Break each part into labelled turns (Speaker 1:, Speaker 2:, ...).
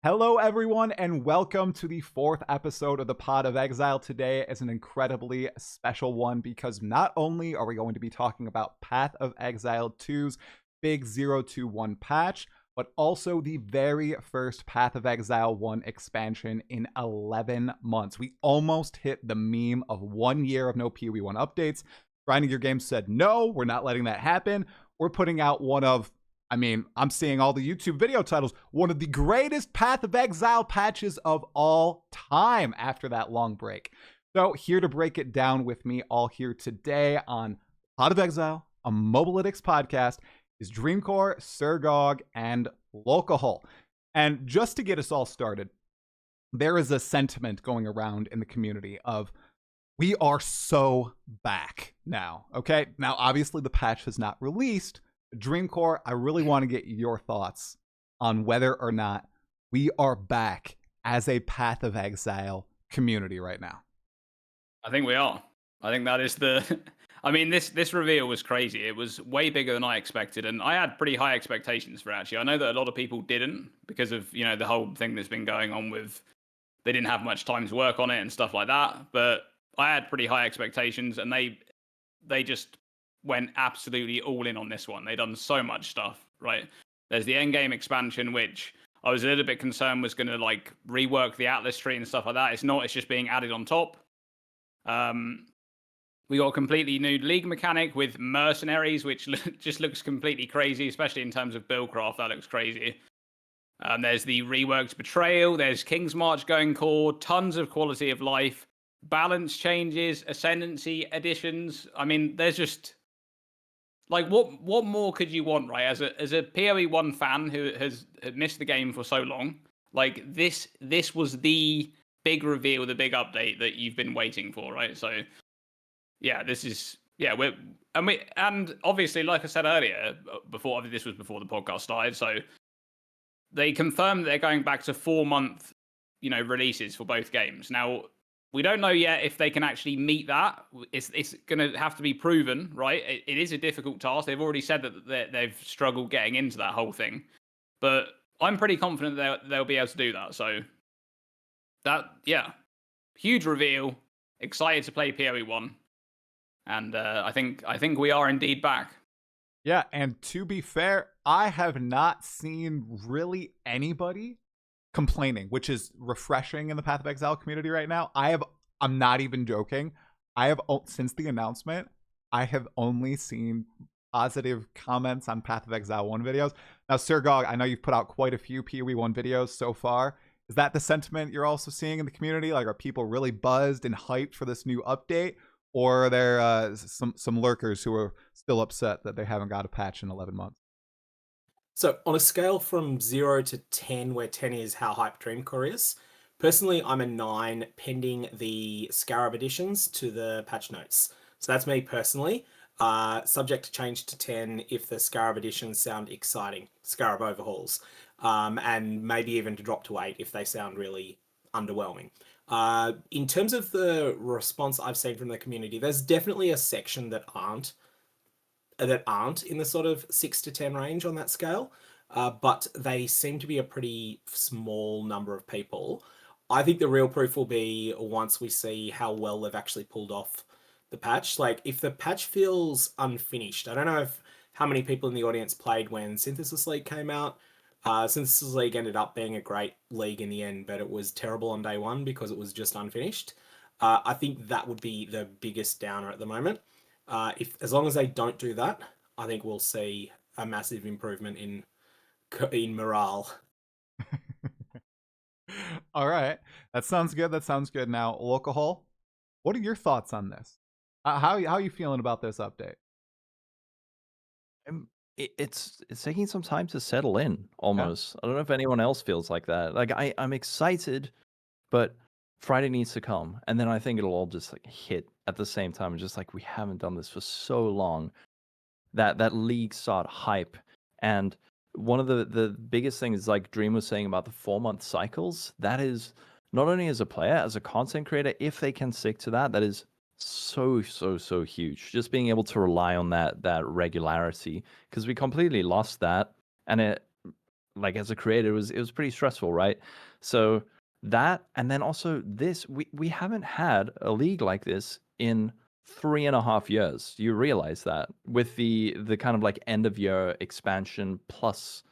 Speaker 1: Hello, everyone, and welcome to the fourth episode of the Pod of Exile. Today is an incredibly special one because not only are we going to be talking about Path of Exile 2's big 021 patch, but also the very first Path of Exile 1 expansion in 11 months. We almost hit the meme of 1 year of no PoE 1 updates. Grinding Your Game said, no, we're not letting that happen. We're putting out I'm seeing all the YouTube video titles, one of the greatest Path of Exile patches of all time after that long break. So here to break it down with me all here today on Pod of Exile, a Mobalytics podcast, is Dreamcore, Surgog, and Locahole. And just to get us all started, there is a sentiment going around in the community of, we are so back now, okay? Now, obviously, the patch has not released. Dreamcore, I really want to get your thoughts on whether or not we are back as a Path of Exile community right now.
Speaker 2: I think we are. I think that is the... I mean, this reveal was crazy. It was way bigger than I expected, and I had pretty high expectations for it, actually. I know that a lot of people didn't because of, the whole thing that's been going on with they didn't have much time to work on it and stuff like that, but I had pretty high expectations, and they just went absolutely all in on this one. They've done so much stuff, right? There's the endgame expansion, which I was a little bit concerned was going to rework the Atlas tree and stuff like that. It's not. It's just being added on top. We got a completely new league mechanic with mercenaries, which just looks completely crazy, especially in terms of buildcraft. That looks crazy. There's the reworked betrayal. There's King's March going core. Tons of quality of life, balance changes, ascendancy additions. I mean, there's just what more could you want, right? As a PoE 1 fan who has missed the game for so long, this was the big reveal, the big update that you've been waiting for, right? So yeah, and obviously, like I said earlier, this was before the podcast started, so they confirmed they're going back to 4-month, releases for both games. Now, we don't know yet if they can actually meet that. It's going to have to be proven, right? It is a difficult task. They've already said that they've struggled getting into that whole thing. But I'm pretty confident they'll be able to do that. So, huge reveal. Excited to play PoE 1. And I think we are indeed back.
Speaker 1: Yeah, and to be fair, I have not seen really anybody complaining, which is refreshing in the Path of Exile community right now. I'm not even joking. Since the announcement, I have only seen positive comments on Path of Exile 1 videos. Now, Surgog, I know you've put out quite a few PoE 1 videos so far. Is that the sentiment you're also seeing in the community? Are people really buzzed and hyped for this new update? Or are there some lurkers who are still upset that they haven't got a patch in 11 months?
Speaker 3: So on a scale from 0 to 10, where 10 is how hyped Dreamcore is, personally, I'm a 9 pending the Scarab additions to the patch notes. So that's me personally. Subject to change to 10 if the Scarab additions sound exciting, Scarab overhauls, and maybe even to drop to 8 if they sound really underwhelming. In terms of the response I've seen from the community, there's definitely a section that aren't in the sort of 6 to 10 range on that scale, but they seem to be a pretty small number of people. I think the real proof will be once we see how well they've actually pulled off the patch. If the patch feels unfinished, I don't know how many people in the audience played when Synthesis League came out. Synthesis League ended up being a great league in the end, but it was terrible on day one because it was just unfinished. I think that would be the biggest downer at the moment. As long as they don't do that, I think we'll see a massive improvement in morale.
Speaker 1: All right, that sounds good. Now, Locahole, what are your thoughts on this? How are you feeling about this update?
Speaker 4: It's taking some time to settle in, almost. Yeah. I don't know if anyone else feels like that. I'm excited, but Friday needs to come, and then I think it'll all just hit at the same time. Just we haven't done this for so long. That league start hype, and one of the biggest things, like Dream was saying about the 4-month cycles, that is not only as a player, as a content creator, if they can stick to that is so huge. Just being able to rely on that regularity, because we completely lost that, and like as a creator, it was pretty stressful, right? So that, and then also this, we haven't had a league like this in 3.5 years. You realize that with the kind of like end of year expansion plus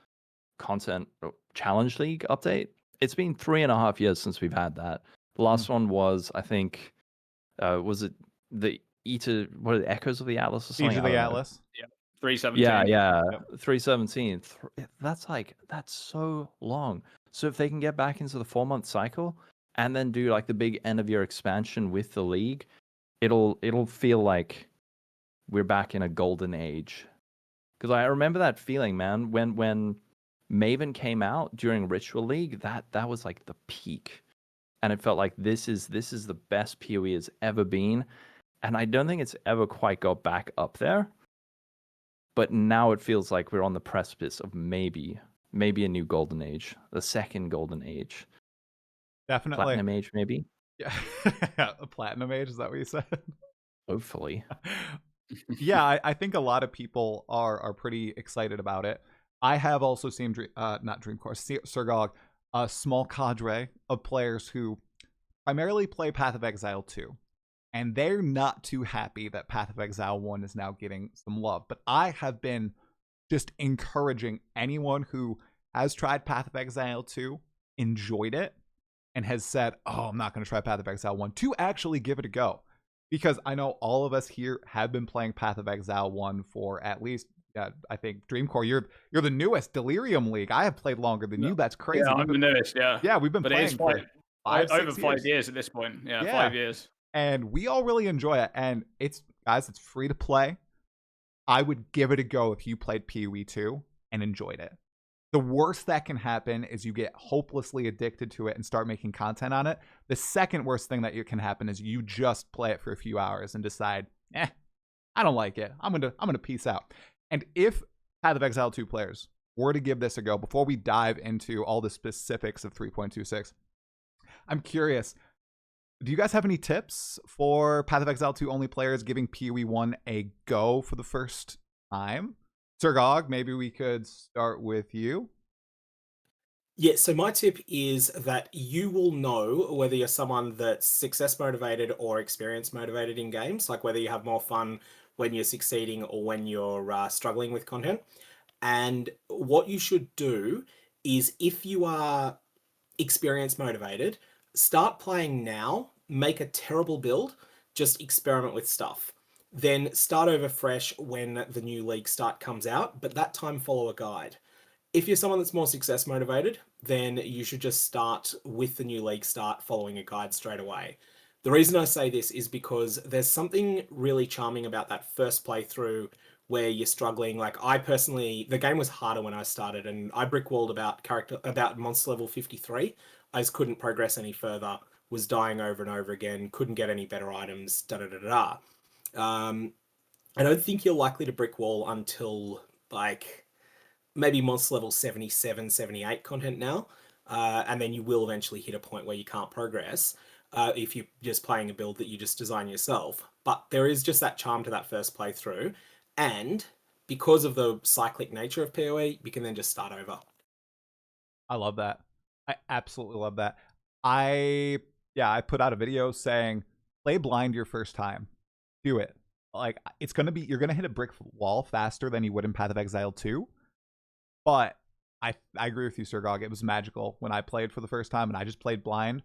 Speaker 4: content challenge league update, it's been 3.5 years since we've had that. The last one was, I think, was it the what are the Echoes of the Atlas or something?
Speaker 1: Siege of the Atlas.
Speaker 2: 317.
Speaker 4: Yeah,
Speaker 1: Yep.
Speaker 4: 317. That's so long. So if they can get back into the 4-month cycle and then do like the big end of year expansion with the league, it'll feel like we're back in a golden age. Because I remember that feeling, man, when Maven came out during Ritual League, that was like the peak. And it felt like this is the best PoE has ever been. And I don't think it's ever quite got back up there. But now it feels like we're on the precipice of maybe a new golden age, the second golden age.
Speaker 1: Definitely.
Speaker 4: Platinum age, maybe?
Speaker 1: Yeah. A platinum age, is that what you said?
Speaker 4: Hopefully.
Speaker 1: Yeah, I think a lot of people are pretty excited about it. I have also seen not Dreamcore, Surgog, a small cadre of players who primarily play Path of Exile 2. And they're not too happy that Path of Exile 1 is now getting some love. But I have been just encouraging anyone who has tried Path of Exile 2, enjoyed it, and has said, oh, I'm not going to try Path of Exile 1, to actually give it a go. Because I know all of us here have been playing Path of Exile 1 for at least, I think, Dreamcore, you're the newest. Delirium League, I have played longer than you. That's crazy.
Speaker 2: Yeah, I'm the newest, yeah.
Speaker 1: Yeah, we've been playing for
Speaker 2: over 5 years at this point. Yeah, 5 years.
Speaker 1: And we all really enjoy it. And it's free to play. I would give it a go if you played PoE 2 and enjoyed it. The worst that can happen is you get hopelessly addicted to it and start making content on it. The second worst thing that can happen is you just play it for a few hours and decide, I don't like it. I'm gonna peace out. And if Path of Exile 2 players were to give this a go, before we dive into all the specifics of 3.26, I'm curious, do you guys have any tips for Path of Exile 2 only players giving PoE 1 a go for the first time? Surgog, maybe we could start with you.
Speaker 3: Yeah, so my tip is that you will know whether you're someone that's success motivated or experience motivated in games, like whether you have more fun when you're succeeding or when you're struggling with content. And what you should do is, if you are experience motivated, start playing now, make a terrible build, just experiment with stuff. Then start over fresh when the new league start comes out, but that time follow a guide. If you're someone that's more success motivated, then you should just start with the new league start, following a guide straight away. The reason I say this is because there's something really charming about that first playthrough where you're struggling. Like, I personally, the game was harder when I started, and I brickwalled about monster level 53. I just couldn't progress any further, was dying over and over again, couldn't get any better items, I don't think you're likely to brick wall until like maybe monster level 77, 78 content now. And then you will eventually hit a point where you can't progress if you're just playing a build that you just design yourself. But there is just that charm to that first playthrough. And because of the cyclic nature of PoE, you can then just start over.
Speaker 1: I love that. I absolutely love that. I put out a video saying, play blind your first time. Do it. Like, you're gonna hit a brick wall faster than you would in Path of Exile 2. But I agree with you, Surgog. It was magical when I played for the first time, and I just played blind.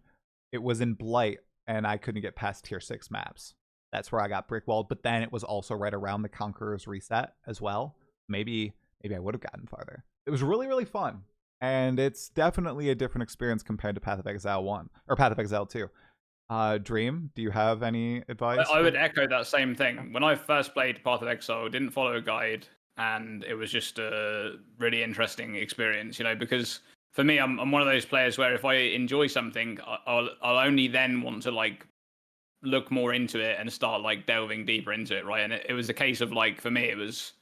Speaker 1: It was in Blight, and I couldn't get past tier 6 maps. That's where I got brick walled. But then it was also right around the Conqueror's reset as well. Maybe I would have gotten farther. It was really, really fun. And it's definitely a different experience compared to Path of Exile 1 or Path of Exile 2. Dream, do you have any advice?
Speaker 2: I would echo that same thing. When I first played Path of Exile, didn't follow a guide, and it was just a really interesting experience, because for me, I'm one of those players where if I enjoy something, I'll only then want to like look more into it and start like delving deeper into it, right? And it was a case of like, for me, it was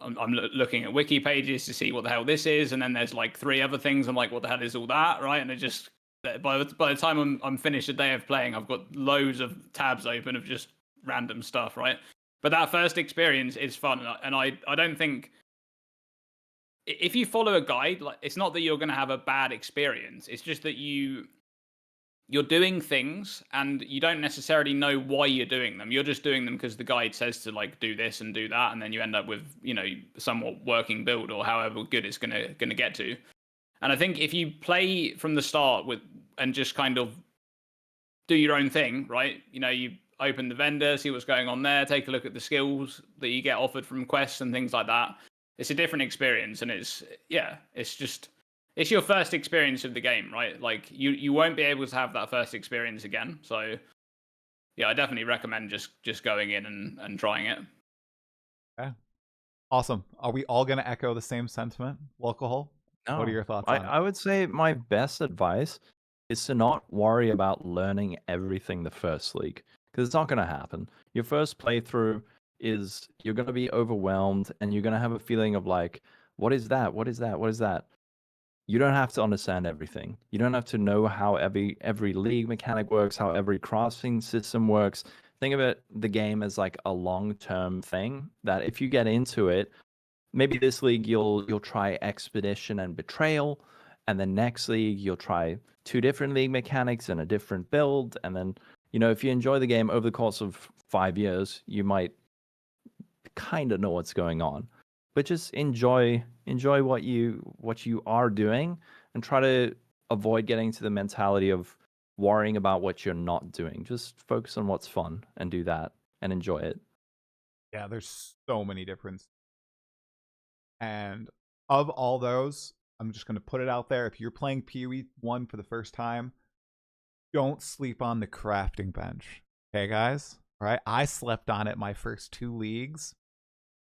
Speaker 2: I'm looking at wiki pages to see what the hell this is, and then there's like 3 other things. I'm like, what the hell is all that, right? And it just by the time I'm finished a day of playing, I've got loads of tabs open of just random stuff, right? But that first experience is fun, and I don't think if you follow a guide, like it's not that you're going to have a bad experience. It's just that you're doing things and you don't necessarily know why you're doing them. You're just doing them because the guide says to like do this and do that, and then you end up with, you know, somewhat working build or however good it's gonna get to. And I think if you play from the start with and just kind of do your own thing, right? You know, you open the vendor, see what's going on there, take a look at the skills that you get offered from quests and things like that. It's a different experience, and it's your first experience of the game, right? Like you won't be able to have that first experience again. So yeah, I definitely recommend just going in and trying it.
Speaker 1: Okay. Awesome. Are we all going to echo the same sentiment, Local?
Speaker 4: No.
Speaker 1: What are your thoughts on it?
Speaker 4: I would say my best advice is to not worry about learning everything the first league, because it's not going to happen. Your first playthrough is you're going to be overwhelmed and you're going to have a feeling of like, what is that? What is that? What is that? You don't have to understand everything. You don't have to know how every league mechanic works, how every crafting system works. Think of the game as like a long-term thing that if you get into it, maybe this league you'll try expedition and betrayal, and then next league you'll try 2 different league mechanics and a different build, and then, you know, if you enjoy the game over the course of 5 years, you might kind of know what's going on. But just enjoy what you are doing, and try to avoid getting to the mentality of worrying about what you're not doing. Just focus on what's fun and do that and enjoy it.
Speaker 1: Yeah, there's so many differences. And of all those, I'm just going to put it out there. If you're playing PoE 1 for the first time, don't sleep on the crafting bench. Okay, guys? All right. I slept on it my first 2 leagues.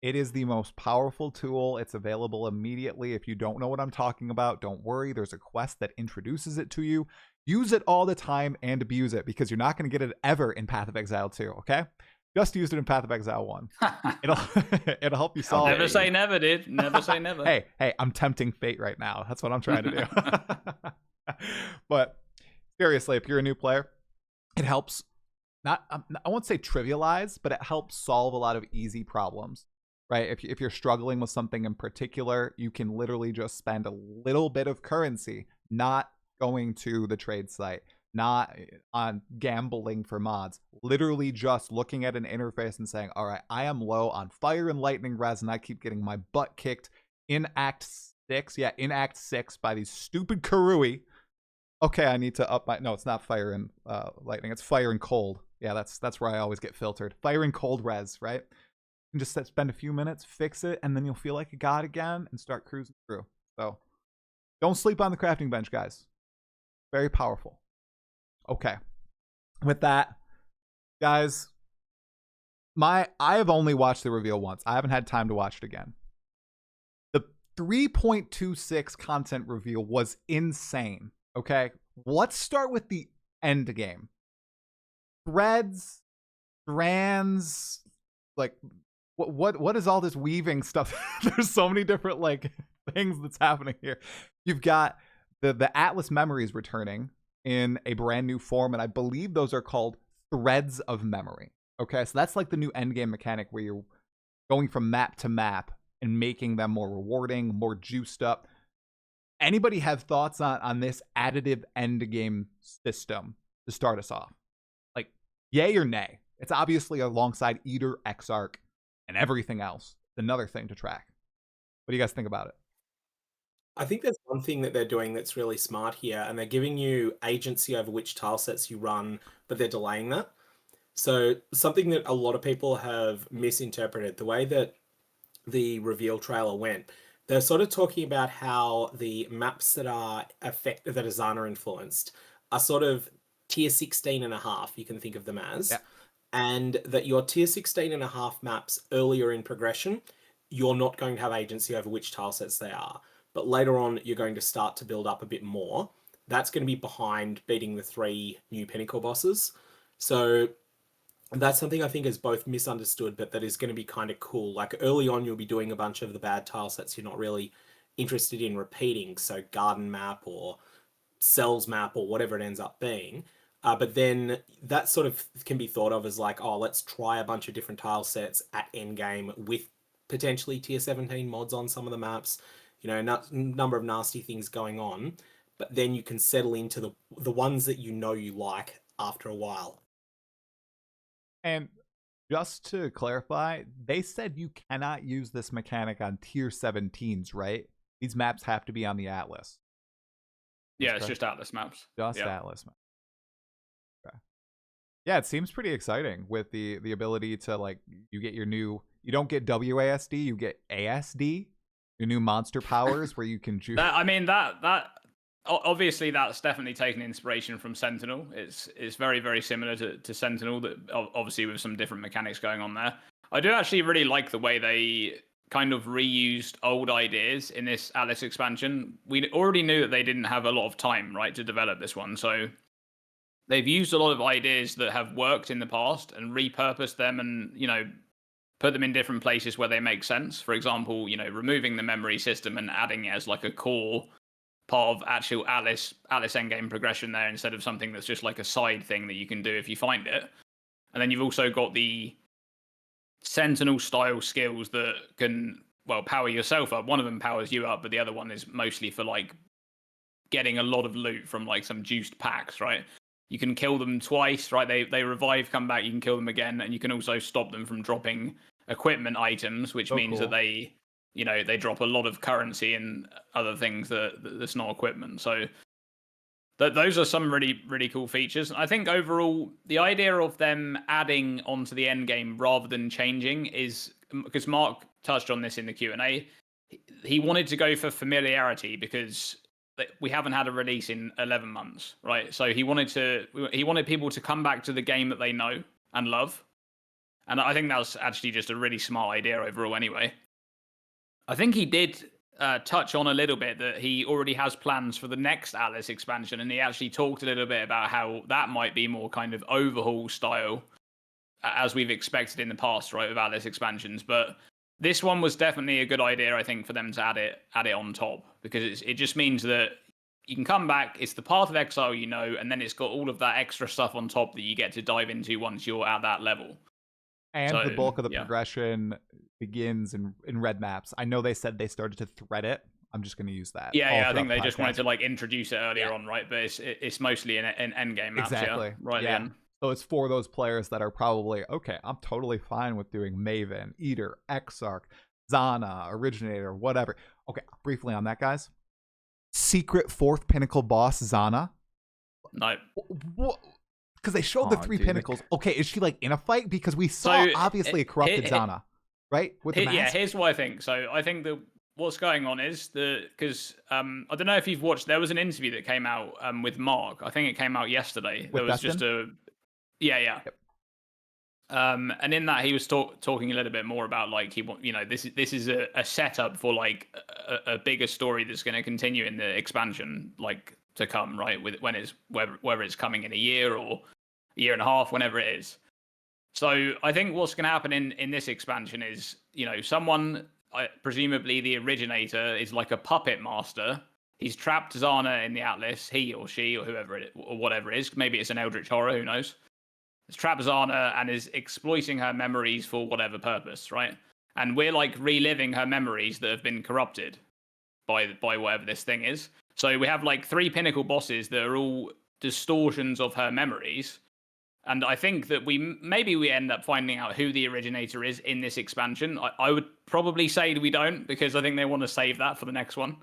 Speaker 1: It is the most powerful tool. It's available immediately. If you don't know what I'm talking about, don't worry. There's a quest that introduces it to you. Use it all the time and abuse it, because you're not going to get it ever in Path of Exile 2, okay? Just use it in Path of Exile 1. It'll help you solve.
Speaker 2: Never say never, dude. Never say never.
Speaker 1: Hey, I'm tempting fate right now. That's what I'm trying to do. But seriously, if you're a new player, it helps I won't say trivialize, but it helps solve a lot of easy problems. Right? If you're struggling with something in particular, you can literally just spend a little bit of currency, not going to the trade site, not on gambling for mods, literally just looking at an interface and saying, all right, I am low on fire and lightning res, and I keep getting my butt kicked in Act 6. Yeah, in Act 6 by these stupid Karui. Okay, I need to up my... No, it's not fire and lightning. It's fire and cold. Yeah, that's where I always get filtered. Fire and cold res, right? And just spend a few minutes, fix it, and then you'll feel like a god again and start cruising through. So don't sleep on the crafting bench, guys. Very powerful. Okay. With that, guys, I have only watched the reveal once. I haven't had time to watch it again. The 3.26 content reveal was insane. Okay. Let's start with the end game. Threads, strands, like what is all this weaving stuff? There's so many different like things that's happening here. You've got the Atlas memories returning in a brand new form, and I believe those are called threads of memory. Okay, so that's like the new endgame mechanic where you're going from map to map and making them more rewarding, more juiced up. Anybody have thoughts on this additive endgame system to start us off? Like, yay or nay? It's obviously alongside Eater, Exarch, and everything else. It's another thing to track. What do you guys think about it?
Speaker 3: I think there's one thing that they're doing that's really smart here, and they're giving you agency over which tile sets you run, but they're delaying that. So something that a lot of people have misinterpreted, the way that the reveal trailer went, they're sort of talking about how the maps that are that are Zana influenced are sort of tier 16 and a half, you can think of them as.
Speaker 1: Yeah.
Speaker 3: And that your tier 16 and a half maps earlier in progression, you're not going to have agency over which tile sets they are. But later on, you're going to start to build up a bit more. That's going to be behind beating the 3 new Pinnacle bosses. So that's something I think is both misunderstood, but that is going to be kind of cool. Like early on, you'll be doing a bunch of the bad tile sets you're not really interested in repeating. So garden map or cells map or whatever it ends up being. But then that sort of can be thought of as like, oh, let's try a bunch of different tile sets at endgame with potentially tier 17 mods on some of the maps. number of nasty things going on, but then you can settle into the ones that you like after a while.
Speaker 1: And just to clarify, they said you cannot use this mechanic on tier 17s, right? These maps have to be on the Atlas.
Speaker 2: Yeah, it's just Atlas maps.
Speaker 1: Just Atlas maps. Okay. Yeah, it seems pretty exciting with the ability to, like, you get you don't get WASD, you get ASD, your new monster powers where you can choose.
Speaker 2: That obviously that's definitely taken inspiration from Sentinel. It's very, very similar to Sentinel, that obviously with some different mechanics going on there. I do actually really like the way they kind of reused old ideas in this Atlas expansion. We already knew that they didn't have a lot of time, right, to develop this one. So they've used a lot of ideas that have worked in the past and repurposed them and, put them in different places where they make sense. For example, removing the memory system and adding it as like a core part of actual Atlas endgame progression there, instead of something that's just like a side thing that you can do if you find it. And then you've also got the Sentinel style skills that can, power yourself up. One of them powers you up, but the other one is mostly for like getting a lot of loot from like some juiced packs, right? You can kill them twice, right? They revive, come back, you can kill them again, and you can also stop them from dropping equipment items, which means that they drop a lot of currency and other things that's not equipment. So those are some really, really cool features. I think overall, the idea of them adding onto the end game rather than changing is, because Mark touched on this in the Q&A, he wanted to go for familiarity because we haven't had a release in 11 months, right? So he wanted people to come back to the game that they know and love. And I think that was actually just a really smart idea overall anyway. I think he did touch on a little bit that he already has plans for the next Atlas expansion, and he actually talked a little bit about how that might be more kind of overhaul style, as we've expected in the past, right, with Atlas expansions. But this one was definitely a good idea, I think, for them to add it on top, because it just means that you can come back, it's the Path of Exile, and then it's got all of that extra stuff on top that you get to dive into once you're at that level.
Speaker 1: And the bulk of the progression begins in red maps. I know they said they started to thread it. I'm just going to use that.
Speaker 2: Yeah, I think they just wanted to like introduce it earlier on, right? But it's mostly an end game maps,
Speaker 1: exactly.
Speaker 2: Right. Yeah.
Speaker 1: So it's for those players that are probably, okay, I'm totally fine with doing Maven, Eater, Exarch, Zana, Originator, whatever. Okay, briefly on that, guys. Secret 4th Pinnacle boss, Zana.
Speaker 2: No.
Speaker 1: What? Because they showed the 3 pinnacles. Okay, is she like in a fight? Because we saw obviously a corrupted Zana, right? With the mask?
Speaker 2: Yeah, here's what I think. So I think that what's going on is because I don't know if you've watched, there was an interview that came out with Mark. I think it came out yesterday. There was just a... Yeah. Yep. And in that he was talking a little bit more about like this is a setup for like a bigger story that's going to continue in the expansion like to come, right? With whether it's coming in a year or a year and a half, whenever it is. So I think what's going to happen in this expansion is someone, presumably the originator, is like a puppet master. He's trapped Zana in the Atlas, he or she or whoever or whatever it is. Maybe it's an Eldritch Horror, who knows? It's trapped Zana and is exploiting her memories for whatever purpose, right? And we're like reliving her memories that have been corrupted by whatever this thing is. So we have like 3 pinnacle bosses that are all distortions of her memories. And I think that we end up finding out who the originator is in this expansion. I would probably say we don't, because I think they want to save that for the next one.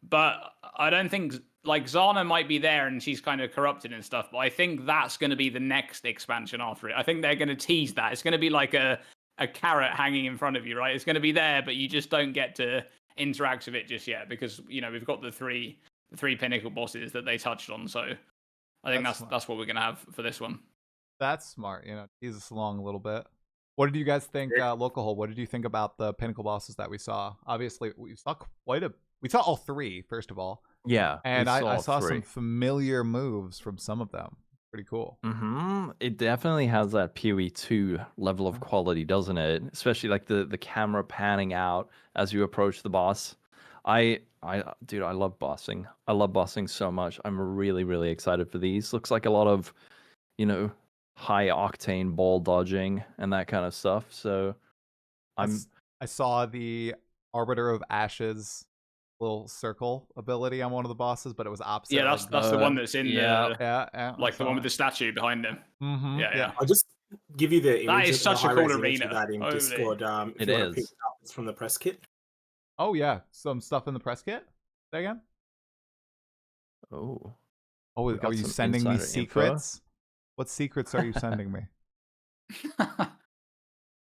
Speaker 2: But I don't think, like, Zana might be there and she's kind of corrupted and stuff, but I think that's going to be the next expansion after it. I think they're going to tease that. It's going to be like a carrot hanging in front of you, right? It's going to be there, but you just don't get to interact with it just yet, because, we've got the three pinnacle bosses that they touched on. So I think that's what we're going to have for this one. That's
Speaker 1: smart, tease us along a little bit. What did you guys think, Local Hole? What did you think about the pinnacle bosses that we saw? Obviously, we saw all 3, first of all.
Speaker 4: Yeah.
Speaker 1: And I saw some familiar moves from some of them. Pretty cool.
Speaker 4: Mm-hmm. It definitely has that PoE 2 level of quality, doesn't it? Especially like the camera panning out as you approach the boss. Dude, I love bossing. I love bossing so much. I'm really, really excited for these. Looks like a lot of, high octane ball dodging and that kind of stuff. So
Speaker 1: I saw the Arbiter of Ashes little circle ability on one of the bosses, but it was opposite.
Speaker 2: Yeah, that's the one that's in
Speaker 1: the
Speaker 2: the one with the statue behind him.
Speaker 1: Mm-hmm,
Speaker 2: Yeah.
Speaker 3: I'll just give you the
Speaker 2: That
Speaker 3: image,
Speaker 2: is
Speaker 3: the
Speaker 2: such a
Speaker 3: high
Speaker 2: cool
Speaker 3: res image
Speaker 2: arena.
Speaker 3: of that in
Speaker 2: Holy.
Speaker 3: Discord. If
Speaker 4: It
Speaker 3: you want to
Speaker 4: is.
Speaker 3: pick it up, it's from the press kit.
Speaker 1: Oh yeah, some stuff in the press kit. Say again.
Speaker 4: Oh,
Speaker 1: Oh,
Speaker 4: got
Speaker 1: are you
Speaker 4: some
Speaker 1: sending me
Speaker 4: insider info.
Speaker 1: secrets? What secrets are you sending me?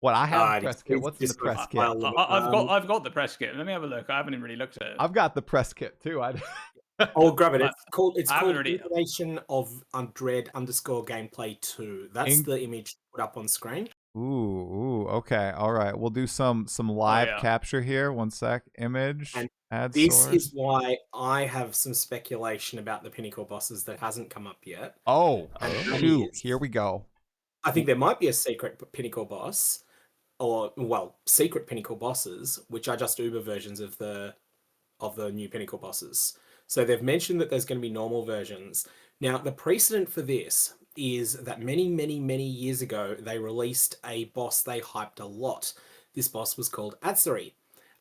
Speaker 1: What I have the press kit. What's in the
Speaker 3: Discord
Speaker 1: press kit?
Speaker 3: file.
Speaker 2: I've got the press kit. Let me have a look. I haven't even really looked at it.
Speaker 1: I've got the press kit too.
Speaker 3: Oh, grab it.
Speaker 2: But
Speaker 3: It's
Speaker 2: I haven't
Speaker 3: called
Speaker 2: really-
Speaker 3: Information of Dread_Gameplay 2. That's the image put up on screen.
Speaker 1: Ooh, okay, all right. We'll do some live capture here. One sec. Image.
Speaker 3: And
Speaker 1: add
Speaker 3: This
Speaker 1: source.
Speaker 3: is why I have some speculation about the pinnacle bosses that hasn't come up yet.
Speaker 1: Oh,
Speaker 3: And
Speaker 1: shoot!
Speaker 3: is-
Speaker 1: Here we go.
Speaker 3: I think there might be a secret pinnacle boss, or secret pinnacle bosses, which are just Uber versions of the new pinnacle bosses. So they've mentioned that there's going to be normal versions. Now, the precedent for this is that many, many, many years ago, they released a boss they hyped a lot. This boss was called Atsuri.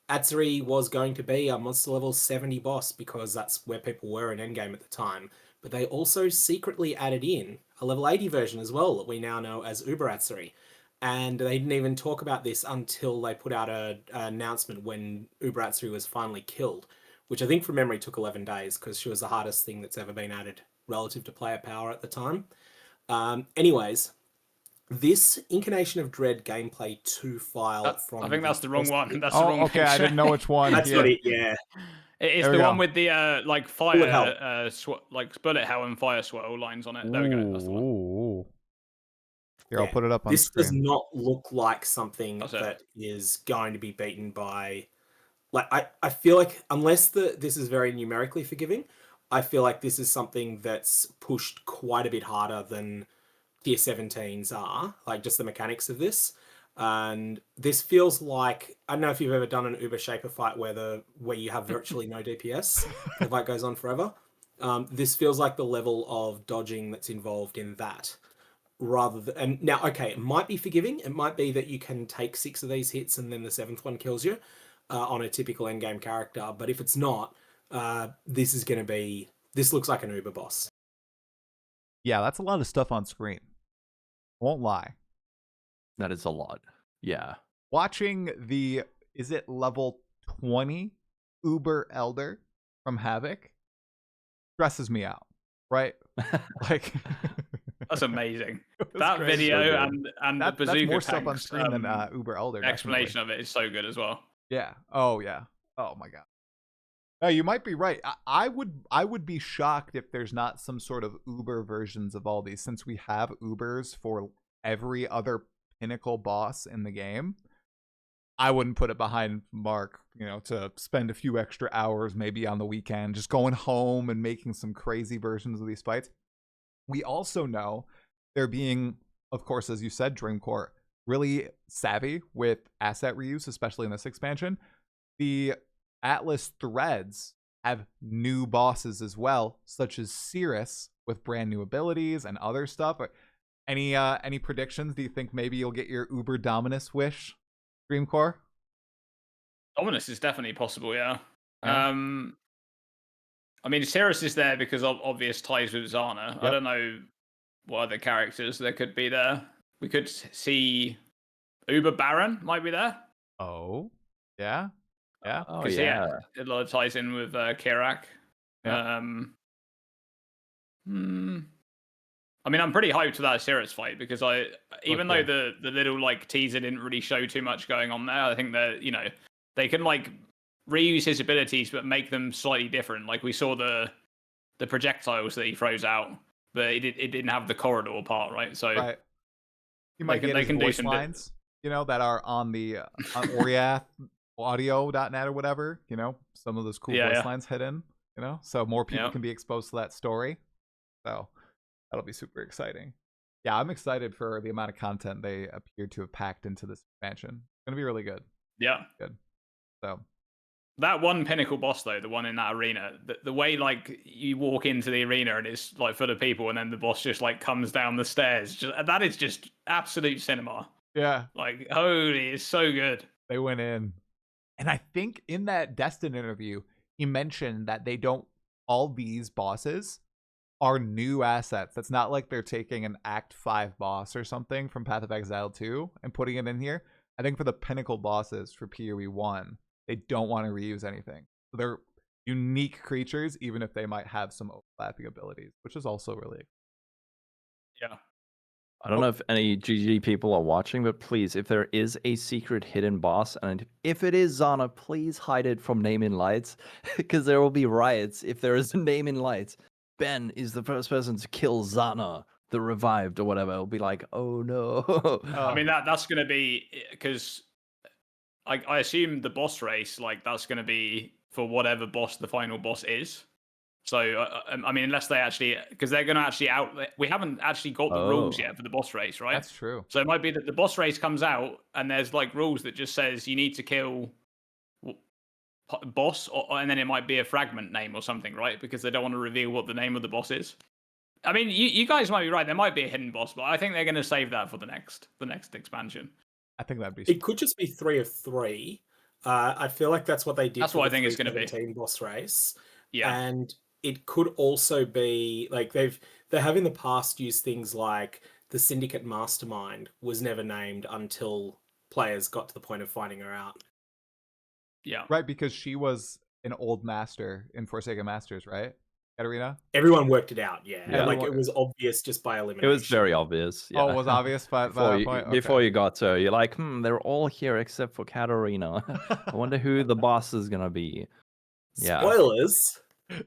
Speaker 3: Atsuri was going to be a monster level 70 boss because that's where people were in endgame at the time. But they also secretly added in a level 80 version as well that we now know as Uber Atsuri. And they didn't even talk about this until they put out an announcement when Uber Atsuri was finally killed, which I think from memory took 11 days because she was the hardest thing that's ever been added relative to player power at the time. Anyways, this Incarnation of Dread Gameplay 2 file from...
Speaker 2: I think that's the wrong one. That's the wrong
Speaker 1: okay,
Speaker 2: picture.
Speaker 1: I didn't know which one.
Speaker 3: That's not it, yeah.
Speaker 2: It is
Speaker 1: There we
Speaker 2: the
Speaker 1: go.
Speaker 2: one with the fire, bullet hell and fire swirl lines on it. There we go. That's the one.
Speaker 1: Ooh. Here,
Speaker 3: Yeah.
Speaker 1: I'll put it up on
Speaker 3: This
Speaker 1: screen.
Speaker 3: does not look like something
Speaker 2: That's it.
Speaker 3: that is going to be beaten by... Like, I feel like, unless this is very numerically forgiving, I feel like this is something that's pushed quite a bit harder than tier 17s are, like just the mechanics of this. And this feels like, I don't know if you've ever done an Uber Shaper fight where you have virtually no DPS, the fight goes on forever. This feels like the level of dodging that's involved in that. Rather than, and now, okay, it might be forgiving. It might be that you can take 6 of these hits and then the 7th one kills you on a typical endgame character. But if it's not, this looks like an Uber boss.
Speaker 1: Yeah, that's a lot of stuff on screen. Won't lie.
Speaker 4: That is a lot. Yeah.
Speaker 1: Watching is it level 20 Uber Elder from Havoc stresses me out, right? Like
Speaker 2: That's amazing.
Speaker 1: That's
Speaker 2: That
Speaker 1: crazy.
Speaker 2: video and the
Speaker 1: That's
Speaker 2: bazooka
Speaker 1: more stuff on
Speaker 2: tanks,
Speaker 1: screen than Uber Elder.
Speaker 2: explanation of it is so good as well.
Speaker 1: Yeah. Oh yeah. Oh my god. No, you might be right. I would be shocked if there's not some sort of Uber versions of all these, since we have Ubers for every other pinnacle boss in the game. I wouldn't put it behind Mark, to spend a few extra hours maybe on the weekend just going home and making some crazy versions of these fights. We also know they're being, of course, as you said, Dreamcore, really savvy with asset reuse, especially in this expansion. The Atlas threads have new bosses as well, such as Cirrus with brand new abilities and other stuff. Any predictions? Do you think maybe you'll get your Uber Dominus wish, Dreamcore?
Speaker 2: Dominus is definitely possible, yeah.
Speaker 1: Yeah.
Speaker 2: I mean, Cirrus is there because of obvious ties with Zana.
Speaker 1: Yep.
Speaker 2: I don't know what other characters there could be there. We could see Uber Baron might be there.
Speaker 1: Oh, yeah. Yeah.
Speaker 4: Oh,
Speaker 2: 'Cause,
Speaker 4: yeah.
Speaker 2: a lot of ties in with Kirak.
Speaker 1: Yeah.
Speaker 2: I mean, I'm pretty hyped for that Cirrus fight because even
Speaker 1: Okay.
Speaker 2: though the little teaser didn't really show too much going on there, I think that they can reuse his abilities but make them slightly different. Like we saw the projectiles that he throws out, but it didn't have the corridor part, right? So
Speaker 1: Right. You might get his voice lines, that are on the on Oriath audio.net or whatever, some of those cool voice lines hidden, so more people can be exposed to that story. So that'll be super exciting. Yeah, I'm excited for the amount of content they appear to have packed into this expansion. It's going to be really good.
Speaker 2: Yeah.
Speaker 1: Good. So that
Speaker 2: one pinnacle boss though, the one in that arena, the way you walk into the arena and it's full of people and then the boss just comes down the stairs, that is just absolute cinema.
Speaker 1: Yeah.
Speaker 2: Holy, it's so good.
Speaker 1: They went in. And I think in that Destin interview, he mentioned that all these bosses are new assets. That's not like they're taking an Act 5 boss or something from Path of Exile 2 and putting it in here. I think for the pinnacle bosses for PoE 1, they don't want to reuse anything. So they're unique creatures, even if they might have some overlapping abilities, which is also really...
Speaker 2: Yeah.
Speaker 4: I don't know if any GG people are watching, but please, if there is a secret hidden boss, and if it is Zana, please hide it from Name in Lights, because there will be riots if there is a Name in Lights. Ben is the first person to kill Zana, the revived or whatever. It'll be like, oh no.
Speaker 2: I mean, that's going to be, because I assume the boss race, like, that's going to be for whatever boss the final boss is. So, I mean, unless they actually, because they're going to actually we haven't actually got the rules yet for the boss race, right?
Speaker 1: That's true.
Speaker 2: So it might be that the boss race comes out and there's like rules that just says you need to kill boss, and then it might be a fragment name or something, right? Because they don't want to reveal what the name of the boss is. I mean, you guys might be right. There might be a hidden boss, but I think they're going to save that for the next expansion.
Speaker 1: I think that'd be...
Speaker 3: It could just be 3 of 3. I feel like that's what they did.
Speaker 2: That's what I think it's going to be.
Speaker 3: Boss race.
Speaker 2: Yeah.
Speaker 3: And it could also be like they have in the past used things like the Syndicate Mastermind was never named until players got to the point of finding her out.
Speaker 2: Yeah.
Speaker 1: Right, because she was an old master in Forsaken Masters, right, Katarina?
Speaker 3: Everyone worked it out, yeah.
Speaker 4: Yeah.
Speaker 3: Like it was obvious just by elimination.
Speaker 4: It was very obvious. Yeah.
Speaker 1: Oh, it was obvious by that point? Okay.
Speaker 4: Before you got to, you're like, they're all here except for Katarina. I wonder who the boss is gonna be. Yeah.
Speaker 3: Spoilers.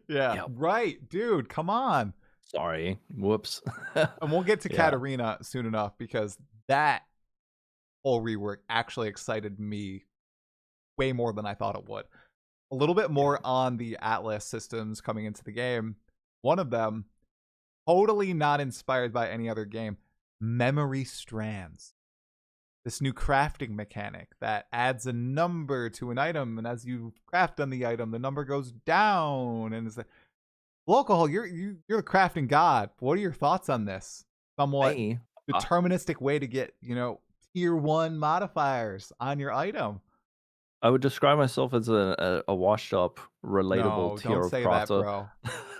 Speaker 1: Yeah,
Speaker 4: Yep.
Speaker 1: right, dude, come on.
Speaker 4: Sorry. Whoops.
Speaker 1: And we'll get to
Speaker 4: Yeah.
Speaker 1: Katarina soon enough, because that whole rework actually excited me way more than I thought it would. A little bit more on the Atlas systems coming into the game. One of them, totally not inspired by any other game, Memory Strands. This new crafting mechanic that adds a number to an item, and as you craft on the item, the number goes down. And it's like, Local, you're the crafting god. What are your thoughts on this somewhat deterministic way to get, tier 1 modifiers on your item?
Speaker 4: I would describe myself as a washed up, relatable tier
Speaker 1: don't say
Speaker 4: of
Speaker 1: that,
Speaker 4: crafter.
Speaker 1: bro.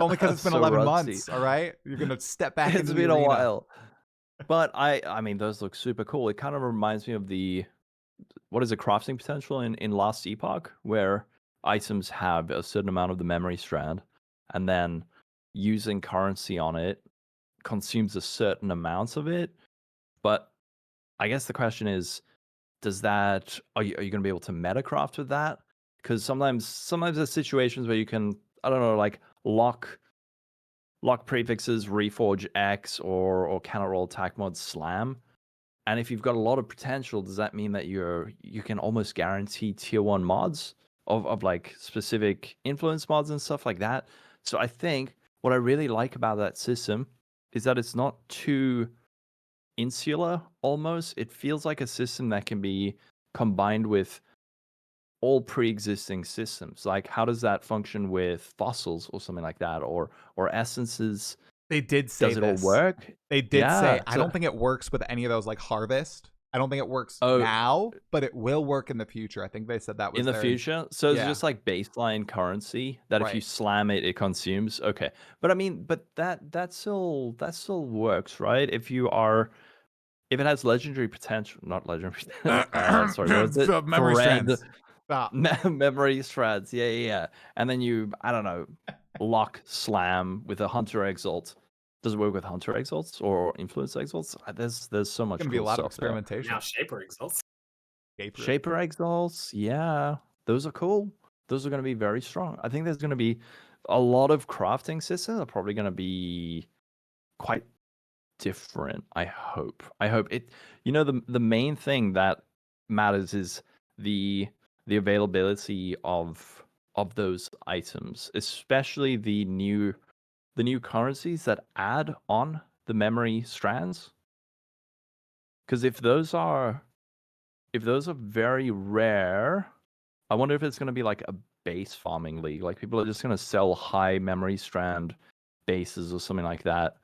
Speaker 1: Only because it's been
Speaker 4: So
Speaker 1: 11
Speaker 4: rusty.
Speaker 1: months, all right? You're going to step back
Speaker 4: It's
Speaker 1: into
Speaker 4: been
Speaker 1: the
Speaker 4: a
Speaker 1: arena.
Speaker 4: while. But I mean, those look super cool. It kind of reminds me of what is it, crafting potential in Last Epoch, where items have a certain amount of the memory strand, and then using currency on it consumes a certain amount of it. But I guess the question is, are you going to be able to metacraft with that? Because sometimes there's situations where you can, I don't know, like lock prefixes reforge X or cannot roll attack mod slam. And if you've got a lot of potential, does that mean that you can almost guarantee tier 1 mods of like specific influence mods and stuff like that? So I think what I really like about that system is that it's not too insular almost. It feels like a system that can be combined with all pre-existing systems. Like, how does that function with fossils or something like that, or essences?
Speaker 1: They did say
Speaker 4: does it
Speaker 1: this.
Speaker 4: all work?
Speaker 1: They did say, I
Speaker 4: so-
Speaker 1: don't think it works with any of those, like harvest. I don't think it works
Speaker 4: Oh.
Speaker 1: now, but it will work in the future. I think they said that was
Speaker 4: in the
Speaker 1: their-
Speaker 4: future. So it's
Speaker 1: Yeah.
Speaker 4: just like baseline currency that if you
Speaker 1: Right.
Speaker 4: slam it, it consumes. Okay, but I mean, that still works, right? If it has legendary potential, not legendary. Sorry, what is it?
Speaker 1: The memory
Speaker 4: Thread.
Speaker 1: strands. Stop.
Speaker 4: Memory shreds. Yeah. And then you, I don't know, lock slam with a Hunter Exalt. Does it work with Hunter Exalts or Influence Exalts? There's so much
Speaker 1: It's going to be a
Speaker 4: cool
Speaker 1: lot of
Speaker 4: stuff there.
Speaker 1: experimentation.
Speaker 3: Now Shaper Exalts.
Speaker 4: Shaper Exalts, yeah, those are cool. Those are going to be very strong. I think there's going to be a lot of crafting systems are probably going to be quite different. I hope it. The main thing that matters is the availability of those items, especially the new currencies that add on the memory strands. Because if those are very rare, I wonder if it's going to be like a base farming league. Like people are just going to sell high memory strand bases or something like that.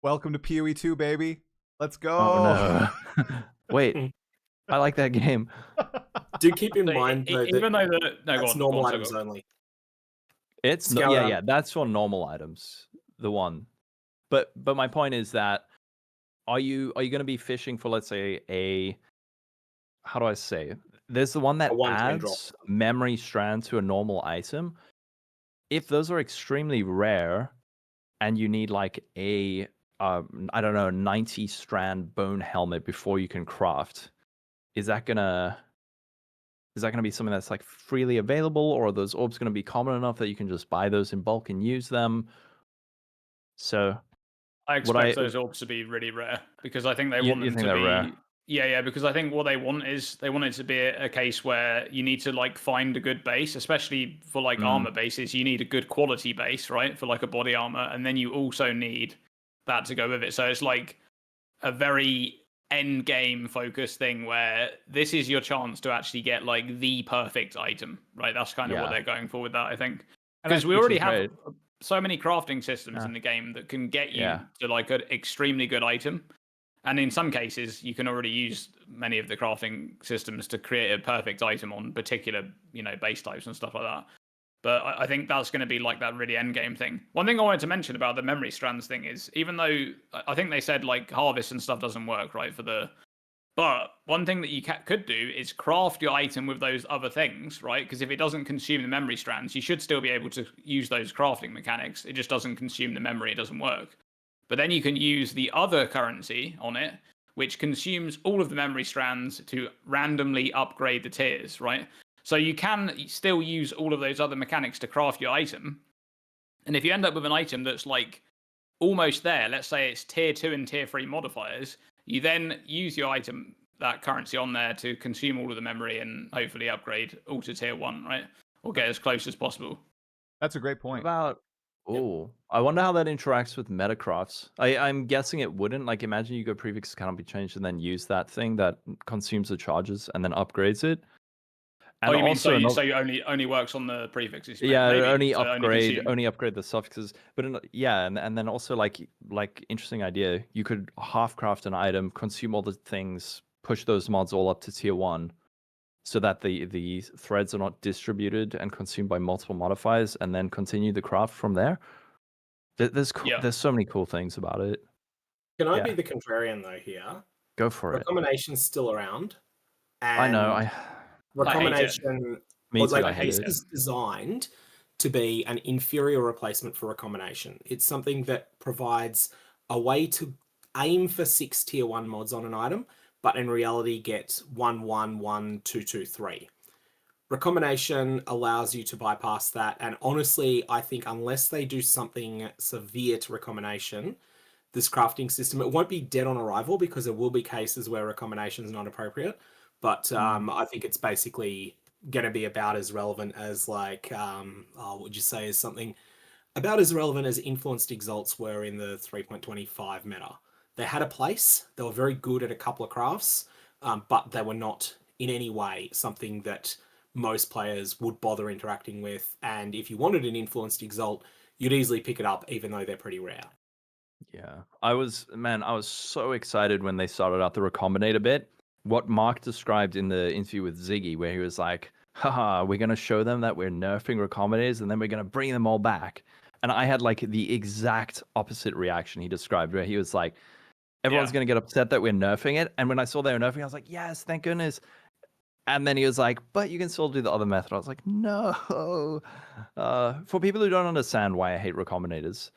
Speaker 1: Welcome to PoE 2, baby. Let's go.
Speaker 4: Oh no! Wait, I like that game.
Speaker 3: Do keep in mind though
Speaker 2: even though
Speaker 3: that's normal items only.
Speaker 4: It's no, yeah, that's for normal items. The one, but my point is that are you going to be fishing for, let's say, how do I say? There's the one
Speaker 3: A
Speaker 4: that
Speaker 3: 110 drop.
Speaker 4: adds memory strand to a normal item. If those are extremely rare, and you need like a I don't know, 90 strand bone helmet before you can craft, is that gonna be something that's like freely available, or are those orbs gonna be common enough that you can just buy those in bulk and use them? So
Speaker 2: I expect those orbs to be really rare because I think they want them to be
Speaker 4: rare?
Speaker 2: Yeah, because I think what they want is they want it to be a case where you need to like find a good base, especially for like armor bases. You need a good quality base, right, for like a body armor, and then you also need that to go with it. So it's like a very end game focused thing where this is your chance to actually get like the perfect item, right? That's kind of what they're going for with that, I think, because we already have so many crafting systems in the game that can get you to like an extremely good item. And in some cases, you can already use many of the crafting systems to create a perfect item on particular, base types and stuff like that. But I think that's going to be like that really end game thing. One thing I wanted to mention about the memory strands thing is, even though I think they said like harvest and stuff doesn't work, right, but one thing that you could do is craft your item with those other things, right? Because if it doesn't consume the memory strands, you should still be able to use those crafting mechanics. It just doesn't consume the memory. It doesn't work. But then you can use the other currency on it, which consumes all of the memory strands to randomly upgrade the tiers, right? So you can still use all of those other mechanics to craft your item. And if you end up with an item that's like almost there, let's say it's tier 2 and tier 3 modifiers, you then use your item, that currency on there, to consume all of the memory and hopefully upgrade all to tier 1, right? Or get as close as possible.
Speaker 1: That's a great point.
Speaker 4: I wonder how that interacts with metacrafts. I'm guessing it wouldn't. Like, imagine you go prefix cannot be changed and then use that thing that consumes the charges and then upgrades it. And
Speaker 2: you mean
Speaker 4: also
Speaker 2: so you only works on the prefixes?
Speaker 4: Yeah,
Speaker 2: maybe.
Speaker 4: only upgrade the suffixes. But and then also like interesting idea. You could half craft an item, consume all the things, push those mods all up to tier 1, so that the threads are not distributed and consumed by multiple modifiers, and then continue the craft from there. There's so many cool things about it.
Speaker 3: Can I be the contrarian though here?
Speaker 4: Go for it.
Speaker 3: Recombination's still around.
Speaker 4: I know.
Speaker 3: Recombination
Speaker 4: this
Speaker 3: is designed to be an inferior replacement for recombination. It's something that provides a way to aim for 6 tier 1 mods on an item, but in reality get 1, 1, 1, 2, 2, 3. Recombination allows you to bypass that, and honestly, I think unless they do something severe to recombination, this crafting system, it won't be dead on arrival, because there will be cases where recombination is not appropriate, but I think it's basically going to be about as relevant as like, what would you say is something about as relevant as influenced exalts were in the 3.25 meta. They had a place, they were very good at a couple of crafts, but they were not in any way something that most players would bother interacting with. And if you wanted an influenced exalt, you'd easily pick it up, even though they're pretty rare.
Speaker 4: Yeah, I was so excited when they started out the recombinator bit. What Mark described in the interview with Ziggy, where he was like, haha, we're going to show them that we're nerfing recombinators and then we're going to bring them all back. And I had like the exact opposite reaction he described, where he was like, everyone's going to get upset that we're nerfing it. And when I saw they were nerfing, I was like, yes, thank goodness. And then he was like, but you can still do the other method. I was like, no. For people who don't understand why I hate recombinators,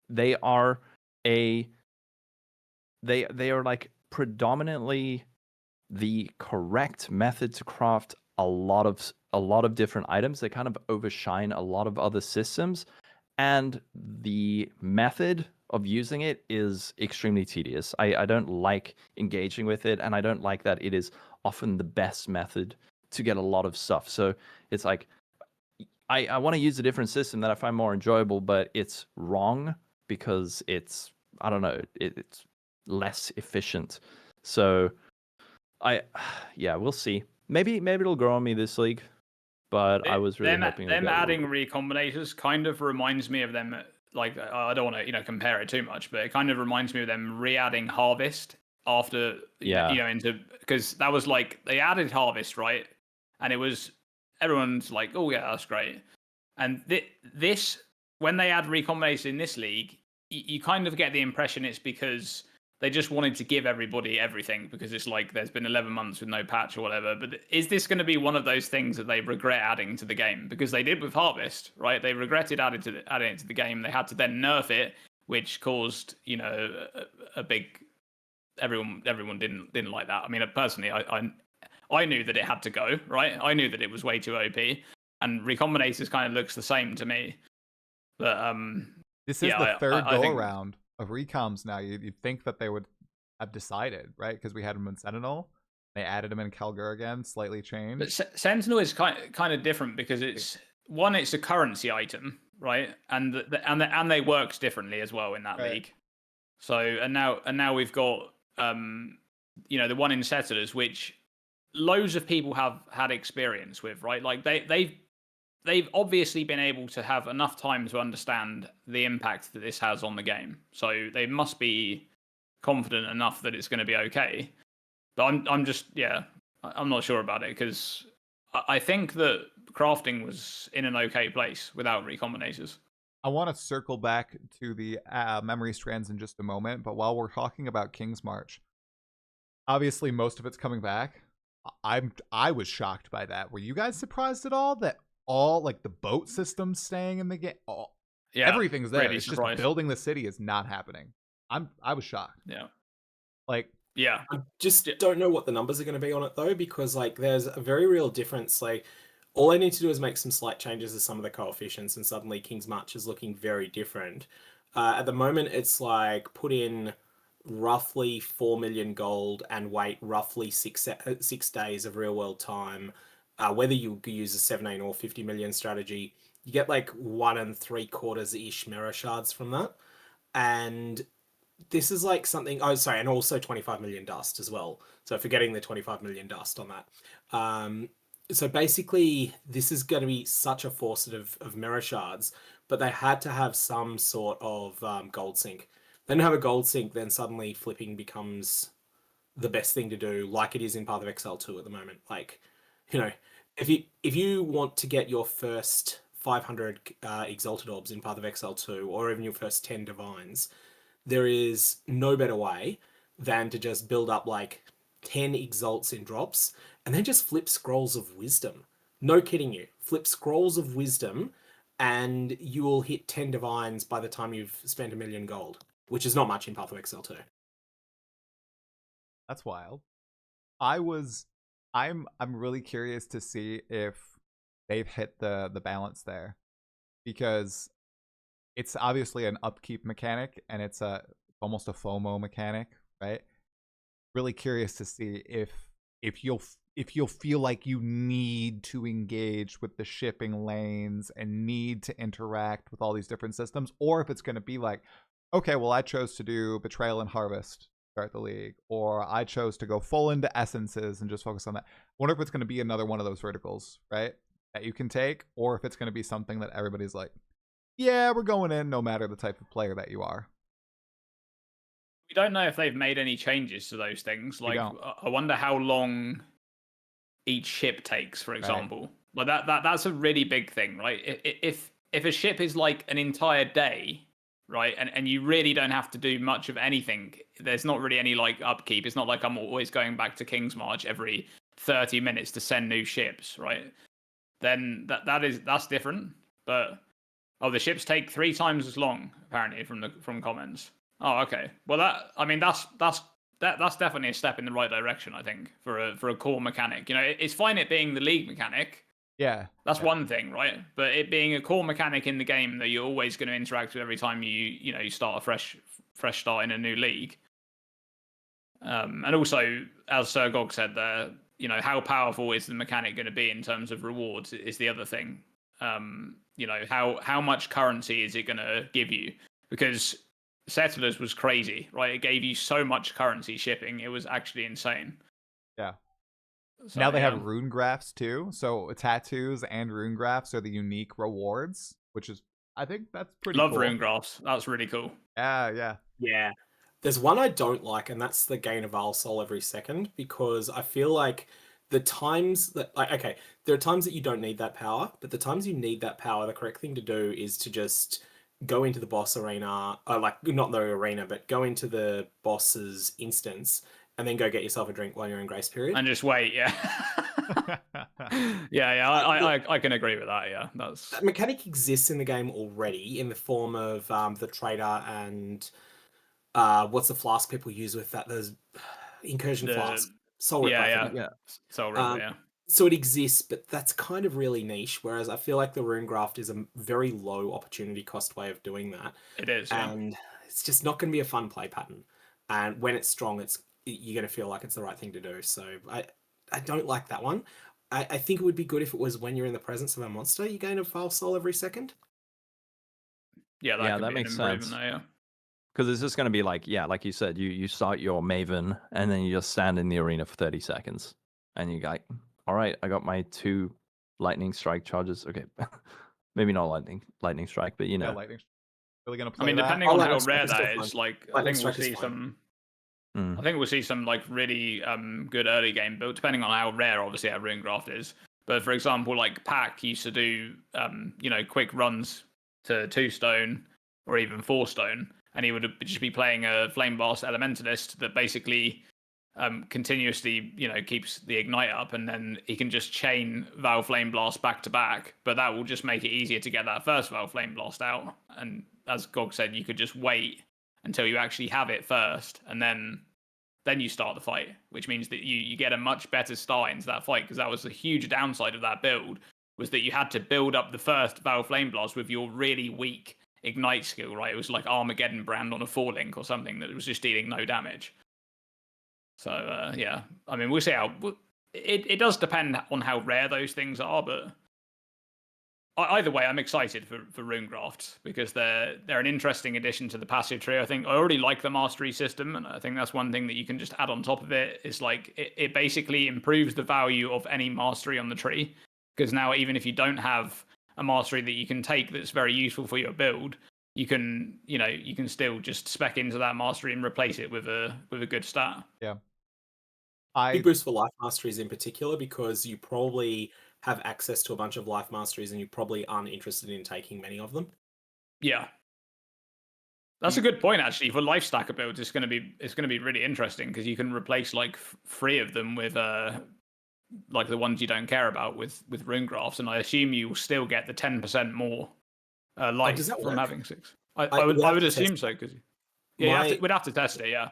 Speaker 4: they are they are like predominantly the correct method to craft a lot of different items. They kind of overshine a lot of other systems, and the method of using it is extremely tedious. I don't like engaging with it, and I don't like that it is often the best method to get a lot of stuff. So it's like I want to use a different system that I find more enjoyable, but it's wrong because it's, I don't know, it's less efficient. So we'll see. Maybe it'll grow on me this league, but I was really hoping
Speaker 2: them adding recombinators kind of reminds me of them. Like, I don't want to compare it too much, but it kind of reminds me of them re-adding harvest after into, because that was like they added harvest, right? And it was, everyone's like, oh yeah, that's great. And this, when they add recombination in this league, you kind of get the impression it's because they just wanted to give everybody everything, because it's like there's been 11 months with no patch or whatever. But is this going to be one of those things that they regret adding to the game? Because they did with Harvest, right? They regretted adding it to the game. They had to then nerf it, which caused, you know, a big... Everyone didn't like that. I mean, personally, I knew that it had to go, right? I knew that it was way too OP, and Recombinators kind of looks the same to me. But
Speaker 1: this is the third go around of recoms now. You'd think that they would have decided, right? Because we had them in Sentinel, they added them in Kalgur again, slightly changed.
Speaker 2: But Sentinel is kind of different because it's a currency item, right? And they works differently as well in that league. So and now we've got you know, the one in Settlers, which loads of people have had experience with, right? Like they've obviously been able to have enough time to understand the impact that this has on the game. So they must be confident enough that it's going to be okay. But I'm not sure about it, because I think that crafting was in an okay place without recombinators.
Speaker 1: I want to circle back to the memory strands in just a moment, but while we're talking about King's March, obviously most of it's coming back. I was shocked by that. Were you guys surprised at all that all like the boat systems staying in the game? Everything's there. It's surprised. Just building the city is not happening. I was shocked.
Speaker 2: Yeah.
Speaker 1: Like,
Speaker 2: yeah.
Speaker 3: I just don't know what the numbers are going to be on it though, because like there's a very real difference. Like, all I need to do is make some slight changes to some of the coefficients, and suddenly King's March is looking very different. At the moment, it's like put in roughly 4 million gold and wait roughly 6 days of real world time. Whether you use a 17 or 50 million strategy, you get like 1 3/4-ish mirror shards from that. And this is like something... Oh, sorry, and also 25 million dust as well. So forgetting the 25 million dust on that. So basically, this is going to be such a faucet of mirror shards, but they had to have some sort of gold sink. Then have a gold sink, then suddenly flipping becomes the best thing to do, like it is in Path of Exile 2 at the moment. Like, you know, if you want to get your first 500 Exalted Orbs in Path of Exile 2, or even your first 10 Divines, there is no better way than to just build up like 10 Exalts in drops, and then just flip Scrolls of Wisdom. No kidding you. Flip Scrolls of Wisdom, and you will hit 10 Divines by the time you've spent 1 million gold, which is not much in Path of Exile 2.
Speaker 1: That's wild. I'm really curious to see if they've hit the balance there, because it's obviously an upkeep mechanic, and it's almost a FOMO mechanic, right? Really curious to see if you'll feel like you need to engage with the shipping lanes and need to interact with all these different systems, or if it's going to be like, okay, well, I chose to do Betrayal and Harvest start the league, or I chose to go full into Essences and just focus on that. I wonder if it's going to be another one of those verticals, right, that you can take, or if it's going to be something that everybody's like, yeah, we're going in no matter the type of player that you are.
Speaker 2: We don't know if they've made any changes to those things. Like, I wonder how long each ship takes, for example. Right. Like that's a really big thing, right? If a ship is like an entire day, right, and you really don't have to do much of anything, there's not really any like upkeep. It's not like I'm always going back to King's March every 30 minutes to send new ships, right? Then that's different. But the ships take 3 times as long apparently from comments. Oh, okay. Well, that's definitely a step in the right direction, I think, for a core mechanic. You know, it's fine it being the league mechanic.
Speaker 1: Yeah.
Speaker 2: That's one thing, right? But it being a core mechanic in the game that you're always going to interact with every time you start a fresh start in a new league. And also, as Sir Gog said there, you know, how powerful is the mechanic going to be in terms of rewards is the other thing. You know, how much currency is it going to give you? Because Settlers was crazy, right? It gave you so much currency shipping. It was actually insane.
Speaker 1: Yeah.
Speaker 2: So,
Speaker 1: now they have rune graphs too. So tattoos and rune graphs are the unique rewards, which is, I think that's pretty cool.
Speaker 2: Love rune graphs. That's really cool.
Speaker 1: Yeah.
Speaker 3: There's one I don't like, and that's the gain of Al Soul every second, because I feel like the times that, like, okay, there are times that you don't need that power, but the times you need that power, the correct thing to do is to just go into the boss arena, like not the arena, but go into the boss's instance and then go get yourself a drink while you're in grace period.
Speaker 2: And just wait, yeah. yeah, I can agree with that, yeah.
Speaker 3: That mechanic exists in the game already in the form of the trader and what's the flask people use with that? There's incursion flask. Soul Ripper.
Speaker 2: Yeah. Soul Ripper, yeah.
Speaker 3: So it exists, but that's kind of really niche. Whereas I feel like the Rune Graft is a very low opportunity cost way of doing that.
Speaker 2: It is, yeah.
Speaker 3: And it's just not going to be a fun play pattern. And when it's strong, you're going to feel like it's the right thing to do. So I don't like that one. I think it would be good if it was when you're in the presence of a monster, you gain a file soul every second.
Speaker 2: Yeah, that makes sense. Yeah.
Speaker 4: Because it's just going to be like, yeah, like you said, you start your Maven and then you just stand in the arena for 30 seconds. And you're like, all right, I got my 2 lightning strike charges. Okay, maybe not lightning strike, but you know.
Speaker 1: Yeah, lightning. Really gonna play
Speaker 2: depending on how rare that is, like I think we'll see some.
Speaker 4: Mm.
Speaker 2: I think we'll see some like really good early game build, depending on how rare obviously our Rune Graft is. But for example, like Pack used to do quick runs to 2 stone or even 4 stone, and he would just be playing a Flame Blast Elementalist that basically continuously keeps the ignite up, and then he can just chain Val Flame Blast back to back, but that will just make it easier to get that first Val Flame Blast out. And as Gog said, you could just wait until you actually have it first, and then you start the fight, which means that you get a much better start into that fight, because that was the huge downside of that build, was that you had to build up the first Val Flame Blast with your really weak ignite skill, right? It was like Armageddon Brand on a 4-link or something that was just dealing no damage. So yeah, I mean, we'll see how it does depend on how rare those things are, but either way, I'm excited for Rune Grafts, because they're an interesting addition to the passive tree. I think I already like the mastery system, and I think that's one thing that you can just add on top of it. Is like it basically improves the value of any mastery on the tree, because now even if you don't have a mastery that you can take that's very useful for your build, you can still just spec into that mastery and replace it with a good stat.
Speaker 1: Yeah.
Speaker 3: Big boost for life masteries in particular, because you probably have access to a bunch of life masteries and you probably aren't interested in taking many of them.
Speaker 2: Yeah. That's a good point, actually. For life stacker builds, it's going to be really interesting, because you can replace like 3 of them with like the ones you don't care about with Rune Grafts, and I assume you will still get the 10% more life from having 6. I would assume so, because we'd have to test it. Yeah.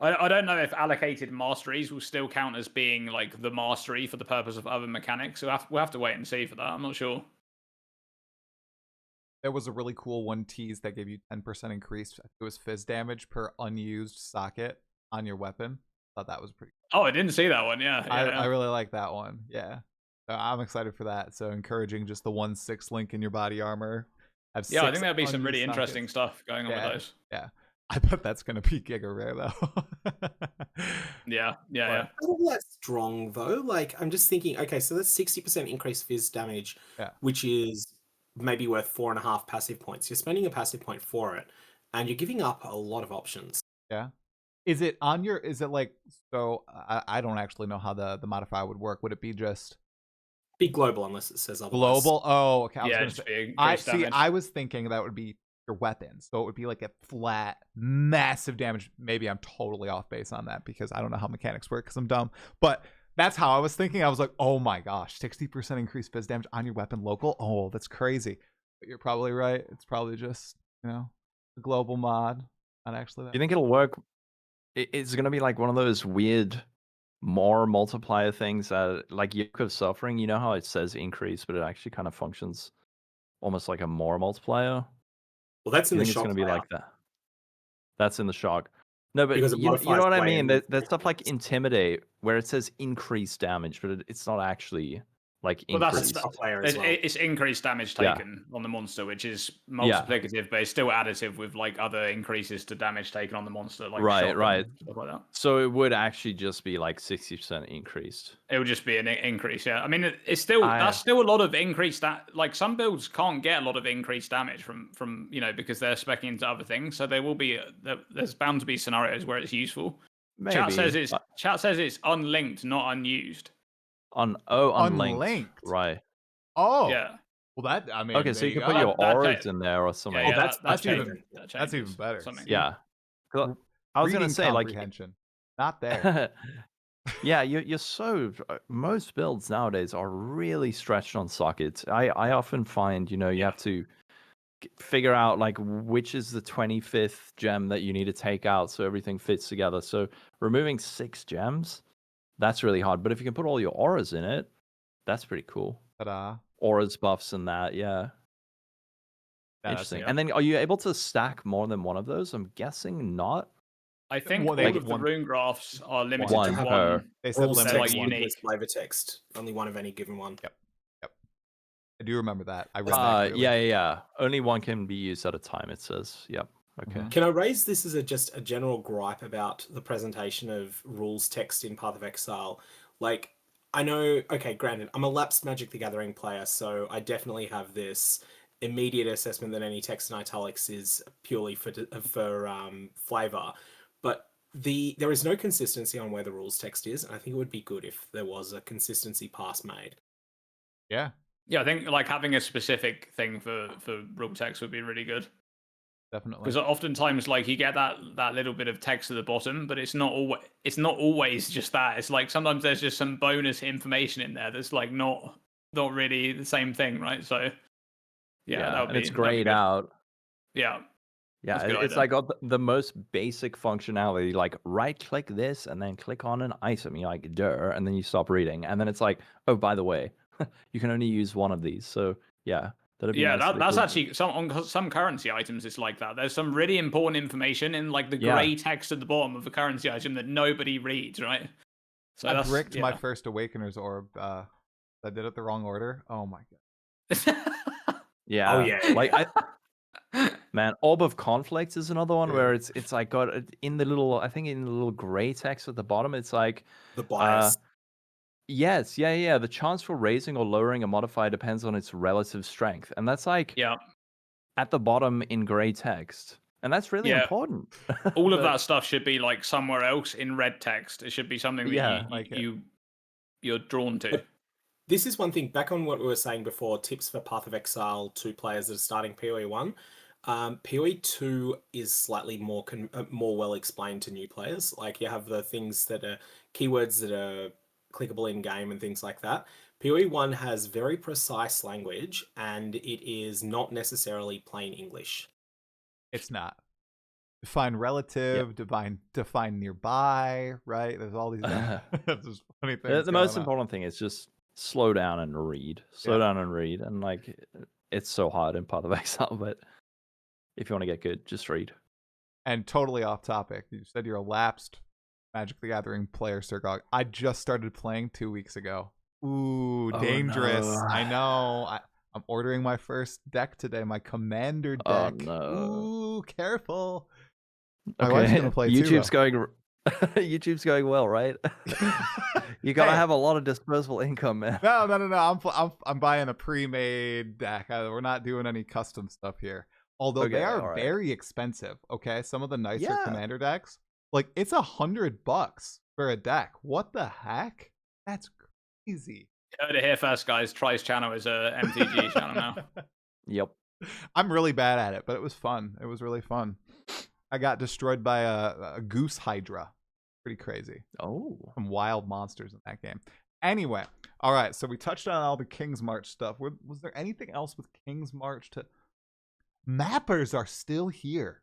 Speaker 2: I don't know if allocated masteries will still count as being like the mastery for the purpose of other mechanics. So we'll have to wait and see for that. I'm not sure.
Speaker 1: There was a really cool one tease that gave you 10% increase. It was fizz damage per unused socket on your weapon. Thought that was pretty
Speaker 2: cool. Oh, I didn't see that one. Yeah.
Speaker 1: I really like that one. Yeah. I'm excited for that. So encouraging just the 1/6 link in your body armor.
Speaker 2: I think there'll be some really interesting stuff going on with those.
Speaker 1: Yeah. I bet that's going to be giga rare, though.
Speaker 2: Yeah.
Speaker 3: I don't think that's strong, though. Like, I'm just thinking, okay, so that's 60% increased fizz damage, which is maybe worth 4.5 passive points. You're spending a passive point for it, and you're giving up a lot of options.
Speaker 1: Yeah. Is it like, so I don't actually know how the modifier would work. Would it be just...
Speaker 3: Be global unless it says otherwise.
Speaker 1: Global? Oh, okay.
Speaker 2: I
Speaker 1: was thinking that would be your weapon, so it would be like a flat massive damage. Maybe I'm totally off base on that, because I don't know how mechanics work, because I'm dumb, but that's how I was thinking. I was like, oh my gosh, 60% increased fizz damage on your weapon local. Oh, that's crazy. But you're probably right. It's probably just a global mod, not actually that.
Speaker 4: You think it'll work? It's gonna be like one of those weird more multiplier things that, like Yoke of Suffering, you know how it says increase, but it actually kind of functions almost like a more multiplier.
Speaker 3: Well, that's in the shock.
Speaker 4: It's going to be like that. That's in the shock. No, but you know what I mean? There's stuff like Intimidate, where it says increased damage, but it's not actually like increased.
Speaker 2: It's increased damage taken on the monster, which is multiplicative, but it's still additive with like other increases to damage taken on the monster. Like
Speaker 4: right.
Speaker 2: Stuff like that.
Speaker 4: So it would actually just be like 60% increased.
Speaker 2: It would just be an increase, yeah. I mean, it's still that's still a lot of increased. Like some builds can't get a lot of increased damage from because they're speccing into other things. So there will be there's bound to be scenarios where it's useful.
Speaker 4: Maybe.
Speaker 2: Chat says it's unlinked, not unused.
Speaker 4: Unlinked.
Speaker 1: Unlinked.
Speaker 4: Right.
Speaker 1: Oh.
Speaker 2: Yeah.
Speaker 1: Well, that I mean,
Speaker 4: Okay,
Speaker 1: there
Speaker 4: so you can
Speaker 1: go.
Speaker 4: put your
Speaker 2: That
Speaker 4: auras
Speaker 2: cha-
Speaker 4: in there or something.
Speaker 2: Yeah,
Speaker 3: that's
Speaker 1: even
Speaker 2: that
Speaker 1: that's even
Speaker 2: changes
Speaker 1: better.
Speaker 2: something.
Speaker 1: See?
Speaker 4: Yeah. 'Cause I was gonna
Speaker 1: Reading
Speaker 4: say, like,
Speaker 1: comprehension. Not there.
Speaker 4: yeah, you're so most builds nowadays are really stretched on sockets. I often find, you have to figure out like which is the 25th gem that you need to take out so everything fits together. So removing 6 gems, that's really hard. But if you can put all your auras in it, that's pretty cool.
Speaker 1: Ta-da.
Speaker 4: Auras, buffs, and that, yeah. Interesting. And then are you able to stack more than one of those? I'm guessing not.
Speaker 2: I think
Speaker 1: Well,
Speaker 2: all
Speaker 1: they-
Speaker 2: of the rune graphs are limited
Speaker 4: One
Speaker 2: to
Speaker 4: per.
Speaker 2: one.
Speaker 1: They said
Speaker 3: Rules
Speaker 1: limited
Speaker 2: like
Speaker 3: text,
Speaker 1: one.
Speaker 2: unique.
Speaker 3: English flavor text. Only one of any given one.
Speaker 1: Yep. I do remember that. I read that clearly.
Speaker 4: Yeah. Only one can be used at a time, it says. Yep. Okay.
Speaker 1: Mhm.
Speaker 3: Can I raise this as just a general gripe about the presentation of rules text in Path of Exile? Like, I know, okay, granted, I'm a lapsed Magic the Gathering player, so I definitely have this immediate assessment that any text in italics is purely for flavor. But there is no consistency on where the rules text is, and I think it would be good if there was a consistency pass made.
Speaker 1: Yeah.
Speaker 2: Yeah, I think like having a specific thing for rule text would be really good.
Speaker 1: Definitely.
Speaker 2: Because oftentimes, like you get that little bit of text at the bottom, but it's not always just that. It's like sometimes there's just some bonus information in there that's like not really the same thing, right? So yeah, that would
Speaker 4: and
Speaker 2: be,
Speaker 4: it's
Speaker 2: that'd be
Speaker 4: grayed
Speaker 2: good.
Speaker 4: out.
Speaker 2: Yeah,
Speaker 4: Yeah,
Speaker 2: That's a good
Speaker 4: it's
Speaker 2: idea.
Speaker 4: like got the most basic functionality. Like right click this and then click on an item. You're like, duh, and then you stop reading. And then it's like, oh, by the way, you can only use one of these. So yeah, that'd be
Speaker 2: yeah.
Speaker 4: nice.
Speaker 2: That's actually on some currency items. It's like that. There's some really important information in like the gray text at the bottom of the currency item that nobody reads, right? So
Speaker 1: I bricked my first Awakener's orb. I did it the wrong order. Oh my god.
Speaker 4: Yeah.
Speaker 3: Oh, yeah.
Speaker 4: Like man, Orb of Conflict is another one where it's like got in the little, I think in the little gray text at the bottom, it's like
Speaker 3: The bias.
Speaker 4: yes, yeah. The chance for raising or lowering a modifier depends on its relative strength, and that's like
Speaker 2: yeah.
Speaker 4: at the bottom in gray text, and that's really
Speaker 2: Yeah.
Speaker 4: important.
Speaker 2: All of that stuff should be like somewhere else in red text. It should be something that you're drawn to.
Speaker 3: This is one thing, back on what we were saying before, tips for Path of Exile 2 players that are starting PoE 1. PoE 2 is slightly more well explained to new players. Like you have the things that are keywords that are clickable in game and things like that. PoE 1 has very precise language and it is not necessarily plain English.
Speaker 1: It's not. Define relative, define nearby, right? There's all these there's funny things.
Speaker 4: The most important thing is just slow down and read. And like it's so hard in Path of Exile, but if you want to get good, just read.
Speaker 1: And totally off topic. You said you're a lapsed Magic the Gathering player, Sirgog. I just started playing 2 weeks ago. Ooh, dangerous.
Speaker 4: No.
Speaker 1: I know. I'm ordering my first deck today, my commander deck.
Speaker 4: Oh no.
Speaker 1: Ooh, careful.
Speaker 4: Okay.
Speaker 1: My wife's gonna play
Speaker 4: YouTube's
Speaker 1: too,
Speaker 4: YouTube's going well, right? You gotta have a lot of disposable income, man.
Speaker 1: No. I'm buying a pre-made deck. We're not doing any custom stuff here. Although they are very expensive. Okay, some of the nicer commander decks, like it's $100 for a deck. What the heck? That's crazy.
Speaker 2: You heard it here first, guys. Try's channel is a MTG channel now.
Speaker 4: Yep.
Speaker 1: I'm really bad at it, but it was fun. It was really fun. I got destroyed by a goose hydra. Pretty crazy.
Speaker 4: Oh.
Speaker 1: Some wild monsters in that game. Anyway, all right. So we touched on all the King's March stuff. Was there anything else with King's March to? Mappers are still here.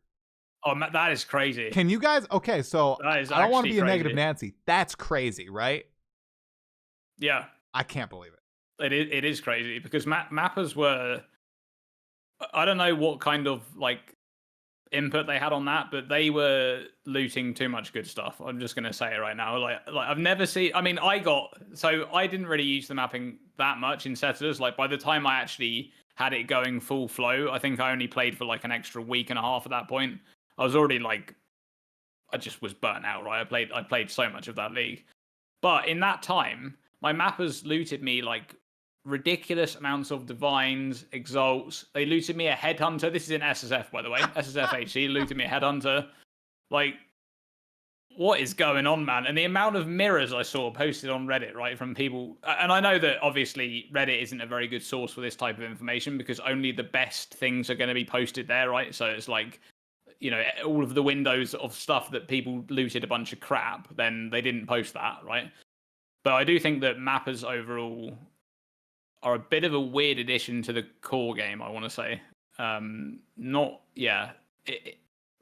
Speaker 2: Oh, that is crazy.
Speaker 1: Can you guys? Okay, so I don't want to be a negative
Speaker 2: crazy.
Speaker 1: Nancy. That's crazy, right?
Speaker 2: Yeah.
Speaker 1: I can't believe it.
Speaker 2: It is crazy because mappers were. I don't know what kind of like input they had on that, but they were looting too much good stuff. I'm just gonna say it right now. Like I've never seen. I mean, I didn't really use the mapping that much in Settlers. Like by the time I actually had it going full flow, I think I only played for like an extra week and a half at that point. I was already like, I just was burnt out, right? I played so much of that league, but in that time, my mappers looted me like ridiculous amounts of divines, exalts. They looted me a headhunter. This is in SSF, by the way. SSF HC looted me a headhunter. Like what is going on, man? And the amount of mirrors I saw posted on Reddit, right, from people, and I know that obviously Reddit isn't a very good source for this type of information because only the best things are going to be posted there, right? So it's like, all of the windows of stuff that people looted a bunch of crap, then they didn't post that, right? But I do think that mappers overall are a bit of a weird addition to the core game, I want to say.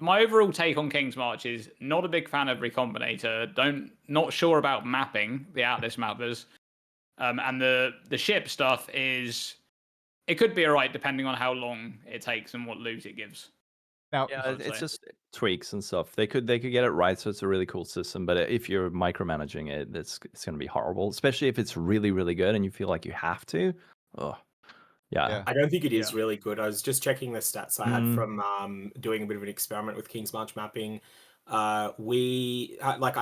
Speaker 2: My overall take on King's March is not a big fan of Recombinator. Not sure about mapping the Atlas mappers. And the ship stuff it could be alright depending on how long it takes and what loot it gives.
Speaker 1: Now,
Speaker 4: Yeah, it's just tweaks and stuff. They could get it right, so it's a really cool system. But if you're micromanaging it, it's going to be horrible. Especially if it's really, really good and you feel like you have to. Oh, yeah.
Speaker 3: I don't think it is really good. I was just checking the stats I had from doing a bit of an experiment with King's March mapping. I've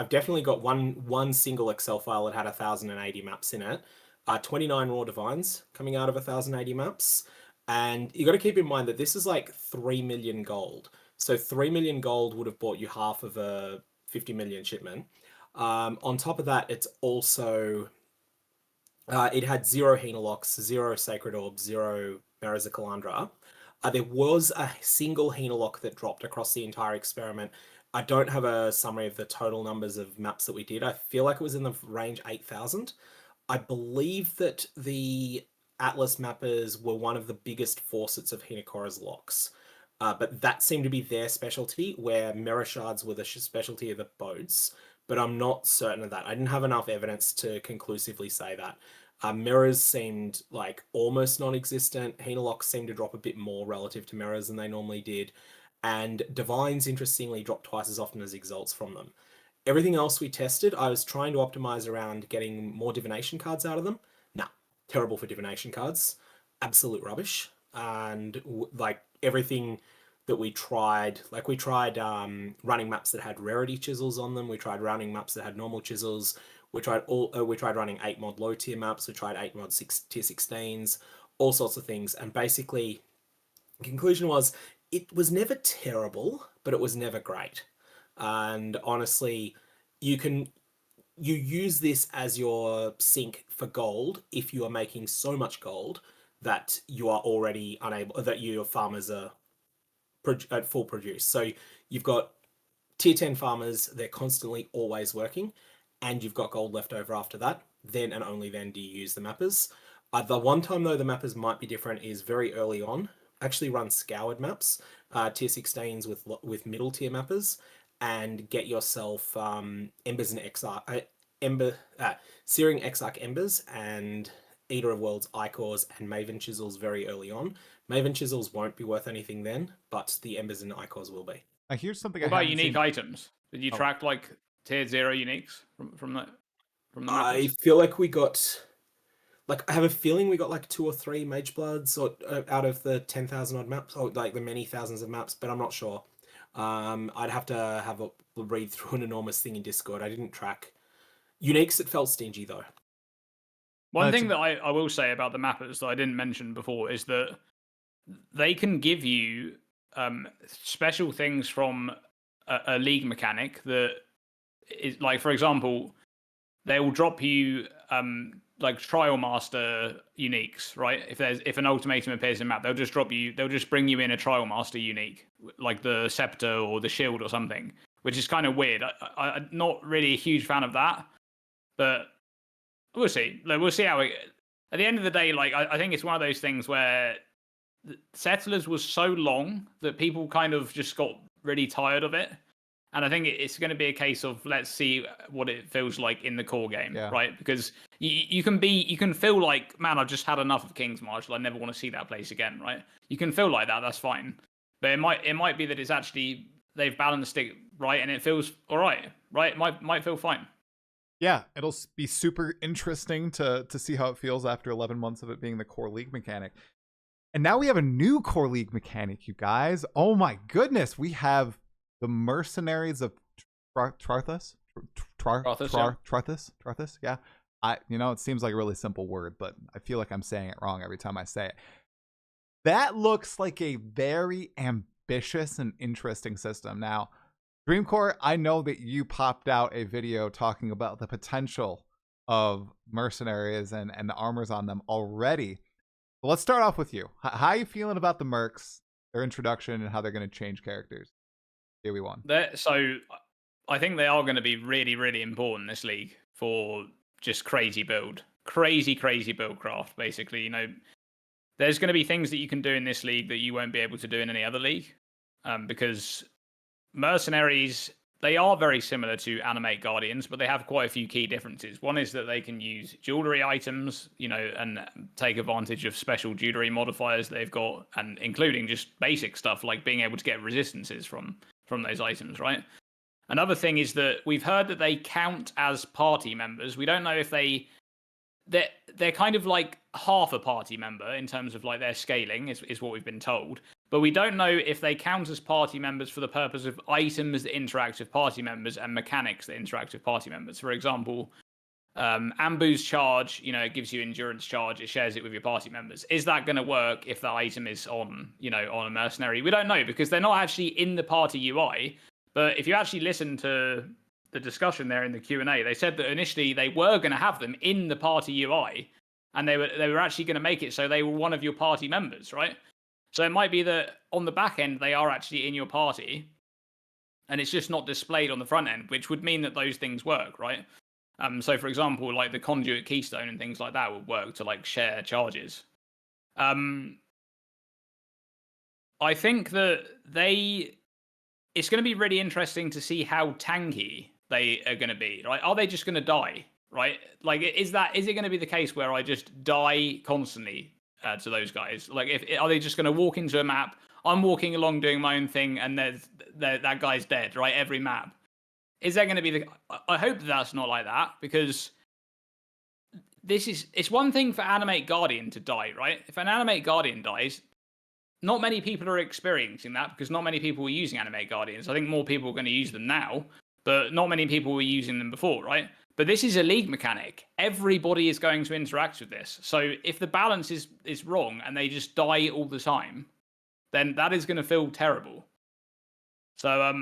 Speaker 3: definitely got one single Excel file that had 1,080 maps in it. 29 raw divines coming out of 1,080 maps. And you got to keep in mind that this is like 3 million gold. So 3 million gold would have bought you half of a 50 million shipment. On top of that, it's also... it had 0 Henalox, 0 Sacred Orbs, 0 Mirrors of Kalandra. There was a single Henalock that dropped across the entire experiment. I don't have a summary of the total numbers of maps that we did. I feel like it was in the range 8,000. I believe that the Atlas mappers were one of the biggest faucets of Hinakora's locks. But that seemed to be their specialty, where Mirror Shards were the specialty of the boats. But I'm not certain of that. I didn't have enough evidence to conclusively say that. Mirrors seemed like almost non-existent. Henalocks seemed to drop a bit more relative to mirrors than they normally did. And Divines, interestingly, dropped twice as often as Exalts from them. Everything else we tested, I was trying to optimize around getting more divination cards out of them. Nah, terrible for divination cards. Absolute rubbish. And like everything that we tried running maps that had rarity chisels on them. We tried running maps that had normal chisels. We tried running 8 mod low tier maps. We tried 8 mod tier 16s, all sorts of things. And basically, the conclusion was it was never terrible, but it was never great. And honestly, you use this as your sink for gold if you are making so much gold that you are already that your farmers are at full produce. So you've got tier 10 farmers, they're constantly always working, and you've got gold left over after that. Then and only then do you use the mappers. The one time though the mappers might be different is very early on. Actually run scoured maps, tier 16s with middle tier mappers, and get yourself Embers and Searing Exarch Embers and Eater of Worlds Icors and Maven Chisels very early on. Maven Chisels won't be worth anything then, but the Embers and Icors will be.
Speaker 1: Here's something.
Speaker 2: What about unique items? Did you track like tier 0 uniques from the mappers?
Speaker 3: I feel like we got... I have a feeling we got like 2 or 3 Mage Bloods out of the 10,000 odd maps, or like the many thousands of maps, but I'm not sure. I'd have to have a read through an enormous thing in Discord. I didn't track uniques. It felt stingy though.
Speaker 2: One thing that I will say about the mappers that I didn't mention before is that they can give you special things from a league mechanic that is, like, for example, they will drop you like Trial Master uniques, right? If an ultimatum appears in map, they'll just bring you in a Trial Master unique, like the Scepter or the Shield or something, which is kind of weird. I'm not really a huge fan of that, but we'll see. We'll see how it... At the end of the day, I think it's one of those things where Settlers was so long that people kind of just got really tired of it. And I think it's going to be a case of let's see what it feels like in the core game, right? Because you can feel like, man, I've just had enough of King's March. I never want to see that place again, right? You can feel like that. That's fine. But it might be that it's actually they've balanced it right and it feels all right, right? It might feel fine.
Speaker 1: Yeah, it'll be super interesting to see how it feels after 11 months of it being the core league mechanic. And now we have a new core league mechanic, you guys. Oh my goodness, we have the Mercenaries of Tarthus. Tarthus, yeah. It seems like a really simple word, but I feel like I'm saying it wrong every time I say it. That looks like a very ambitious and interesting system. Now, Dreamcore, I know that you popped out a video talking about the potential of mercenaries and the armors on them already. But let's start off with you. How are you feeling about the mercs, their introduction, and how they're going to change characters? Here we won.
Speaker 2: So I think they are going to be really, really important this league for just crazy build craft. Basically, you know, there's going to be things that you can do in this league that you won't be able to do in any other league, because mercenaries, they are very similar to animate guardians, but they have quite a few key differences. One is that they can use jewelry items, you know, and take advantage of special jewelry modifiers they've got, and including just basic stuff like being able to get resistances from those items, right? Another thing is that we've heard that they count as party members. We don't know if they're kind of like half a party member in terms of like their scaling is what we've been told. But we don't know if they count as party members for the purpose of items that interact with party members and mechanics that interact with party members. For example, Ambu's charge, you know, it gives you endurance charge, it shares it with your party members. Is that going to work if that item is on, you know, on a mercenary? We don't know, because they're not actually in the party UI. But if you actually listen to the discussion there in the Q&A, they said that initially they were going to have them in the party UI, and they were actually going to make it so they were one of your party members, right? So it might be that on the back end they are actually in your party, and it's just not displayed on the front end, which would mean that those things work, right? So for example, like the conduit keystone and things like that would work to like share charges. I think that it's going to be really interesting to see how tanky they are going to be, right? Are they just going to die, right? Like, is it going to be the case where I just die constantly to those guys? Like, are they just going to walk into a map, I'm walking along doing my own thing, and that guy's dead, right? Every map. Is there going to be I hope that's not like that, because it's one thing for Animate Guardian to die, right? If an Animate Guardian dies, not many people are experiencing that, because not many people were using Animate Guardians. I think more people are going to use them now, but not many people were using them before, right? But this is a league mechanic. Everybody is going to interact with this. So if the balance is wrong and they just die all the time, then that is going to feel terrible. So,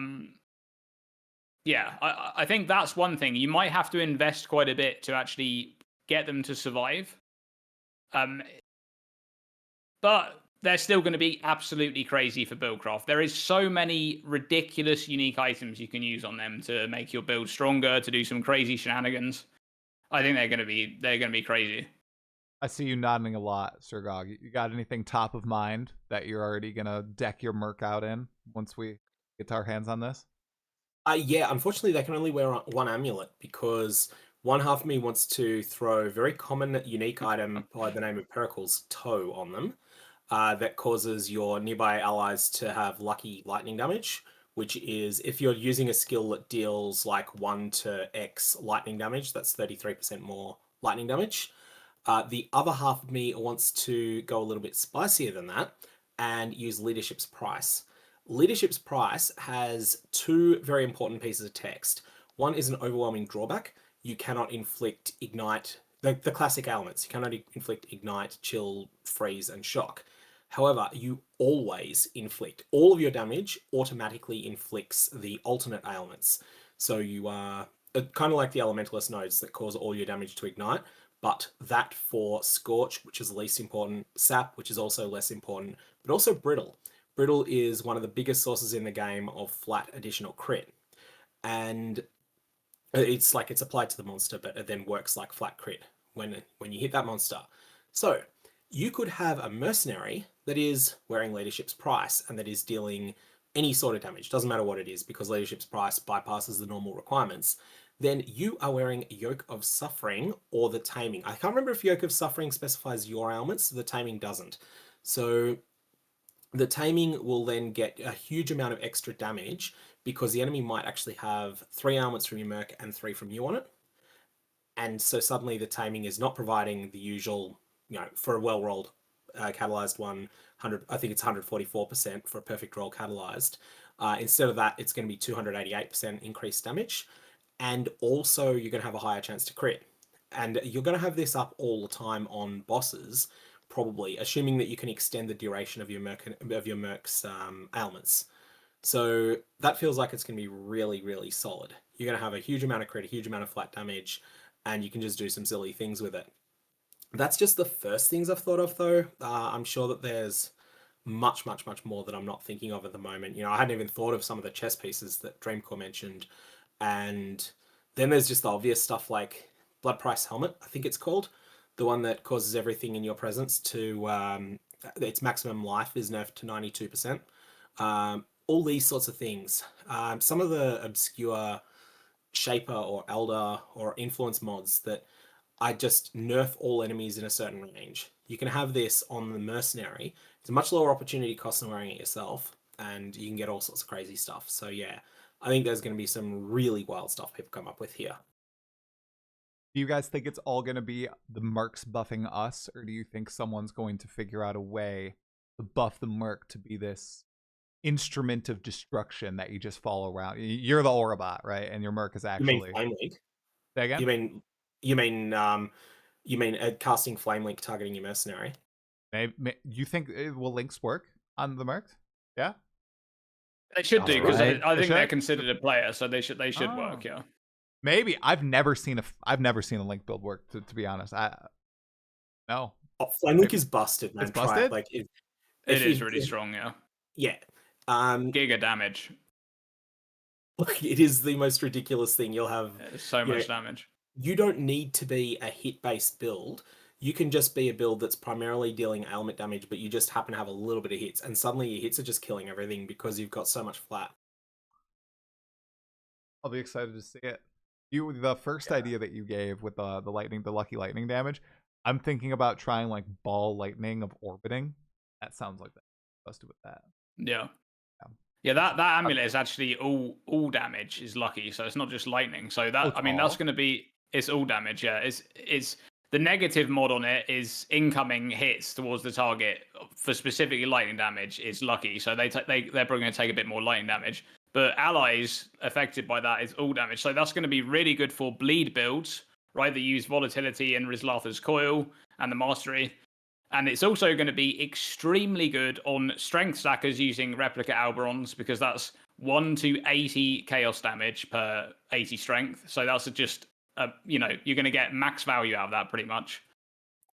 Speaker 2: yeah, I think that's one thing. You might have to invest quite a bit to actually get them to survive. But they're still going to be absolutely crazy for buildcraft. There is so many ridiculous unique items you can use on them to make your build stronger, to do some crazy shenanigans. I think they're going to be crazy.
Speaker 1: I see you nodding a lot, Sir Gog. You got anything top of mind that you're already gonna deck your merc out in once we get our hands on this?
Speaker 3: Yeah, unfortunately they can only wear one amulet, because one half of me wants to throw a very common unique item by the name of Pericle's Toe on them. That causes your nearby allies to have lucky lightning damage, which is, if you're using a skill that deals like 1 to X lightning damage, that's 33% more lightning damage. The other half of me wants to go a little bit spicier than that and use Leadership's Price. Leadership's Price has two very important pieces of text. One is an overwhelming drawback. You cannot inflict Ignite, the classic elements. You cannot inflict Ignite, Chill, Freeze, and Shock. However, you always inflict. All of your damage automatically inflicts the alternate ailments. So you are kind of like the Elementalist nodes that cause all your damage to Ignite, but that for Scorch, which is least important, Sap, which is also less important, but also Brittle. Brittle is one of the biggest sources in the game of flat additional crit. And it's like it's applied to the monster, but it then works like flat crit when you hit that monster. So you could have a mercenary that is wearing Leadership's Price and that is dealing any sort of damage. Doesn't matter what it is, because Leadership's Price bypasses the normal requirements. Then you are wearing Yoke of Suffering or the Taming. I can't remember if Yoke of Suffering specifies your ailments, the Taming doesn't. So the Taming will then get a huge amount of extra damage, because the enemy might actually have 3 ailments from your merc and 3 from you on it. And so suddenly the Taming is not providing the usual, you know, for a well-rolled catalyzed one, I think it's 144% for a perfect roll catalyzed. Instead of that, it's going to be 288% increased damage. And also you're going to have a higher chance to crit. And you're going to have this up all the time on bosses, probably, assuming that you can extend the duration of your merc's ailments. So that feels like it's going to be really, really solid. You're going to have a huge amount of crit, a huge amount of flat damage, and you can just do some silly things with it. That's just the first things I've thought of, though. I'm sure that there's much, much, much more that I'm not thinking of at the moment. I hadn't even thought of some of the chess pieces that Dreamcore mentioned. And then there's just the obvious stuff like Blood Price Helmet, I think it's called. The one that causes everything in your presence to, its maximum life is nerfed to 92%. All these sorts of things. Some of the obscure Shaper or Elder or Influence mods that I just nerf all enemies in a certain range. You can have this on the Mercenary. It's a much lower opportunity cost than wearing it yourself, and you can get all sorts of crazy stuff. So yeah, I think there's going to be some really wild stuff people come up with here.
Speaker 1: Do you guys think it's all going to be the mercs buffing us, or do you think someone's going to figure out a way to buff the merc to be this instrument of destruction that you just follow around? You're the Aurabot, right? And your merc is actually...
Speaker 3: You mean Flame Link?
Speaker 1: Say again?
Speaker 3: You mean casting Flame Link targeting your Mercenary?
Speaker 1: You think will links work on the merc? Yeah?
Speaker 2: They should do, because
Speaker 4: right.
Speaker 2: I think they're considered a player, so they should work, yeah.
Speaker 1: Maybe. I've never seen a link build work, to be honest. No.
Speaker 3: Oh, Flame Link is busted, man.
Speaker 1: It's busted?
Speaker 3: Like
Speaker 2: it is really strong, yeah.
Speaker 3: Yeah.
Speaker 2: Giga damage.
Speaker 3: Look, it is the most ridiculous thing. You'll have
Speaker 2: so much damage.
Speaker 3: You don't need to be a hit-based build. You can just be a build that's primarily dealing ailment damage, but you just happen to have a little bit of hits, and suddenly your hits are just killing everything because you've got so much flat.
Speaker 1: I'll be excited to see it. The first idea that you gave with the lucky lightning damage, I'm thinking about trying like ball lightning of orbiting. That sounds like that. Busted with that.
Speaker 2: Yeah, that amulet is actually all damage is lucky, so it's not just lightning. So that that's going to be, it's all damage. Yeah, it's the negative mod on it is incoming hits towards the target for specifically lightning damage is lucky. So they're probably going to take a bit more lightning damage. But allies affected by that is all damage. So that's going to be really good for bleed builds, right? That use volatility and Rizlatha's coil and the mastery. And it's also going to be extremely good on strength stackers using replica Alberons, because that's 1 to 80 chaos damage per 80 strength. So that's just you're going to get max value out of that pretty much.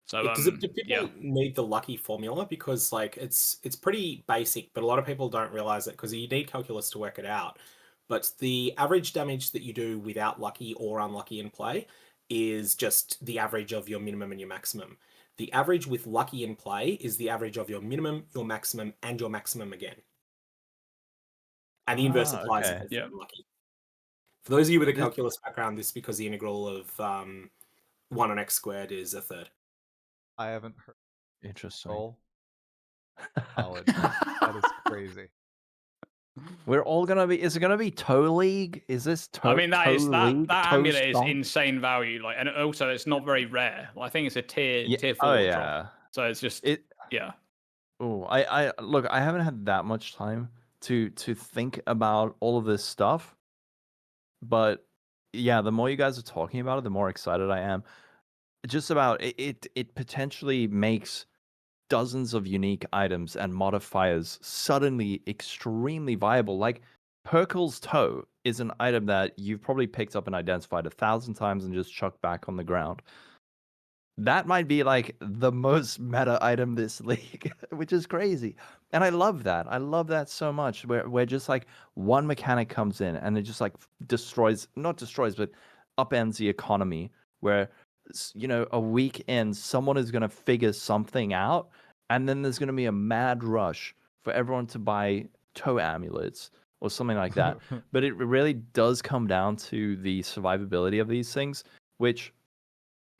Speaker 2: So
Speaker 3: do people need the lucky formula? Because like it's pretty basic, but a lot of people don't realize it because you need calculus to work it out. But the average damage that you do without lucky or unlucky in play is just the average of your minimum and your maximum. The average with lucky in play is the average of your minimum, your maximum, and your maximum again. And the inverse applies if it's lucky. For those of you with a calculus background, this is because the integral of 1 on x squared is a third.
Speaker 1: I haven't heard.
Speaker 4: Interesting.
Speaker 1: College. That is crazy.
Speaker 4: We're all gonna be. Is it gonna be Toe League? Is this Toe?
Speaker 2: I mean, that amulet is insane value. Like, and also it's not very rare. I think it's a tier 4 drop. So it's just
Speaker 4: Oh, I look. I haven't had that much time to think about all of this stuff, but yeah, the more you guys are talking about it, the more excited I am. Just about it. It potentially makes dozens of unique items and modifiers suddenly extremely viable. Like Perkle's Toe is an item that you've probably picked up and identified 1,000 times and just chucked back on the ground. That might be like the most meta item this league, which is crazy. And I love that. I love that so much. Where just like one mechanic comes in and it just like not destroys, but upends the economy. Where a week in, someone is going to figure something out, and then there's going to be a mad rush for everyone to buy toe amulets or something like that. But it really does come down to the survivability of these things, which,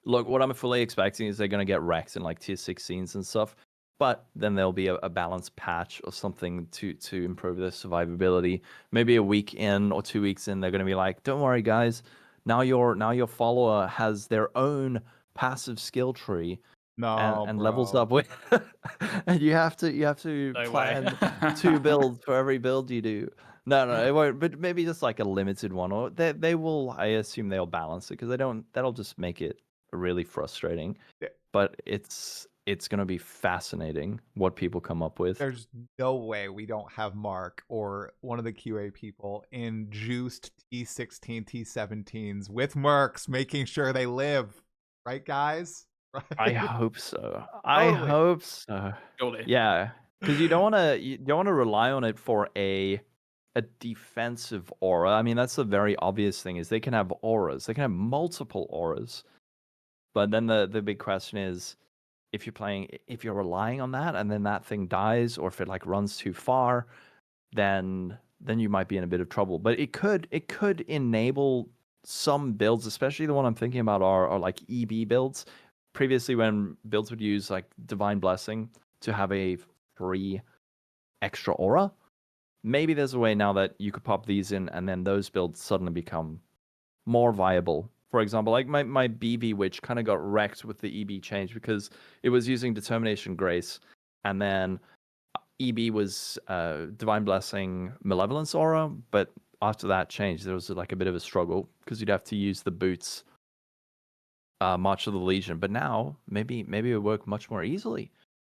Speaker 4: look, what I'm fully expecting is they're going to get wrecked in like tier 16s and stuff, but then there'll be a balanced patch or something to improve their survivability. Maybe a week in or 2 weeks in, they're going to be like, don't worry, guys. Now your follower has their own passive skill tree and levels up with, and you have to plan 2 builds for every build you do. No, it won't. But maybe just like a limited one, or they will. I assume they'll balance it because they don't. That'll just make it really frustrating.
Speaker 1: Yeah.
Speaker 4: But it's it's going to be fascinating what people come up with.
Speaker 1: There's no way we don't have Mark or one of the QA people in juiced T16, T17s with Mercs, making sure they live. Right, guys?
Speaker 4: I
Speaker 1: Right?
Speaker 4: hope so. I
Speaker 1: Totally.
Speaker 4: hope so.
Speaker 2: Surely.
Speaker 4: Yeah, because you don't want to rely on it for a defensive aura. I mean, that's the very obvious thing is they can have auras. They can have multiple auras. But then the big question is if you're relying on that and then that thing dies, or if it like runs too far, then you might be in a bit of trouble. But it could enable some builds, especially the one I'm thinking about are like EB builds. Previously, when builds would use like Divine Blessing to have a free extra aura, maybe there's a way now that you could pop these in and then those builds suddenly become more viable. For example, like my BB Witch kind of got wrecked with the EB change because it was using Determination Grace, and then EB was Divine Blessing Malevolence aura, but after that change, there was like a bit of a struggle because you'd have to use the boots March of the Legion. But now maybe it would work much more easily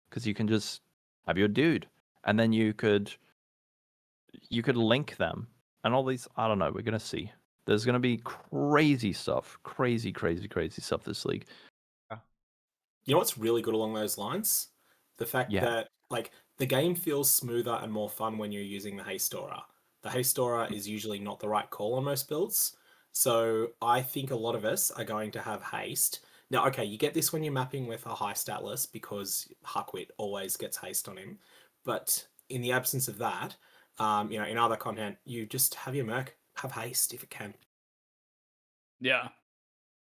Speaker 4: because you can just have your dude, and then you could link them and all these. I don't know. We're gonna see. There's gonna be crazy stuff, crazy stuff this league.
Speaker 3: You know what's really good along those lines? The fact that like the game feels smoother and more fun when you're using the haste aura. The haste aura is usually not the right call on most builds. So I think a lot of us are going to have haste. Now, okay, you get this when you're mapping with a high stat list because Huckwit always gets haste on him. But in the absence of that, in other content, you just have your merc have haste if it can.
Speaker 2: Yeah.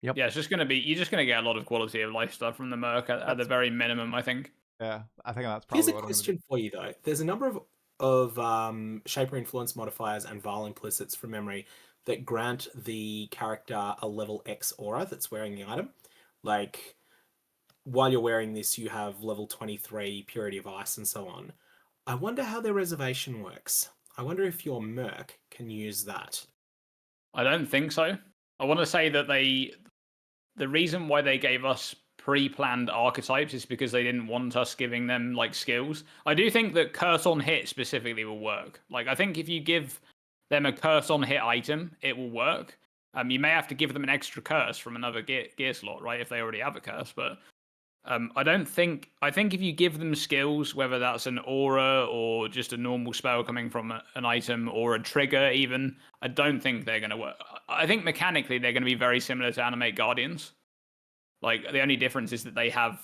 Speaker 4: Yep.
Speaker 2: Yeah, you're just gonna get a lot of quality of life stuff from the merc at the very minimum, I think.
Speaker 1: Yeah, I think that's probably
Speaker 3: Here's a
Speaker 1: what
Speaker 3: question for you though. There's a number of Shaper influence modifiers and Vile implicits from memory that grant the character a level X aura that's wearing the item. Like while you're wearing this, you have level 23 Purity of Ice and so on. I wonder how their reservation works. I wonder if your merc can use that.
Speaker 2: I don't think so. I want to say that the reason why they gave us pre-planned archetypes is because they didn't want us giving them like skills. I do think that curse on hit specifically will work. Like I think if you give them a curse on hit item, it will work. You may have to give them an extra curse from another gear slot, right? If they already have a curse, but I think if you give them skills, whether that's an aura or just a normal spell coming from an item or a trigger even, I don't think they're going to work. I think mechanically they're going to be very similar to Animate Guardians. Like the only difference is that they have,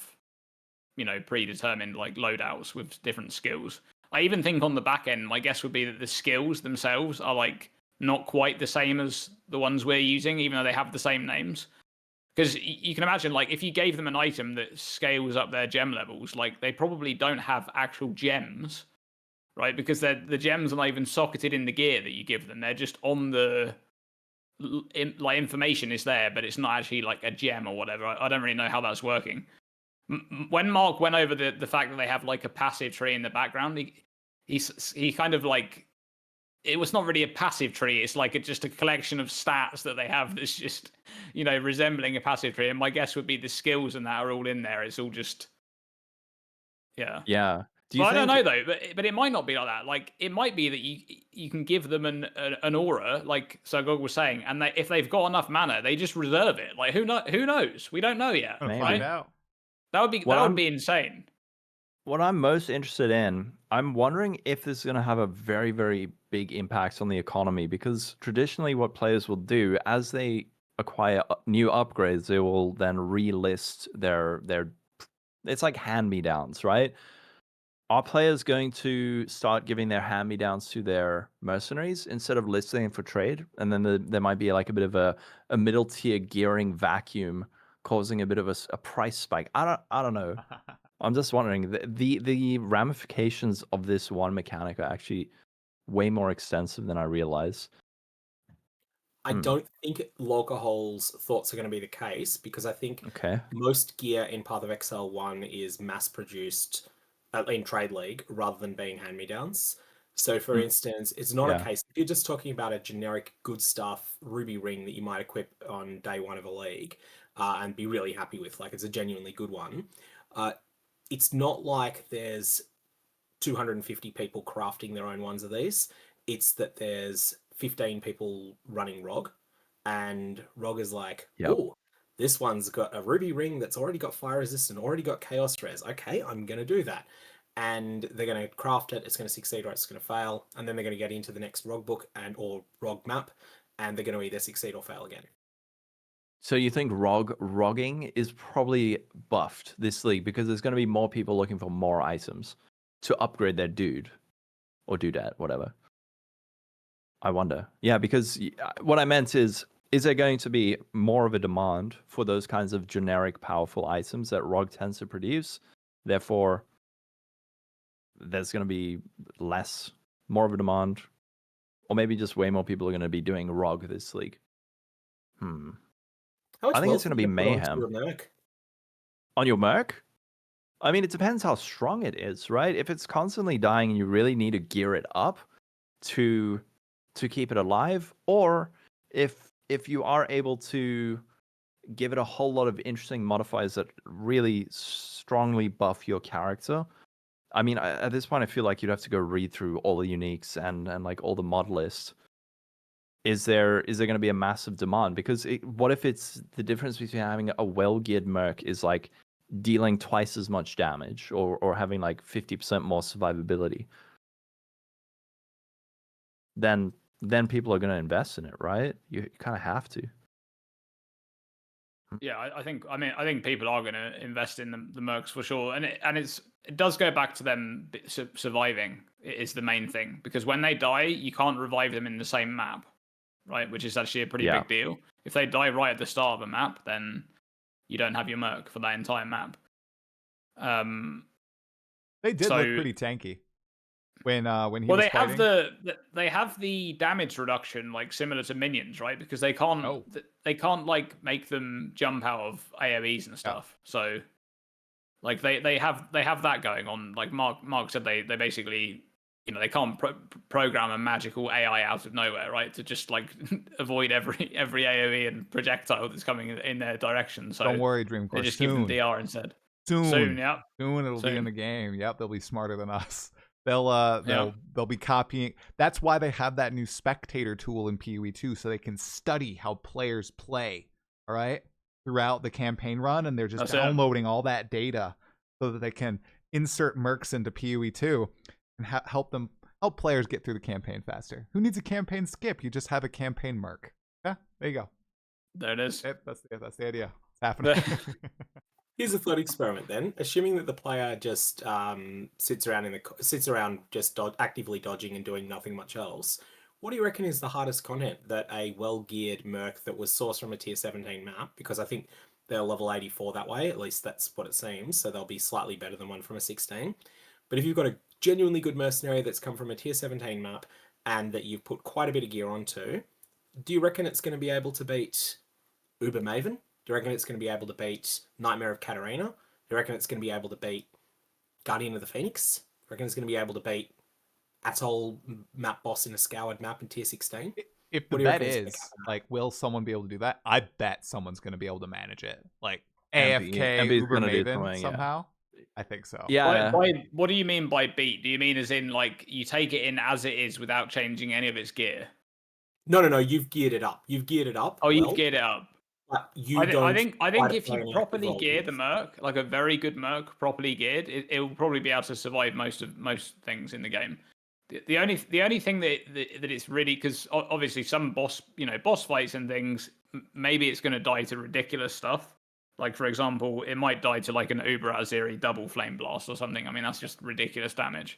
Speaker 2: predetermined like loadouts with different skills. I even think on the back end, my guess would be that the skills themselves are like not quite the same as the ones we're using, even though they have the same names. Because you can imagine, like, if you gave them an item that scales up their gem levels, like, they probably don't have actual gems, right? Because the gems are not even socketed in the gear that you give them. They're just on the, like, information is there, but it's not actually, like, a gem or whatever. I don't really know how that's working. When Mark went over the fact that they have, like, a passive tree in the background, he kind of, like, it was not really a passive tree. It's like just a collection of stats that they have that's just, resembling a passive tree. And my guess would be the skills and that are all in there. It's all just, yeah.
Speaker 4: Yeah.
Speaker 2: I don't know though, but it might not be like that. Like it might be that you can give them an aura, like Sergog was saying, and if they've got enough mana, they just reserve it. Like who knows? We don't know yet.
Speaker 1: Find out.
Speaker 2: That would be insane.
Speaker 4: What I'm most interested in, I'm wondering if this is going to have a very, very big impact on the economy, because traditionally what players will do as they acquire new upgrades, they will then relist their it's like hand-me-downs, right? Are players going to start giving their hand-me-downs to their mercenaries instead of listing them for trade? And then there might be like a bit of a middle-tier gearing vacuum causing a bit of a price spike. I don't know. I'm just wondering, the ramifications of this one mechanic are actually way more extensive than I realize.
Speaker 3: I don't think Loggerhole's thoughts are going to be the case, because I think most gear in Path of Exile 1 is mass-produced in Trade League rather than being hand-me-downs. So, for instance, it's not a case, if you're just talking about a generic good stuff Ruby ring that you might equip on day one of a league and be really happy with, like it's a genuinely good one, it's not like there's 250 people crafting their own ones of these. It's that there's 15 people running ROG, and ROG is like,
Speaker 4: Yep.
Speaker 3: oh, this one's got a ruby ring that's already got fire resistant, already got chaos res. Okay, I'm going to do that. And they're going to craft it. It's going to succeed or it's going to fail. And then they're going to get into the next ROG book or ROG map, and they're going to either succeed or fail again.
Speaker 4: So you think rogging is probably buffed this league because there's going to be more people looking for more items to upgrade their dude or dudette, whatever. I wonder. Yeah, because what I meant is there going to be more of a demand for those kinds of generic powerful items that ROG tends to produce? Therefore, there's going to be more of a demand, or maybe just way more people are going to be doing ROG this league. I think it's going to be mayhem. On your Merc? I mean, it depends how strong it is, right? If it's constantly dying and you really need to gear it up to keep it alive, or if you are able to give it a whole lot of interesting modifiers that really strongly buff your character. I mean, at this point, I feel like you'd have to go read through all the uniques and like all the mod list. Is there going to be a massive demand? Because what if it's the difference between having a well-geared Merc is like dealing twice as much damage or having like 50% more survivability? Then people are going to invest in it, right? You kind of have to.
Speaker 2: Yeah, I think people are going to invest in the Mercs for sure, and it does go back to them surviving is the main thing, because when they die, you can't revive them in the same map, right? Which is actually a pretty big deal. If they die right at the start of a map, then you don't have your Merc for that entire map.
Speaker 1: They did look pretty tanky when he was
Speaker 2: they
Speaker 1: fighting.
Speaker 2: they have the damage reduction like similar to minions, right? Because they can't like make them jump out of AoEs and stuff. Yeah. So like they have that going on. Like Mark said, they basically, you know, they can't program a magical AI out of nowhere, right? To just like avoid every AoE and projectile that's coming in their direction. So
Speaker 1: don't worry, Dreamcore.
Speaker 2: They just give them DR instead.
Speaker 1: Soon,
Speaker 2: yeah.
Speaker 1: Soon it'll be in the game. Yep, they'll be smarter than us. They'll be copying. That's why they have that new spectator tool in PoE 2, so they can study how players play. All right, throughout the campaign run, and they're just downloading all that data so that they can insert mercs into PoE 2 and help players get through the campaign faster. Who needs a campaign skip? You just have a campaign merc. Yeah, there you go.
Speaker 2: There it is.
Speaker 1: Yep, that's the idea. It's happening.
Speaker 3: Here's a thought experiment then. Assuming that the player just sits around just actively dodging and doing nothing much else, what do you reckon is the hardest content that a well-geared Merc that was sourced from a tier 17 map? Because I think they're level 84 that way, at least that's what it seems, so they'll be slightly better than one from a 16. But if you've got a genuinely good mercenary that's come from a tier 17 map and that you've put quite a bit of gear onto, do you reckon it's going to be able to beat Uber Maven? Do you reckon it's going to be able to beat Nightmare of Katarina? Do you reckon it's going to be able to beat Guardian of the Phoenix? Do you reckon it's going to be able to beat Atoll map boss in a scoured map in tier 16?
Speaker 1: If the bet is, like, will someone be able to do that? I bet someone's going to be able to manage it. Like, AFK Uber Maven somehow? Yeah. I think so.
Speaker 2: Yeah. What do you mean by beat? Do you mean as in, like, you take it in as it is without changing any of its gear?
Speaker 3: No. You've geared it up. You've geared it up.
Speaker 2: Oh, you've geared it up. I think if you properly gear the Merc, like a very good Merc, properly geared, it will probably be able to survive most things in the game. The only thing that it's really, because obviously some boss fights and things, maybe it's going to die to ridiculous stuff. Like, for example, it might die to like an Uber Azeri double flame blast or something. I mean, that's just ridiculous damage.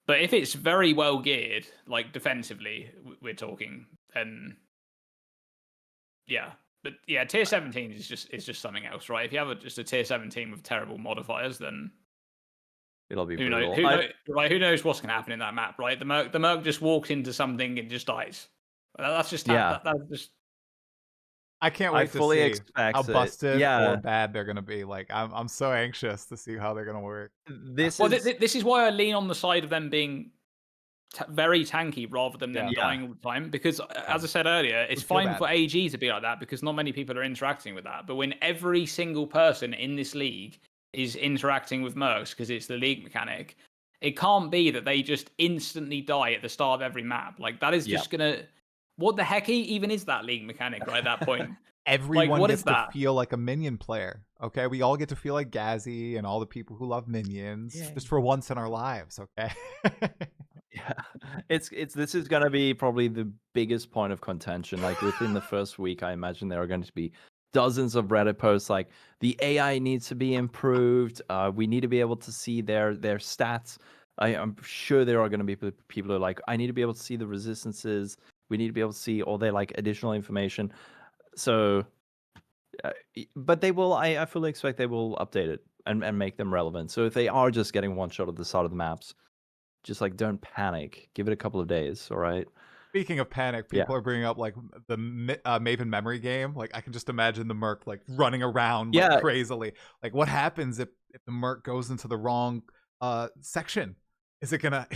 Speaker 2: But if it's very well geared, like defensively, we're talking, then yeah. But yeah, tier 17 is just something else, right? If you have just a tier 17 with terrible modifiers, then
Speaker 4: it'll be
Speaker 2: who knows what's going to happen in that map, right? The Merc just walks into something and just dies. That's just that's just.
Speaker 1: I can't wait to see how busted or bad they're going to be. Like, I'm so anxious to see how they're going to work.
Speaker 2: This is why I lean on the side of them being very tanky rather than them
Speaker 1: Yeah.
Speaker 2: dying all the time. Because as I said earlier, it's
Speaker 1: Would feel
Speaker 2: fine
Speaker 1: bad.
Speaker 2: for AG to be like that because not many people are interacting with that. But when every single person in this league is interacting with mercs because it's the league mechanic, it can't be that they just instantly die at the start of every map. Like that is just gonna. What the heck even is that league mechanic right at that point?
Speaker 1: Everyone
Speaker 2: what
Speaker 1: gets
Speaker 2: is
Speaker 1: to
Speaker 2: that?
Speaker 1: feel like a minion player. Okay, we all get to feel like Gazzy and all the people who love minions just for once in our lives. Okay.
Speaker 4: Yeah, it's this is gonna be probably the biggest point of contention. Like within the first week, I imagine there are going to be dozens of Reddit posts like the AI needs to be improved. We need to be able to see their stats. I'm sure there are going to be people who are like, I need to be able to see the resistances. We need to be able to see all their like additional information. So, but they will. I fully expect they will update it and make them relevant. So if they are just getting one shot at the start of the maps, just like don't panic. Give it a couple of days, all right?
Speaker 1: Speaking of panic, people are bringing up like the Maven memory game. Like I can just imagine the merc like running around like crazily. Like what happens if the merc goes into the wrong section? Is it gonna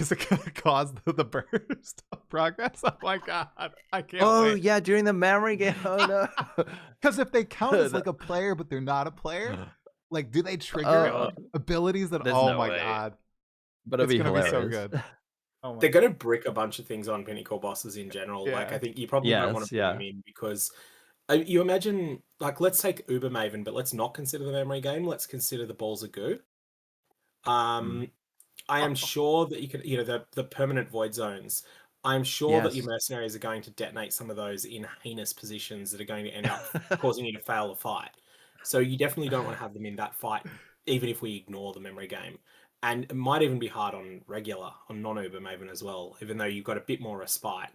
Speaker 1: cause the burst of progress? Oh my god, I can't wait.
Speaker 4: Yeah, during the memory game. Oh no.
Speaker 1: Because if they count as like a player but they're not a player, like do they trigger abilities that? Oh my god.
Speaker 4: But
Speaker 1: It's
Speaker 4: it'd be
Speaker 1: gonna
Speaker 4: hilarious.
Speaker 1: be so good. Oh
Speaker 3: They're going to brick a bunch of things on Pinnacle bosses in general.
Speaker 1: Yeah.
Speaker 3: Like, I think you probably don't want to put them in because you imagine, like, let's take Uber Maven, but let's not consider the memory game. Let's consider the balls of goo. I am sure that you could, the permanent void zones. I'm sure that your mercenaries are going to detonate some of those in heinous positions that are going to end up causing you to fail a fight. So you definitely don't want to have them in that fight, even if we ignore the memory game. And it might even be hard on non-Uber Maven as well, even though you've got a bit more respite.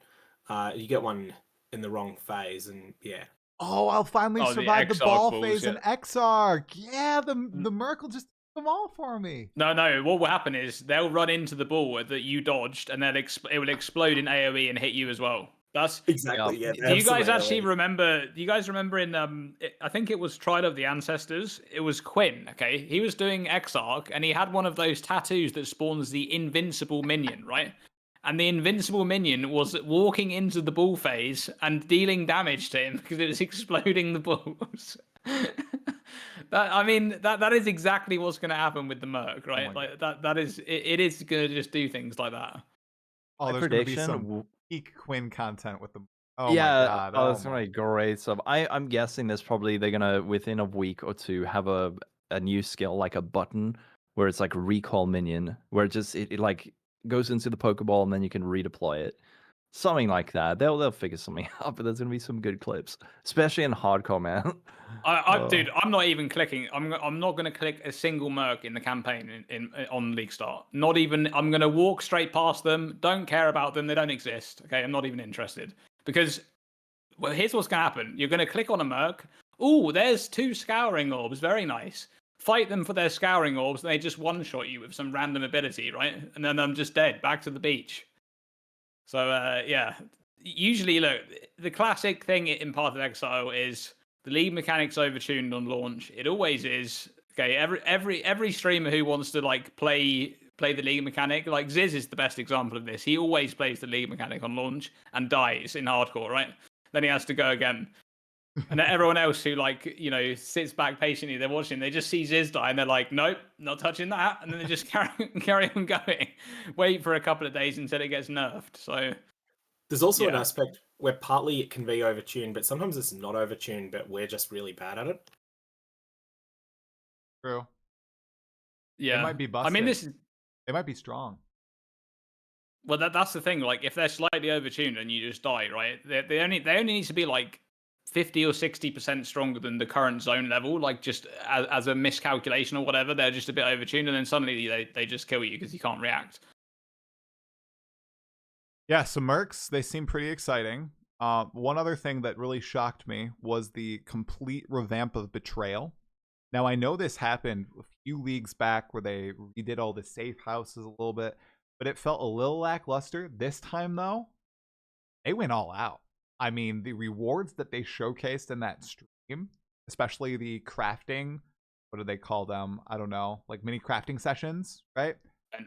Speaker 3: You get one in the wrong phase, and yeah.
Speaker 1: Oh, I'll finally survive the ball phase in Exarch. Yeah, the merc will just do them all for me.
Speaker 2: No. What will happen is they'll run into the ball that you dodged, and then it will explode in AOE and hit you as well. That's
Speaker 3: exactly. Yeah.
Speaker 2: Do you guys actually remember? Do you guys remember in I think it was Trial of the Ancestors. It was Quinn. Okay, he was doing Exarch, and he had one of those tattoos that spawns the invincible minion, right? And the invincible minion was walking into the ball phase and dealing damage to him because it was exploding the balls. That is exactly what's going to happen with the merc, right? That is it is going to just do things like that.
Speaker 1: Oh, there's going to be some peak Quinn content with them. Oh
Speaker 4: my
Speaker 1: god.
Speaker 4: Oh, that's gonna be great stuff. I'm guessing there's probably they're gonna within a week or two have a new skill like a button where it's like recall minion, where it like goes into the Pokeball and then you can redeploy it. Something like that. They'll figure something out, but there's gonna be some good clips, especially in hardcore, man.
Speaker 2: Dude, I'm not even clicking. I'm not going to click a single merc in the campaign on League Start. Not even. I'm going to walk straight past them. Don't care about them. They don't exist. Okay, I'm not even interested because. Well, here's what's going to happen. You're going to click on a merc. Ooh, there's 2 scouring orbs. Very nice. Fight them for their scouring orbs, and they just one-shot you with some random ability, right? And then I'm just dead. Back to the beach. So yeah. Usually, look, the classic thing in Path of Exile is. The league mechanic's overtuned on launch. It always is. Okay, every streamer who wants to like play the league mechanic, like Ziz is the best example of this. He always plays the league mechanic on launch and dies in hardcore, right? Then he has to go again. And then everyone else who sits back patiently, they're watching, they just see Ziz die and they're like, nope, not touching that. And then they just carry on going. Wait for a couple of days until it gets nerfed. So
Speaker 3: there's also an aspect where partly it can be overtuned, but sometimes it's not overtuned, but we're just really bad at it.
Speaker 1: True.
Speaker 2: Yeah.
Speaker 1: They might be busted. They might be strong.
Speaker 2: Well, that's the thing. Like, if they're slightly overtuned and you just die, right? They only need to be like 50 or 60% stronger than the current zone level. Like, just as a miscalculation or whatever, they're just a bit overtuned, and then suddenly they just kill you because you can't react.
Speaker 1: Yeah, so mercs, they seem pretty exciting. One other thing that really shocked me was the complete revamp of Betrayal. Now, I know this happened a few leagues back where they redid all the safe houses a little bit, but it felt a little lackluster. This time, though, they went all out. I mean, the rewards that they showcased in that stream, especially the crafting, what do they call them? I don't know, like mini crafting sessions, right?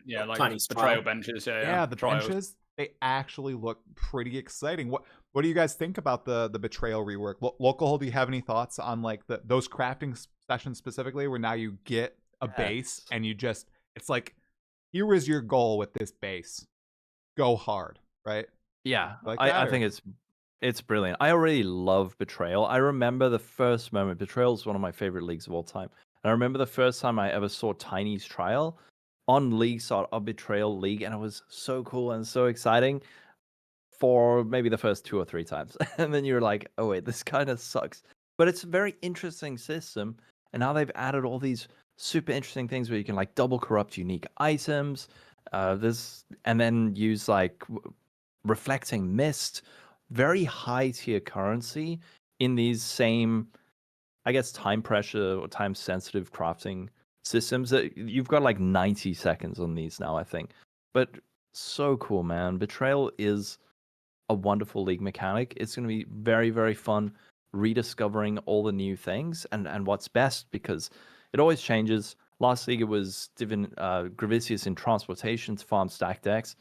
Speaker 2: Yeah, like
Speaker 3: tiny
Speaker 2: betrayal benches. Yeah,
Speaker 1: the benches. they actually look pretty exciting. What do you guys think about the betrayal rework? Local, do you have any thoughts on like those crafting sessions specifically, where now you get a base and you just, it's like, here is your goal with this base, go hard, right?
Speaker 4: Yeah,
Speaker 1: Like
Speaker 4: I think it's brilliant. I already love Betrayal. I remember the first moment. Betrayal is one of my favorite leagues of all time. And I remember the first time I ever saw Tiny's trial on League Sort of Betrayal League, and it was so cool and so exciting for maybe the first 2 or 3 times. And then you're like, oh wait, this kind of sucks. But it's a very interesting system. And now they've added all these super interesting things where you can like double corrupt unique items. And then use like reflecting mist, very high tier currency in these same, I guess, time pressure or time sensitive crafting systems. That you've got like 90 seconds on these now, I think. But so cool, man. Betrayal is a wonderful league mechanic. It's going to be very, very fun rediscovering all the new things and what's best, because it always changes. Last league it was Gravicius in transportation to farm stack decks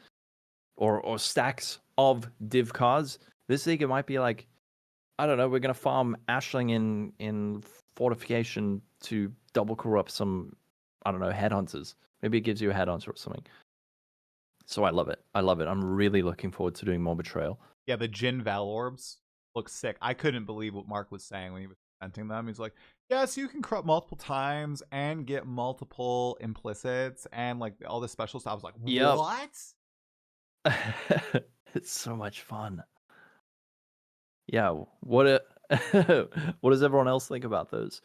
Speaker 4: or stacks of div cards. This league it might be like, I don't know, we're gonna farm Ashling in fortification to double corrupt some, I don't know, headhunters. Maybe it gives you a headhunter or something. So I love it. I'm really looking forward to doing more Betrayal.
Speaker 1: Yeah, the Jin Val Orbs look sick. I couldn't believe what Mark was saying when he was presenting them. He's like, yeah, so you can corrupt multiple times and get multiple implicits and like all this special stuff. I was like, what?
Speaker 4: It's so much fun. Yeah, what does everyone else think about those?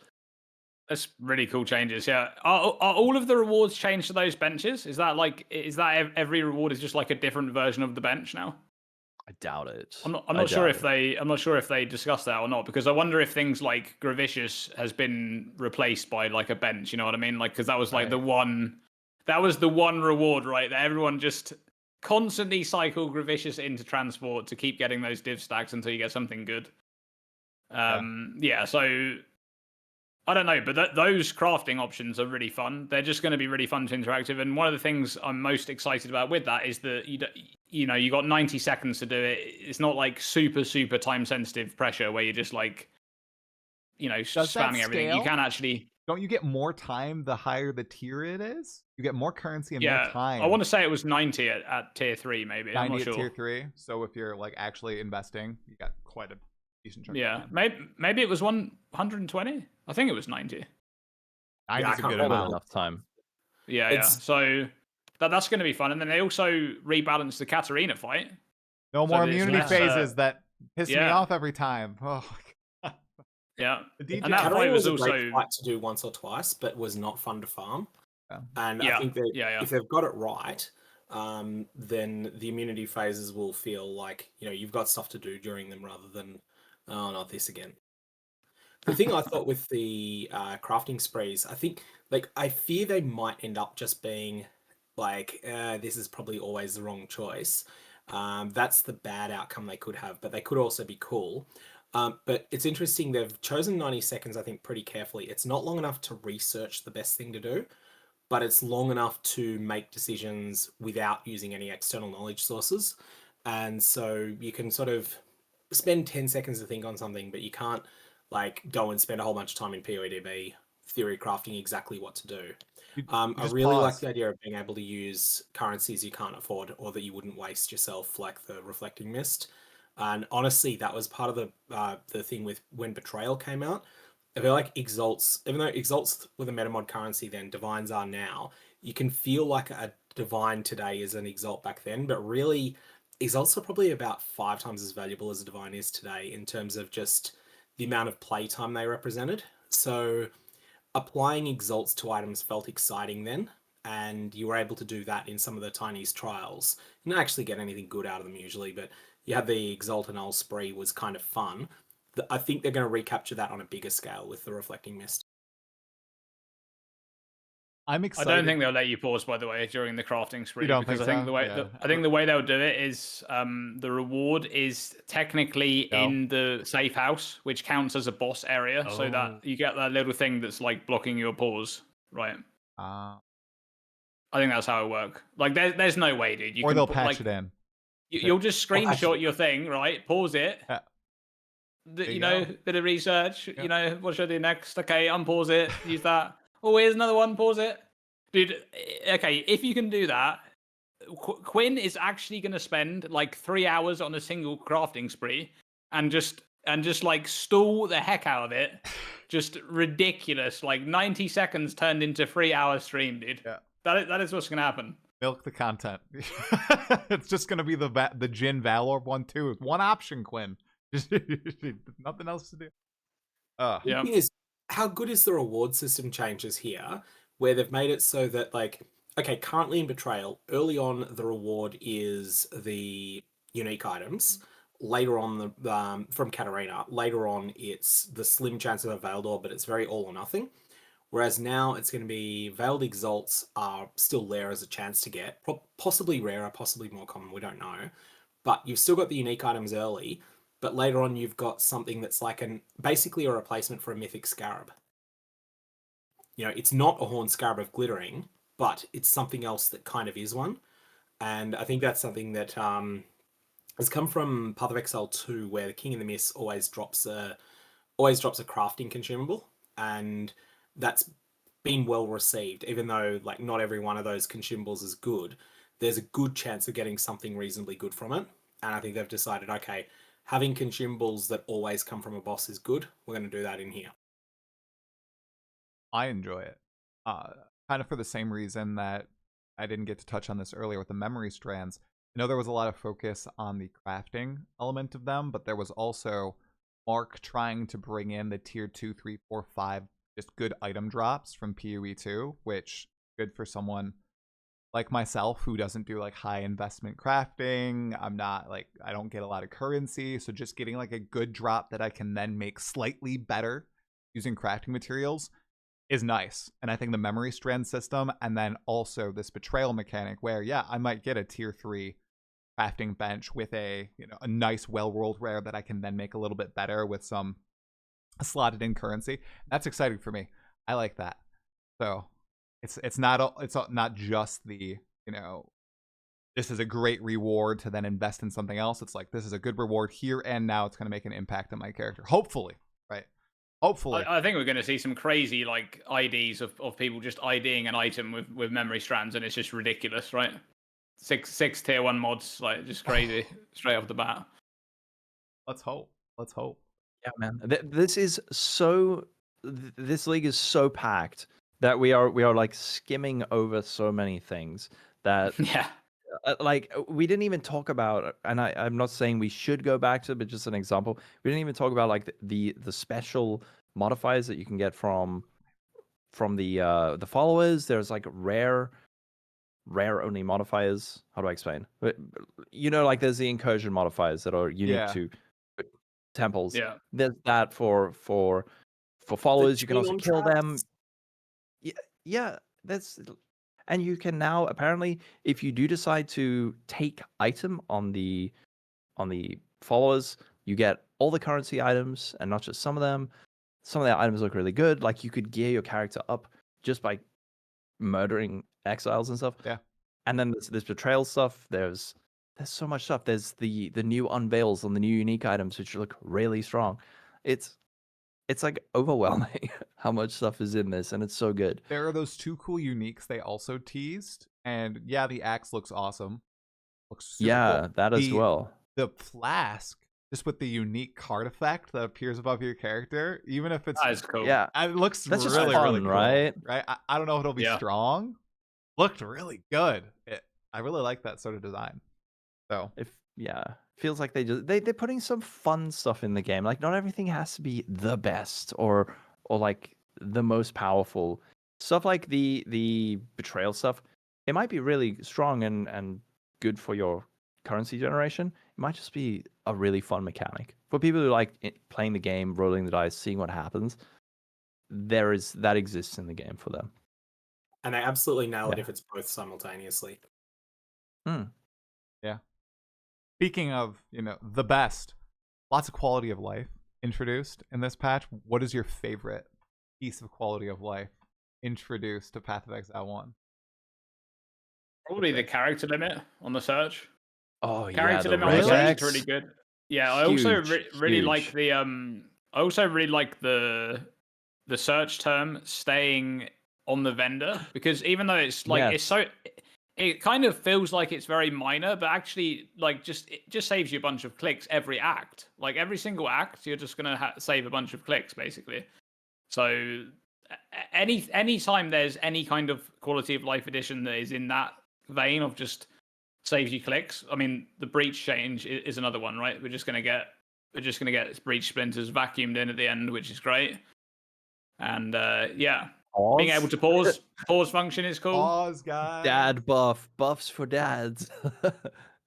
Speaker 2: That's really cool changes. Yeah, are all of the rewards changed to those benches? Is that every reward is just like a different version of the bench now?
Speaker 4: I doubt it.
Speaker 2: I'm not sure if they discussed that or not, because I wonder if things like Gravicius has been replaced by like a bench. You know what I mean? Like, because that was like the one reward, right? That everyone just constantly cycle Gravicius into transport to keep getting those div stacks until you get something good. So I don't know, but those crafting options are really fun. They're just going to be really fun to interactive. And one of the things I'm most excited about with that is that you got 90 seconds to do it. It's not like super time sensitive pressure where you're just like, spamming everything. You can actually.
Speaker 1: Don't you get more time the higher the tier it is? You get more currency and more time.
Speaker 2: I want to say it was 90 at tier 3, maybe.
Speaker 1: 90
Speaker 2: I'm not
Speaker 1: at
Speaker 2: sure.
Speaker 1: tier 3. So if you're like actually investing, you got quite a decent chunk.
Speaker 2: Yeah, maybe it was 120. I think it was 90.
Speaker 1: 90 is a good amount.
Speaker 4: Enough time.
Speaker 2: Yeah. So that's going to be fun. And then they also rebalanced the Katarina fight.
Speaker 1: No more immunity phases that piss me off every time. Oh.
Speaker 2: Yeah,
Speaker 3: and that fight was also a great fight to do once or twice, but was not fun to farm. Yeah. And I think that if they've got it right, then the immunity phases will feel like you've got stuff to do during them rather than not this again. The thing I thought with the crafting sprees, I fear they might end up just being like this is probably always the wrong choice. That's the bad outcome they could have, but they could also be cool. But it's interesting, they've chosen 90 seconds, I think, pretty carefully. It's not long enough to research the best thing to do, but it's long enough to make decisions without using any external knowledge sources. And so you can sort of spend 10 seconds to think on something, but you can't go and spend a whole bunch of time in PoEDB theory crafting exactly what to do. I really like the idea of being able to use currencies you can't afford or that you wouldn't waste yourself, like the Reflecting Mist. And honestly, that was part of the thing with when Betrayal came out. I feel like Exalts, even though Exalts were the metamod currency then, Divines are now, you can feel like a Divine today is an Exalt back then, but really, Exalts are probably about 5 times as valuable as a Divine is today in terms of just the amount of playtime they represented. So applying Exalts to items felt exciting then, and you were able to do that in some of the Tiny's trials. You didn't actually get anything good out of them usually, but you had the Exalt and Null spree was kind of fun. I think they're going to recapture that on a bigger scale with the Reflecting Mist.
Speaker 1: I'm excited.
Speaker 2: I don't think they'll let you pause, by the way, during the crafting spree.
Speaker 1: I
Speaker 2: think the way they'll do it is the reward is technically in the safe house, which counts as a boss area, so that you get that little thing that's like blocking your pause, right? I think that's how it works. Like, there's no way, dude.
Speaker 1: They'll patch it in.
Speaker 2: You'll just screenshot your thing, right? Pause it. You know, bit of research. You know, what should I do next? Okay, unpause it. Use that. Oh, here's another one. Pause it, dude. Okay, if you can do that, Quinn is actually going to spend like 3 hours on a single crafting spree, and just like stall the heck out of it. Just ridiculous. Like 90 seconds turned into 3 hour stream, dude.
Speaker 1: Yeah.
Speaker 2: That is what's going to happen.
Speaker 1: Milk the content. It's just gonna be the Jin Valor one too. One option, Quinn. Nothing else to do.
Speaker 3: The thing is, how good is the reward system changes here, where they've made it so that, like, okay, currently in Betrayal, early on the reward is the unique items. Later on, the from Katarina, later on it's the slim chance of a Veiled Orb, but it's very all or nothing. Whereas now it's going to be Veiled Exalts are still there as a chance to get, possibly rarer, possibly more common, we don't know. But you've still got the unique items early, but later on you've got something that's like basically a replacement for a Mythic Scarab. You know, it's not a Horned Scarab of Glittering, but it's something else that kind of is one. And I think that's something that has come from Path of Exile 2, where the King in the Mist always drops a crafting consumable, and that's been well received. Even though like not every one of those consumables is good, there's a good chance of getting something reasonably good from it. And I think they've decided, okay, having consumables that always come from a boss is good. We're going to do that in here.
Speaker 1: I enjoy it. Kind of for the same reason that I didn't get to touch on this earlier with the memory strands. I know there was a lot of focus on the crafting element of them, but there was also Mark trying to bring in the tier 2, 3, 4, 5 just good item drops from PoE 2, which good for someone like myself who doesn't do like high investment crafting. I don't get a lot of currency, so just getting like a good drop that I can then make slightly better using crafting materials is nice. And I think the memory strand system, and then also this betrayal mechanic where, yeah, I might get a tier 3 crafting bench with a nice well-rolled rare that I can then make a little bit better with some slotted in currency. That's exciting for me. I like that. So it's not just the, this is a great reward to then invest in something else. It's like, this is a good reward here and now. It's going to make an impact on my character. Hopefully, right? Hopefully.
Speaker 2: I think we're going to see some crazy like IDs of people just IDing an item with memory strands, and it's just ridiculous, right? Six tier 1 mods, like just crazy straight off the bat.
Speaker 1: Let's hope.
Speaker 4: Yeah, man. This league is so packed that we are like skimming over so many things that
Speaker 2: yeah.
Speaker 4: Like we didn't even talk about, and I'm not saying we should go back to it, but just an example. We didn't even talk about like the special modifiers that you can get from the followers. There's like rare only modifiers. How do I explain? But, like there's the incursion modifiers that are unique to temples.
Speaker 2: Yeah.
Speaker 4: There's that for followers. You can also kill them. Yeah. And you can now, apparently, if you do decide to take item on the followers, you get all the currency items and not just some of them. Some of the items look really good. Like you could gear your character up just by murdering exiles and stuff.
Speaker 1: Yeah.
Speaker 4: And then there's betrayal stuff. There's so much stuff. There's the new unveils on the new unique items, which look really strong. It's like overwhelming how much stuff is in this, and it's so good.
Speaker 1: There are those 2 cool uniques they also teased, and yeah, the axe looks awesome. Looks super cool.
Speaker 4: That as well.
Speaker 1: The flask, just with the unique card effect that appears above your character, even if it's
Speaker 2: cool.
Speaker 1: Yeah, it looks
Speaker 4: That's
Speaker 1: really,
Speaker 4: just fun,
Speaker 1: really cool,
Speaker 4: right?
Speaker 1: I don't know if it'll be strong. Looked really good. I really like that sort of design. So
Speaker 4: feels like they're putting some fun stuff in the game. Like not everything has to be the best or like the most powerful stuff. Like the betrayal stuff, it might be really strong and good for your currency generation. It might just be a really fun mechanic for people who like playing the game, rolling the dice, seeing what happens. That exists in the game for them,
Speaker 3: and they absolutely nail it if it's both simultaneously.
Speaker 1: Yeah. Speaking of, the best, lots of quality of life introduced in this patch. What is your favorite piece of quality of life introduced to Path of Exile 1?
Speaker 2: Probably the character limit on the search.
Speaker 4: Oh yeah,
Speaker 2: Character
Speaker 4: the
Speaker 2: limit on the stage
Speaker 4: regex.
Speaker 2: is really good. Yeah, I also
Speaker 4: Huge,
Speaker 2: really like
Speaker 4: huge.
Speaker 2: the I also really like the search term staying on the vendor, because even though it's like it's
Speaker 4: Yes.
Speaker 2: so it kind of feels like it's very minor, but actually like it just saves you a bunch of clicks every act. Like every single act, you're just gonna save a bunch of clicks basically. So any time there's any kind of quality of life addition that is in that vein of just saves you clicks. I mean, the breach change is another one, right? We're just gonna get breach splinters vacuumed in at the end, which is great. And yeah, being able to pause function is cool.
Speaker 1: Pause, guys.
Speaker 4: Dad buffs for dads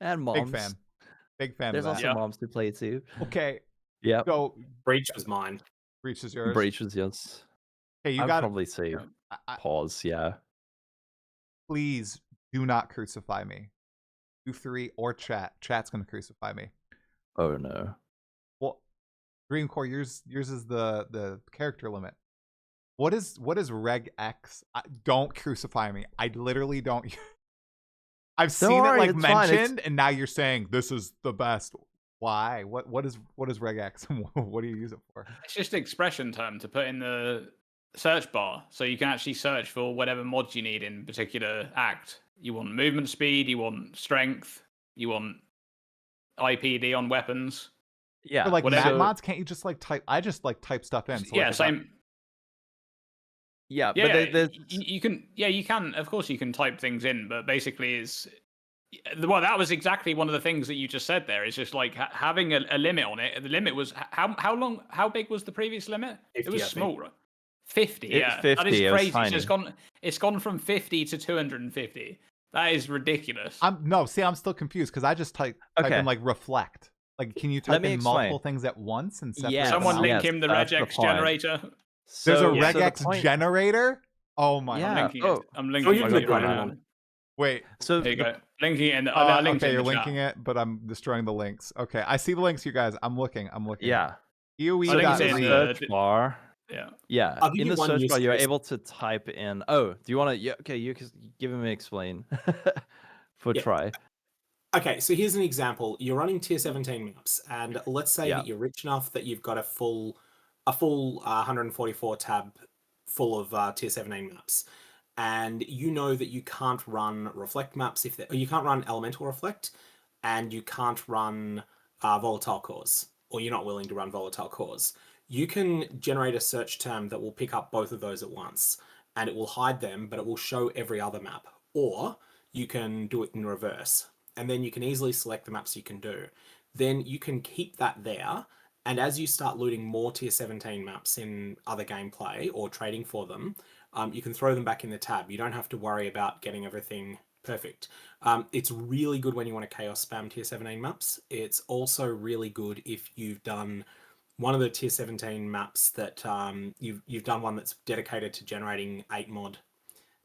Speaker 4: and moms.
Speaker 1: Big fan
Speaker 4: There's
Speaker 1: of that.
Speaker 4: also
Speaker 2: Yeah.
Speaker 4: moms to play too.
Speaker 1: Okay,
Speaker 4: Yep.
Speaker 1: so
Speaker 3: Breach was mine.
Speaker 1: Breach is yours.
Speaker 4: Breach was yours.
Speaker 1: Okay, you
Speaker 4: I'd
Speaker 1: got
Speaker 4: probably say pause. Yeah.
Speaker 1: Please do not crucify me. You three or chat. Chat's gonna crucify me.
Speaker 4: Oh no.
Speaker 1: Well, Dreamcore, yours is the character limit. What is Reg X? Don't crucify me. I literally don't. I've seen
Speaker 4: worry,
Speaker 1: it like
Speaker 4: it's fine.
Speaker 1: mentioned, and now you're saying this is the best. Why? What is Reg X? What do you use it for?
Speaker 2: It's just an expression term to put in the search bar, so you can actually search for whatever mods you need in particular act. You want movement speed, you want strength, you want IPD on weapons.
Speaker 4: Yeah.
Speaker 1: For like
Speaker 2: whatever.
Speaker 1: map mods, can't you just like type? I just like type stuff in. So
Speaker 2: Yeah,
Speaker 1: like, if I-
Speaker 2: same.
Speaker 4: Yeah,
Speaker 2: Yeah,
Speaker 4: but there's
Speaker 2: you can. Yeah, you can. Of course, you can type things in, but basically, is well, that was exactly one of the things that you just said there. Is just like having a limit on it. The limit was how long? How big was the previous limit?
Speaker 3: 50,
Speaker 2: It was
Speaker 3: I think.
Speaker 2: small. 50.
Speaker 4: It's
Speaker 2: Yeah,
Speaker 4: 50,
Speaker 2: that is
Speaker 4: it was
Speaker 2: crazy.
Speaker 4: tiny.
Speaker 2: It's gone from 50 to 250. That is ridiculous.
Speaker 1: I'm still confused because I just type
Speaker 4: Okay.
Speaker 1: in like reflect. Like, can you
Speaker 4: Let
Speaker 1: type
Speaker 4: me
Speaker 1: in multiple
Speaker 4: explain.
Speaker 1: things at once and separate?
Speaker 4: Yes,
Speaker 1: them
Speaker 2: Someone
Speaker 1: out?
Speaker 2: link
Speaker 4: yes,
Speaker 2: him the
Speaker 4: that's the
Speaker 2: regex
Speaker 4: point.
Speaker 2: generator.
Speaker 1: There's a
Speaker 4: So
Speaker 2: yeah.
Speaker 4: the
Speaker 1: regex
Speaker 4: point-
Speaker 1: generator. Oh my!
Speaker 4: Yeah.
Speaker 2: I'm linking
Speaker 4: oh.
Speaker 2: it. I'm linking
Speaker 3: you
Speaker 2: it
Speaker 3: click
Speaker 2: right
Speaker 3: on
Speaker 2: now.
Speaker 3: it.
Speaker 1: Wait.
Speaker 4: So
Speaker 2: There you
Speaker 4: the-
Speaker 2: go. Linking it in the. I linked
Speaker 1: Okay,
Speaker 2: it in
Speaker 1: you're
Speaker 2: the
Speaker 1: linking
Speaker 2: chat.
Speaker 1: it, but I'm destroying the links. Okay, I see the links, you guys. I'm looking.
Speaker 4: yeah.
Speaker 1: PoE
Speaker 2: I think it's
Speaker 4: In
Speaker 2: in
Speaker 4: the
Speaker 2: the-
Speaker 4: search bar.
Speaker 2: Yeah.
Speaker 4: Yeah,
Speaker 3: I'll give
Speaker 4: in
Speaker 3: you
Speaker 4: the
Speaker 3: one
Speaker 4: search
Speaker 3: use
Speaker 4: bar, you're
Speaker 3: case.
Speaker 4: able to type in. Oh, do you want to? Yeah, okay, you can give him explain for
Speaker 3: Yeah.
Speaker 4: try.
Speaker 3: Okay, so here's an example. You're running tier 17 maps, and let's say
Speaker 4: Yeah.
Speaker 3: that you're rich enough that you've got a full 144 tab full of tier 17 maps, and you know that you can't run reflect maps or you can't run elemental reflect, and you can't run volatile cores, or you're not willing to run volatile cores. You can generate a search term that will pick up both of those at once, and it will hide them, but it will show every other map. Or you can do it in reverse, and then you can easily select the maps you can do. Then you can keep that there, and as you start looting more tier 17 maps in other gameplay or trading for them, you can throw them back in the tab. You don't have to worry about getting everything perfect. It's really good when you want to chaos spam tier 17 maps. It's also really good if you've done one of the tier 17 maps that you've done one that's dedicated to generating 8 mod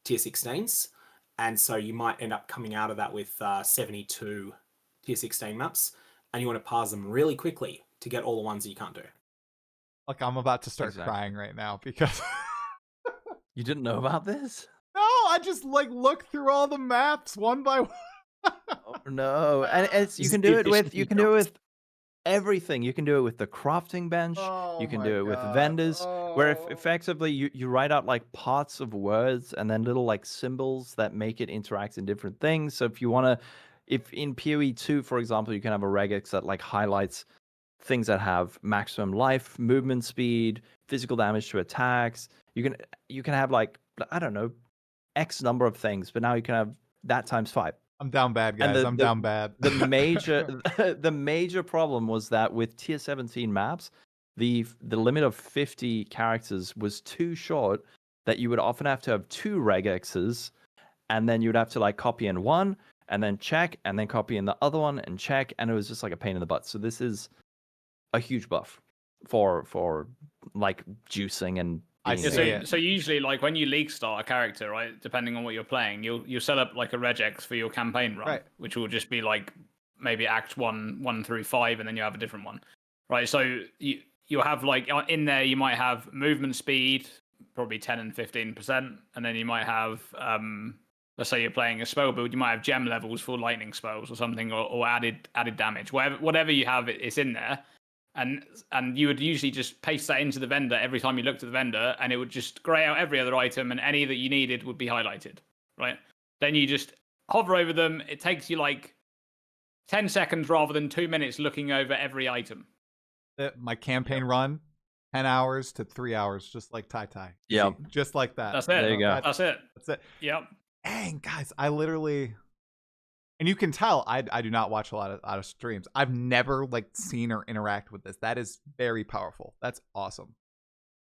Speaker 3: tier 16s. And so you might end up coming out of that with 72 tier 16 maps, and you want to parse them really quickly to get all the ones that you can't do.
Speaker 1: Like, I'm about to start
Speaker 4: Exactly.
Speaker 1: crying right now because
Speaker 4: You didn't know about this?
Speaker 1: no, I just like look through all the maps one by one.
Speaker 4: Oh, no, and it's you
Speaker 3: This
Speaker 4: can
Speaker 3: is
Speaker 4: do it with
Speaker 3: efficient
Speaker 4: with everything. You can do it with the crafting bench.
Speaker 1: Oh
Speaker 4: You can
Speaker 1: my
Speaker 4: do it with
Speaker 1: God.
Speaker 4: vendors, where
Speaker 1: Oh.
Speaker 4: effectively you write out like parts of words and then little like symbols that make it interact in different things. So if you want to, if in PoE 2, for example, you can have a regex that like highlights things that have maximum life, movement speed, physical damage to attacks. You can have like, I don't know, X number of things, but now you can have that times 5.
Speaker 1: I'm down bad,
Speaker 4: And
Speaker 1: guys. I'm down bad.
Speaker 4: The major problem was that with tier 17 maps, the limit of 50 characters was too short that you would often have to have 2 regexes, and then you'd have to like copy in one and then check and then copy in the other one and check, and it was just like a pain in the butt. So this is a huge buff for like juicing and
Speaker 1: I
Speaker 4: being
Speaker 1: see
Speaker 4: able-
Speaker 1: it.
Speaker 2: So usually, like when you league start a character, right? Depending on what you're playing, you'll set up like a regex for your campaign run,
Speaker 1: Right.
Speaker 2: which will just be like maybe Act 1 through 5, and then you have a different one, right? So you'll have like in there you might have movement speed, probably 10 and 15%, and then you might have let's say you're playing a spell build, you might have gem levels for lightning spells or something, or added damage. Whatever you have, it's in there. And you would usually just paste that into the vendor every time you looked at the vendor, and it would just grey out every other item, and any that you needed would be highlighted, right? Then you just hover over them. It takes you like 10 seconds rather than 2 minutes looking over every item.
Speaker 1: My campaign run, 10 hours to 3 hours, just like Tai.
Speaker 4: Yep.
Speaker 1: Just like that.
Speaker 2: That's it.
Speaker 4: There you go.
Speaker 2: That's it.
Speaker 1: That's it.
Speaker 2: Yep.
Speaker 1: Dang, guys, I literally... And you can tell I do not watch a lot of streams. I've never like seen or interact with this. That is very powerful. That's awesome.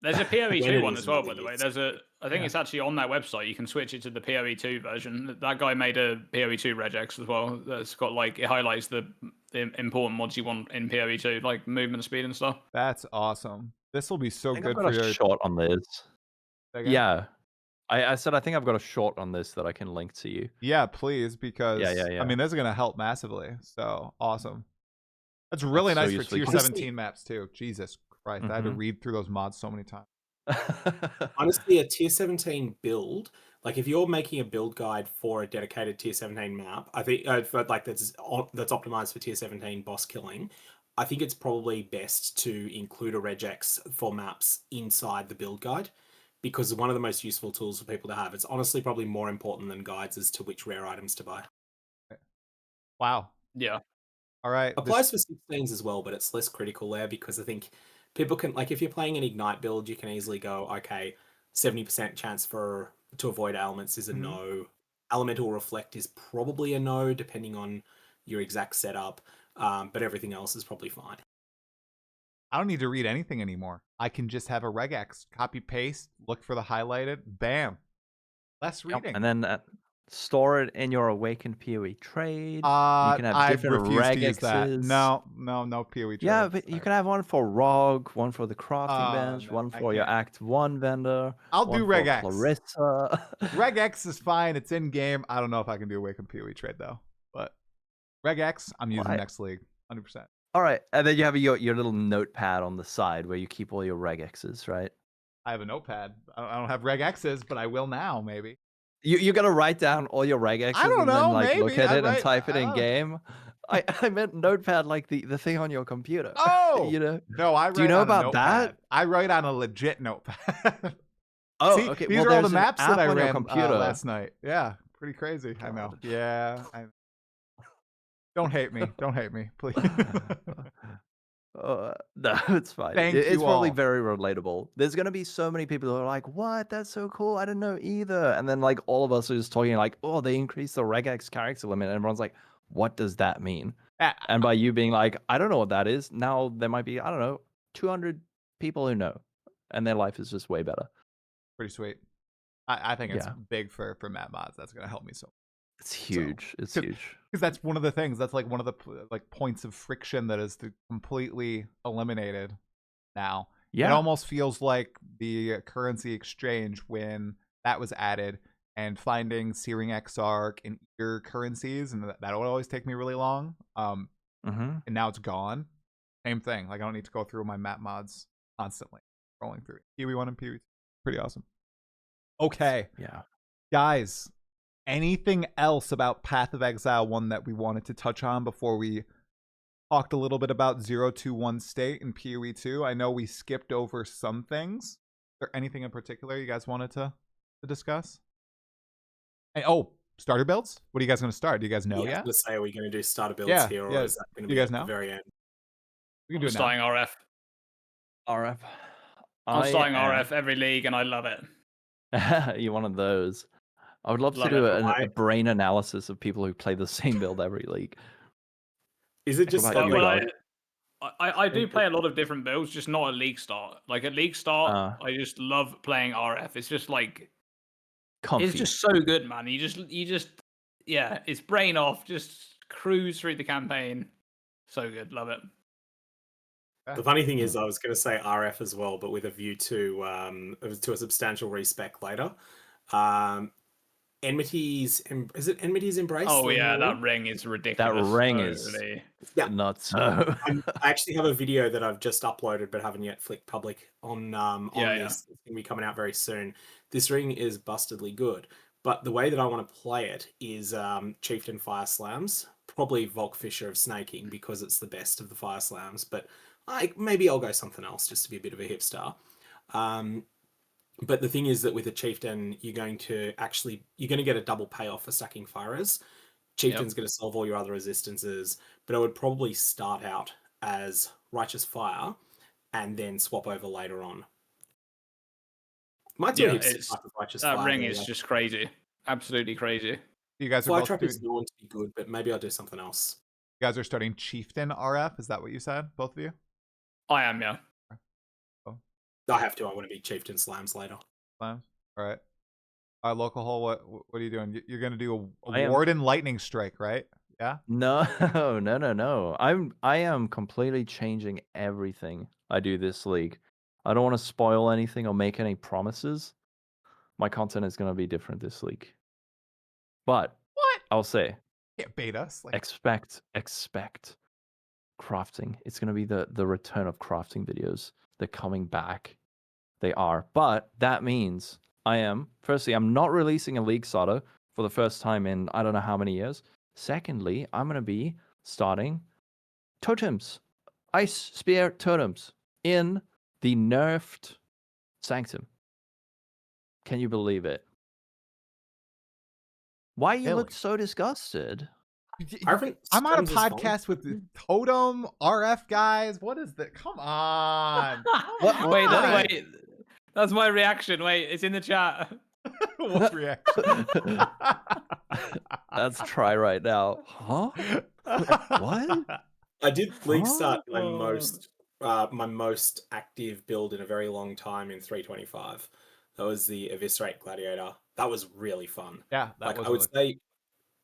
Speaker 2: There's a PoE 2 one as well, by
Speaker 3: really
Speaker 2: the way.
Speaker 3: is.
Speaker 2: I think it's actually on that website. You can switch it to the PoE 2 version. That guy made a PoE 2 regex as well. That's got like, it highlights the important mods you want in PoE 2, like movement speed and stuff.
Speaker 1: That's awesome. This will be so
Speaker 4: I think
Speaker 1: good
Speaker 4: I've got
Speaker 1: for
Speaker 4: a
Speaker 1: your...
Speaker 4: short on this.
Speaker 1: Again?
Speaker 4: Yeah. I said I think I've got a short on this that I can link to you.
Speaker 1: Yeah, please, because
Speaker 4: Yeah.
Speaker 1: I mean, this is gonna help massively. So awesome. That's really
Speaker 4: That's
Speaker 1: nice
Speaker 4: so
Speaker 1: for
Speaker 4: useful.
Speaker 1: tier
Speaker 4: You can
Speaker 1: 17 maps too. Jesus Christ, I had to read through those mods so many times.
Speaker 3: Honestly, a tier 17 build, like if you're making a build guide for a dedicated tier 17 map, I think for, like that's optimized for tier 17 boss killing, I think it's probably best to include a regex for maps inside the build guide, because one of the most useful tools for people to have. It's honestly probably more important than guides as to which rare items to buy.
Speaker 1: Wow.
Speaker 2: Yeah.
Speaker 1: All right.
Speaker 3: Applies for 16s as well, but it's less critical there because I think people can, like, if you're playing an Ignite build, you can easily go, okay, 70% chance to avoid elements is a no. Elemental Reflect is probably a no, depending on your exact setup, but everything else is probably fine.
Speaker 1: I don't need to read anything anymore. I can just have a regex, copy paste, look for the highlighted, bam. Less reading.
Speaker 4: And then store it in your Awakened PoE trade. You can have
Speaker 1: I
Speaker 4: different
Speaker 1: refuse to use that.
Speaker 4: regexes.
Speaker 1: No PoE trade.
Speaker 4: Yeah, but you can have one for ROG, one for the crafting bench,
Speaker 1: no,
Speaker 4: one
Speaker 1: I
Speaker 4: for your
Speaker 1: can't.
Speaker 4: Act 1 vendor.
Speaker 1: I'll
Speaker 4: one
Speaker 1: do
Speaker 4: for
Speaker 1: regex.
Speaker 4: Clarissa.
Speaker 1: Regex is fine. It's in game. I don't know if I can do Awakened PoE trade though. But regex, I'm using next league, 100%.
Speaker 4: All right, and then you have your little notepad on the side where you keep all your regexes, right?
Speaker 1: I have a notepad. I don't have regexes, but I will now, maybe.
Speaker 4: You're gonna write down all your regexes
Speaker 1: I don't
Speaker 4: and then
Speaker 1: know,
Speaker 4: like
Speaker 1: maybe.
Speaker 4: look at
Speaker 1: I'd
Speaker 4: it and
Speaker 1: write-
Speaker 4: type it
Speaker 1: I
Speaker 4: in
Speaker 1: don't-
Speaker 4: game. I meant notepad like the thing on your computer.
Speaker 1: Oh,
Speaker 4: you know?
Speaker 1: no, I write
Speaker 4: Do you know
Speaker 1: on a
Speaker 4: about
Speaker 1: notepad.
Speaker 4: that?
Speaker 1: I write on a legit notepad.
Speaker 4: Oh,
Speaker 1: See,
Speaker 4: okay.
Speaker 1: These
Speaker 4: well,
Speaker 1: are all the
Speaker 4: there's an
Speaker 1: maps that
Speaker 4: app
Speaker 1: I
Speaker 4: on your
Speaker 1: ran
Speaker 4: computer.
Speaker 1: last night. Yeah, pretty crazy. I know.
Speaker 4: God.
Speaker 1: Yeah. Don't hate me. Don't hate me, please.
Speaker 4: No, it's fine.
Speaker 1: Thank
Speaker 4: It's
Speaker 1: you
Speaker 4: probably
Speaker 1: all.
Speaker 4: very relatable. There's gonna be so many people who are like, "What? That's so cool! I didn't know either." And then like all of us are just talking like, "Oh, they increased the regex character limit," and everyone's like, "What does that mean?" And by you being like, "I don't know what that is," now there might be 200 people who know, and their life is just way better.
Speaker 1: Pretty sweet. I think it's big for map mods. That's gonna help me so.
Speaker 4: It's huge. It's
Speaker 1: Cause-
Speaker 4: huge.
Speaker 1: Because that's one of the things. That's like one of the like points of friction that is completely eliminated now.
Speaker 4: Yeah.
Speaker 1: It almost feels like the currency exchange when that was added, and finding Searing Exarch in your currencies, and that would always take me really long. And now it's gone. Same thing. Like I don't need to go through my map mods constantly, rolling through PoE1 and PoE2. Pretty awesome. Okay.
Speaker 4: Yeah.
Speaker 1: Guys, anything else about Path of Exile 1 that we wanted to touch on before we talked a little bit about 021 State and PoE 2? I know we skipped over some things. Is there anything in particular you guys wanted to discuss? And, starter builds? What are you guys going to start? Do you guys know
Speaker 3: I was
Speaker 1: yet?
Speaker 3: going to say, are we going to do starter builds here, or is that going to
Speaker 1: You
Speaker 3: be
Speaker 1: guys
Speaker 3: at
Speaker 1: know?
Speaker 3: the very end?
Speaker 1: We can do
Speaker 2: I'm
Speaker 1: it now.
Speaker 2: starting RF.
Speaker 4: RF.
Speaker 2: I'm starting RF every league, and I love it.
Speaker 4: You're one of those. I would love to
Speaker 2: Love
Speaker 4: do
Speaker 2: it.
Speaker 4: a brain analysis of people who play the same build every league.
Speaker 3: Is it just
Speaker 4: What about
Speaker 3: like,
Speaker 4: you,
Speaker 2: Well, I do play a lot of different builds, just not at league start. Like at league start, I just love playing RF. It's just like
Speaker 4: comfy.
Speaker 2: it's just so good, man. You just yeah, it's brain off, just cruise through the campaign. So good, love it.
Speaker 3: the funny thing is, I was going to say RF as well, but with a view to a substantial respec later. Enmity's Embrace?
Speaker 2: Oh yeah,
Speaker 3: Reward?
Speaker 2: that ring is ridiculous.
Speaker 4: That ring is
Speaker 2: Totally.
Speaker 4: nuts.
Speaker 3: I actually have a video that I've just uploaded but haven't yet flicked public on this. It's going to be coming out very soon. This ring is bustedly good. But the way that I want to play it is Chieftain Fire Slams, probably Volk Fisher of Snaking because it's the best of the Fire Slams. But maybe I'll go something else just to be a bit of a hipster. But the thing is that with a Chieftain, you're going to get a double payoff for stacking fire res. Chieftain's going to solve all your other resistances, but I would probably start out as Righteous Fire and then swap over later on. Might do Righteous
Speaker 2: that
Speaker 3: Fire.
Speaker 2: ring is just crazy. Absolutely crazy.
Speaker 1: You guys are
Speaker 3: Fly
Speaker 1: both
Speaker 3: Trap
Speaker 1: doing...
Speaker 3: is known to be good, but maybe I'll do something else.
Speaker 1: You guys are starting Chieftain RF? Is that what you said, both of you?
Speaker 2: I am, yeah.
Speaker 3: I have to. I want to be Chieftain Slams later.
Speaker 1: Slams? All right. Local hole, what are you doing? You're going to do a Warden Lightning Strike, right? Yeah?
Speaker 4: No. I am completely changing everything I do this league. I don't want to spoil anything or make any promises. My content is going to be different this league. But
Speaker 1: what?
Speaker 4: I'll say,
Speaker 1: can't bait us.
Speaker 4: Expect crafting. It's going to be the return of crafting videos. They're coming back. They are. But that means I'm not releasing a league starter for the first time in I don't know how many years. Secondly, I'm going to be starting totems, ice spear totems in the nerfed Sanctum. Can you believe it? Why you look so disgusted?
Speaker 1: I'm on a podcast with the Totem RF guys. What is that? Come on.
Speaker 2: Wait. That's my reaction. Wait, it's in the chat.
Speaker 1: What reaction?
Speaker 4: Let's try right now. Huh? What?
Speaker 3: I did league start my most active build in a very long time in 325. That was the Eviscerate Gladiator. That was really fun.
Speaker 1: Yeah, I
Speaker 3: would say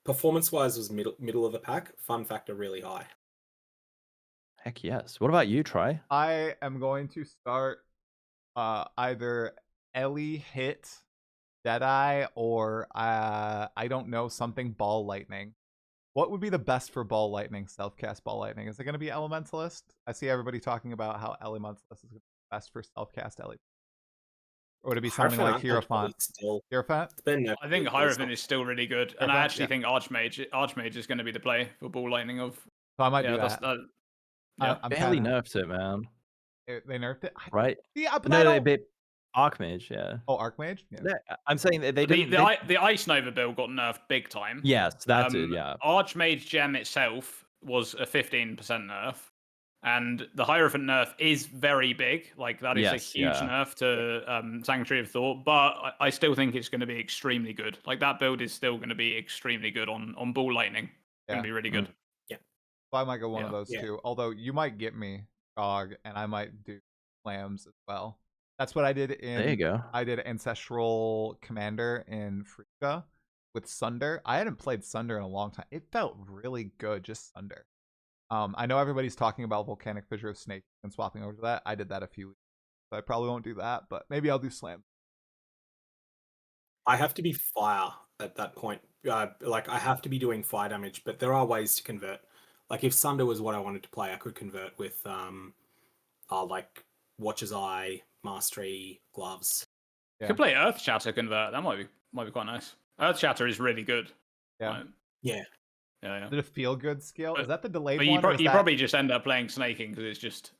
Speaker 3: performance-wise was middle of the pack. Fun factor really high.
Speaker 4: Heck yes. What about you, Try?
Speaker 1: I am going to start either Ellie Hit Deadeye or I don't know, something Ball Lightning. What would be the best for Ball Lightning, self-cast Ball Lightning? Is it going to be Elementalist? I see everybody talking about how Elementalist is best for self-cast Ellie. Or would it be something like Hierophant? Hierophant?
Speaker 2: I think Hierophant is still really good. And I actually think Archmage is going to be the play for Ball Lightning of...
Speaker 1: So I might do that.
Speaker 4: I'm barely nerfed it, man.
Speaker 1: They nerfed it?
Speaker 4: Right?
Speaker 1: Yeah, but
Speaker 4: no, they Archmage, yeah.
Speaker 1: Oh, Archmage?
Speaker 4: Yeah. I'm saying they didn't...
Speaker 2: The Ice Nova build got nerfed big time.
Speaker 4: Yes, that's it, yeah.
Speaker 2: Archmage Gem itself was a 15% nerf. And the Hierophant nerf is very big. Like, that is a huge nerf to Sanctuary of Thought. But I still think it's going to be extremely good. Like, that build is still going to be extremely good on Ball Lightning. It's going to be really good.
Speaker 3: Yeah.
Speaker 1: So I might go one of those two. Although, you might get me Dog, and I might do Slams as well. That's what I did in...
Speaker 4: There you go.
Speaker 1: I did Ancestral Commander in Freaka with Sunder. I hadn't played Sunder in a long time. It felt really good, just Sunder. I know everybody's talking about Volcanic Fissure of Snake and swapping over to that. I did that a few weeks ago, so I probably won't do that, but maybe I'll do Slam.
Speaker 3: I have to be fire at that point. I have to be doing fire damage, but there are ways to convert. Like, if Sunder was what I wanted to play, I could convert with like Watcher's Eye, Mastery, Gloves.
Speaker 2: You could play Earth Shatter convert. That might be quite nice. Earth Shatter is really good.
Speaker 1: Yeah.
Speaker 3: Yeah.
Speaker 1: Is it a feel good skill? Is that the delayed
Speaker 2: one? But you probably just end up playing Snaking because it's just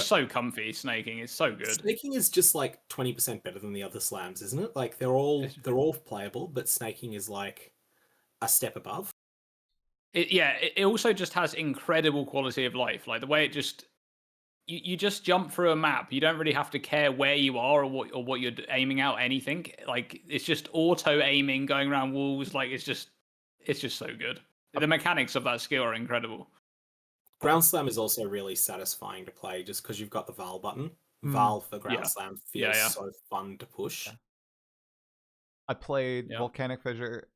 Speaker 2: so comfy. Snaking is so good.
Speaker 3: Snaking is just like 20% better than the other slams, isn't it? Like, they're all playable, but Snaking is like a step above.
Speaker 2: It also just has incredible quality of life. Like, the way it just you just jump through a map. You don't really have to care where you are or what you're aiming out. Anything, like, it's just auto aiming, going around walls. Like, it's just so good. The mechanics of that skill are incredible.
Speaker 3: Ground Slam is also really satisfying to play just because you've got the Val button. Val for Ground Slam feels so fun to push.
Speaker 1: I played Volcanic Fissure,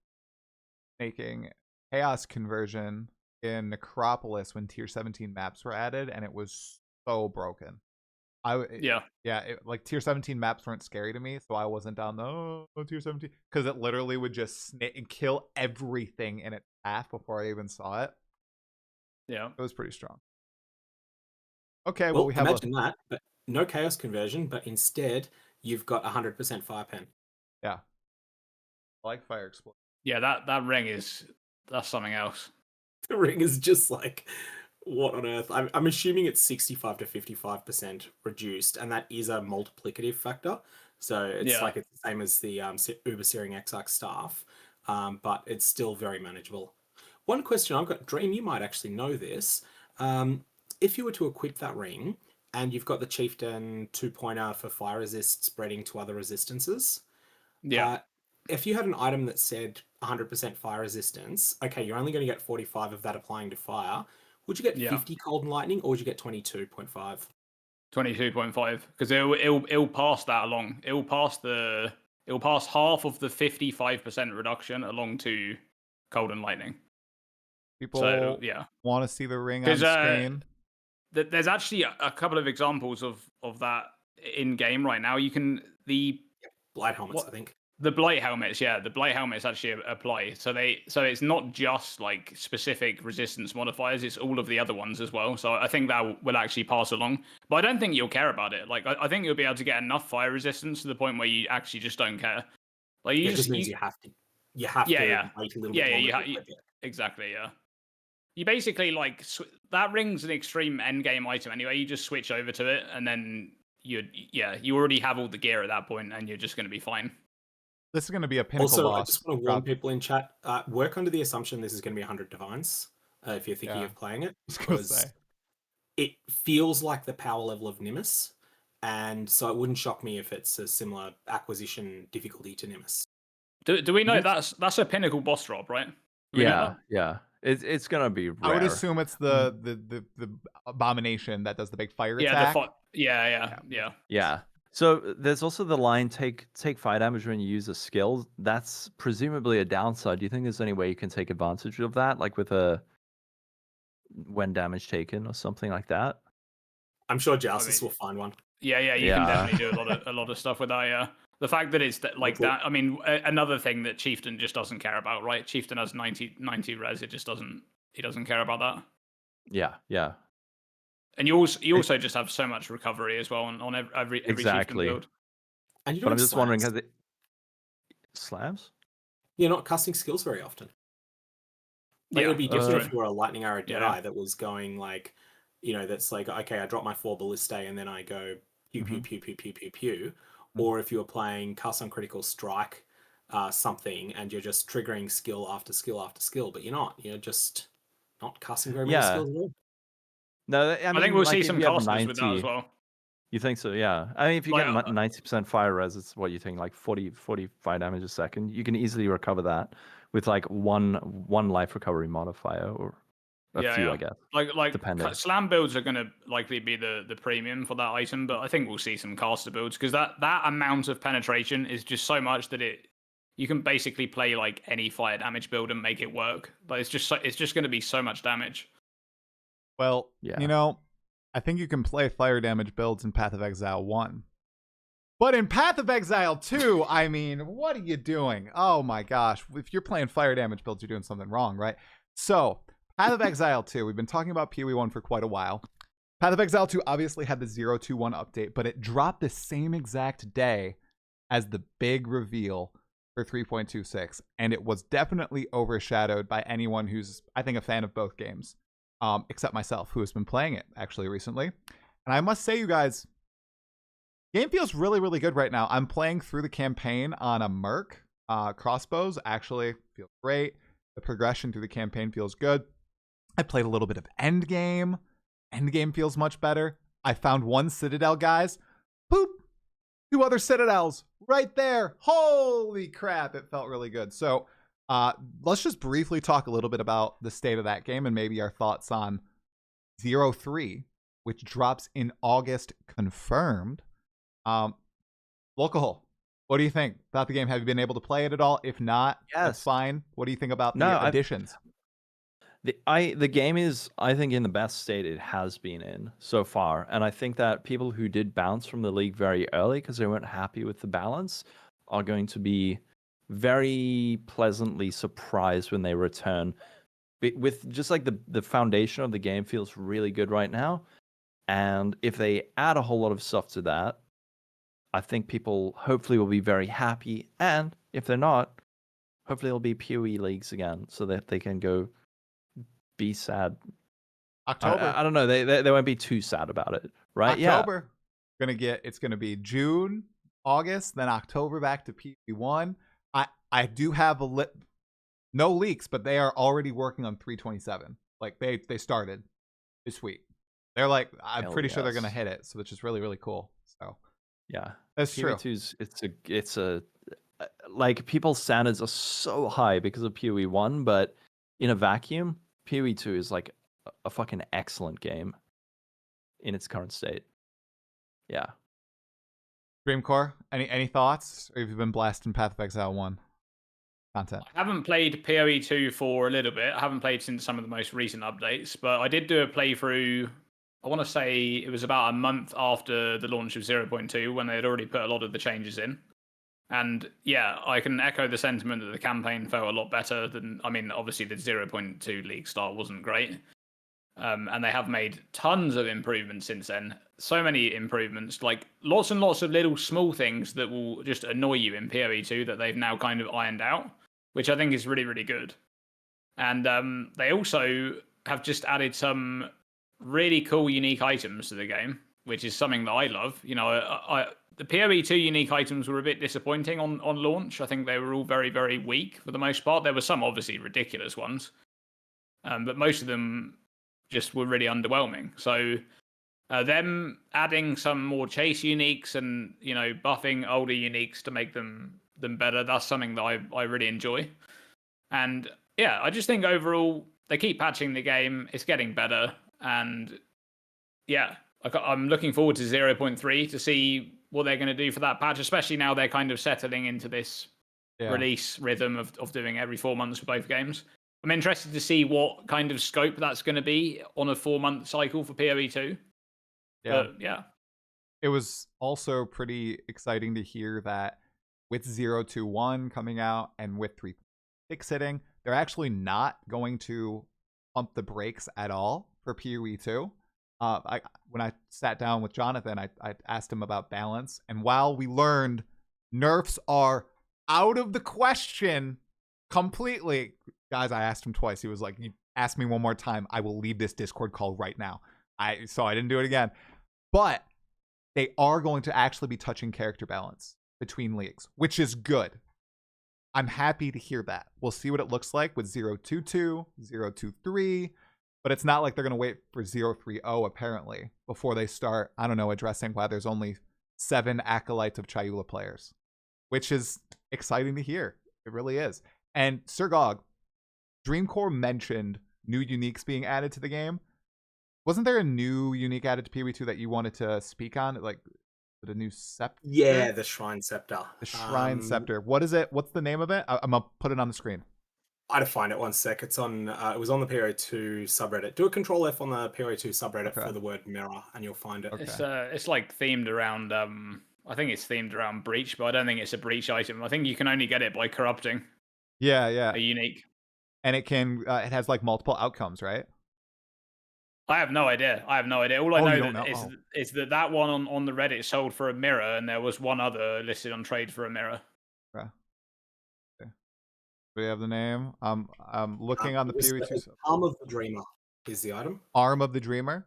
Speaker 1: Snaking, Chaos Conversion in Necropolis when Tier 17 maps were added, and it was so broken. Like, Tier 17 maps weren't scary to me, so I wasn't down the Tier 17 because it literally would just kill everything in its path before I even saw it.
Speaker 2: Yeah,
Speaker 1: it was pretty strong. Okay, well we have
Speaker 3: imagine that, but no Chaos Conversion, but instead you've got 100% Fire Pen.
Speaker 1: Yeah, I like fire explosion.
Speaker 2: Yeah, that ring that's something else.
Speaker 3: The ring is just like, what on earth? I'm assuming it's 65 to 55% reduced, and that is a multiplicative factor. So it's
Speaker 2: Yeah.
Speaker 3: like it's the same as the Uber Searing Exarch staff, but it's still very manageable. One question I've got, Dream, you might actually know this. If you were to equip that ring and you've got the Chieftain 2-pointer for fire resist spreading to other resistances,
Speaker 2: Yeah.
Speaker 3: if you had an item that said 100% fire resistance, okay, you're only going to get 45 of that applying to fire. Would you get 50 cold and lightning, or would you get 22.5?
Speaker 2: 22.5, because it'll pass that along. It'll pass half of the 55% reduction along to cold and lightning.
Speaker 1: People
Speaker 2: yeah,
Speaker 1: want to see the ring on screen.
Speaker 2: There's actually a couple of examples of that in game right now. You can
Speaker 3: Blight helmets, I think.
Speaker 2: The blight helmets, yeah, the blight helmets actually apply. So it's not just like specific resistance modifiers; it's all of the other ones as well. So I think that will actually pass along. But I don't think you'll care about it. Like I think you'll be able to get enough fire resistance to the point where you actually just don't care. Like
Speaker 3: it just means you have to wait a little bit longer.
Speaker 2: Exactly, yeah. You basically like that ring's an extreme end game item anyway. You just switch over to it, and then you already have all the gear at that point, and you're just going to be fine.
Speaker 1: This is going to be a pinnacle boss.
Speaker 3: I just want to warn people in chat, work under the assumption this is going to be 100 divines if you're thinking of playing it. Because it feels like the power level of Nimbus, and so it wouldn't shock me if it's a similar acquisition difficulty to Nimbus.
Speaker 2: Do we know that's a pinnacle boss drop, right?
Speaker 4: Yeah. It's going to be rare.
Speaker 1: I would assume it's the abomination that does the big fire attack.
Speaker 2: Yeah.
Speaker 4: So there's also the line take fire damage when you use a skill. That's presumably a downside. Do you think there's any way you can take advantage of that, like with when damage taken or something like that?
Speaker 3: I'm sure Joustus will find one.
Speaker 2: Yeah, you can definitely do a lot of stuff with that. Yeah, the fact that it's like that. I mean, another thing that Chieftain just doesn't care about, right? Chieftain has 90 res. He doesn't care about that.
Speaker 4: Yeah.
Speaker 2: And you also just have so much recovery as well on every
Speaker 4: exactly.
Speaker 2: build.
Speaker 3: And
Speaker 4: but I'm just wondering, has it slams?
Speaker 3: You're not casting skills very often. Like, it would be different if you were a lightning arrow Deadeye that was going like, that's like, okay, I drop my 4 ballistae and then I go pew pew pew pew pew pew pew. Or if you were playing cast on critical strike something and you're just triggering skill after skill after skill, but you're not. You're just not casting very many skills at all.
Speaker 4: No, I
Speaker 2: think we'll see some casters with that as well.
Speaker 4: You think so? Yeah. I mean, if you get 90% fire res, it's what you think, like 40 fire damage a second. You can easily recover that with like one life recovery modifier or a few, I guess.
Speaker 2: Like
Speaker 4: depending.
Speaker 2: Slam builds are going to likely be the premium for that item, but I think we'll see some caster builds because that amount of penetration is just so much that you can basically play like any fire damage build and make it work. But it's just going to be so much damage.
Speaker 1: Well, I think you can play fire damage builds in Path of Exile 1. But in Path of Exile 2, I mean, what are you doing? Oh my gosh. If you're playing fire damage builds, you're doing something wrong, right? So, Path of Exile 2, we've been talking about PoE 1 for quite a while. Path of Exile 2 obviously had the 0.21 update, but it dropped the same exact day as the big reveal for 3.26. And it was definitely overshadowed by anyone who's, I think, a fan of both games. Except myself, who has been playing it actually recently. And I must say, you guys, game feels really, really good right now. I'm playing through the campaign on a Merc. Crossbows actually feel great. The progression through the campaign feels good. I played a little bit of Endgame. Endgame feels much better. I found one Citadel, guys. Boop! 2 other Citadels right there. Holy crap, it felt really good. So, let's just briefly talk a little bit about the state of that game and maybe our thoughts on 0.3, which drops in August confirmed. Local, what do you think about the game? Have you been able to play it at all? If not, that's fine. What do you think about the additions?
Speaker 4: The game is, I think, in the best state it has been in so far. And I think that people who did bounce from the league very early because they weren't happy with the balance are going to be very pleasantly surprised when they return. With just like the foundation of the game feels really good right now. And if they add a whole lot of stuff to that, I think people hopefully will be very happy. And if they're not, hopefully there'll be PoE leagues again so that they can go be sad.
Speaker 1: October.
Speaker 4: I don't know. They won't be too sad about it, right?
Speaker 1: October. It's gonna be June, August, then October back to PoE1. I do have no leaks, but they are already working on 327. Like they started this week. They're like, I'm
Speaker 4: Hell
Speaker 1: pretty sure they're
Speaker 4: yes.
Speaker 1: gonna hit it, so which is really, really cool. So
Speaker 4: Yeah,
Speaker 1: that's true.
Speaker 4: PoE2's it's a like people's standards are so high because of PoE1, but in a vacuum, PoE2 is like a fucking excellent game in its current state. Yeah.
Speaker 1: Dreamcore, any thoughts? Or have you been blasting Path of Exile 1 content?
Speaker 2: I haven't played PoE 2 for a little bit. I haven't played since some of the most recent updates, but I did do a playthrough. I want to say it was about a month after the launch of 0.2 when they had already put a lot of the changes in. And yeah, I can echo the sentiment that the campaign felt a lot better than, I mean, obviously the 0.2 league start wasn't great. And they have made tons of improvements since then. So many improvements, like lots and lots of little small things that will just annoy you in PoE 2 that they've now kind of ironed out, which I think is really, really good. And they also have just added some really cool, unique items to the game, which is something that I love. You know, the PoE 2 unique items were a bit disappointing on launch. I think they were all very, very weak for the most part. There were some obviously ridiculous ones, but most of them just were really underwhelming. So them adding some more chase uniques and, you know, buffing older uniques to make them better, that's something that I really enjoy. And yeah, I just think overall they keep patching the game. It's getting better. And yeah, I'm looking forward to 0.3 to see what they're going to do for that patch, especially now they're kind of settling into this release rhythm of doing every 4 months for both games. I'm interested to see what kind of scope that's going to be on a 4-month cycle for PoE 2.
Speaker 1: Yeah.
Speaker 2: But yeah.
Speaker 1: It was also pretty exciting to hear that with 0.2.1 coming out and with 3.6 hitting, they're actually not going to pump the brakes at all for PoE 2. When I sat down with Jonathan, I asked him about balance. And while we learned nerfs are out of the question completely, guys, I asked him twice. He was like, you ask me one more time, I will leave this Discord call right now. So I didn't do it again. But they are going to actually be touching character balance between leagues, which is good. I'm happy to hear that. We'll see what it looks like with 0.2.2, 0.2.3, but it's not like they're going to wait for 0.3.0 apparently before they start, I don't know, addressing why there's only 7 Acolytes of Chayula players, which is exciting to hear. It really is. And Sir Gog, Dreamcore mentioned new uniques being added to the game. Wasn't there a new unique added to PoE 2 that you wanted to speak on? Like the new scepter?
Speaker 3: Yeah, the Shrine Scepter.
Speaker 1: The Shrine Scepter. What is it? What's the name of it? I'm going to put it on the screen.
Speaker 3: I had to find it 1 sec. It's on. It was on the PoE2 subreddit. Do a Control F on the PoE2 subreddit for the word mirror, and you'll find it.
Speaker 1: Okay.
Speaker 2: It's like themed around. I think it's themed around breach, but I don't think it's a breach item. I think you can only get it by corrupting.
Speaker 1: Yeah.
Speaker 2: A unique.
Speaker 1: And it can. It has like multiple outcomes, right?
Speaker 2: I have no idea. All I know is that one on the Reddit sold for a mirror, and there was one other listed on trade for a mirror.
Speaker 1: Okay. Do we have the name? I'm looking on the PoE2.
Speaker 3: Arm of the Dreamer is the item.
Speaker 1: Arm of the Dreamer.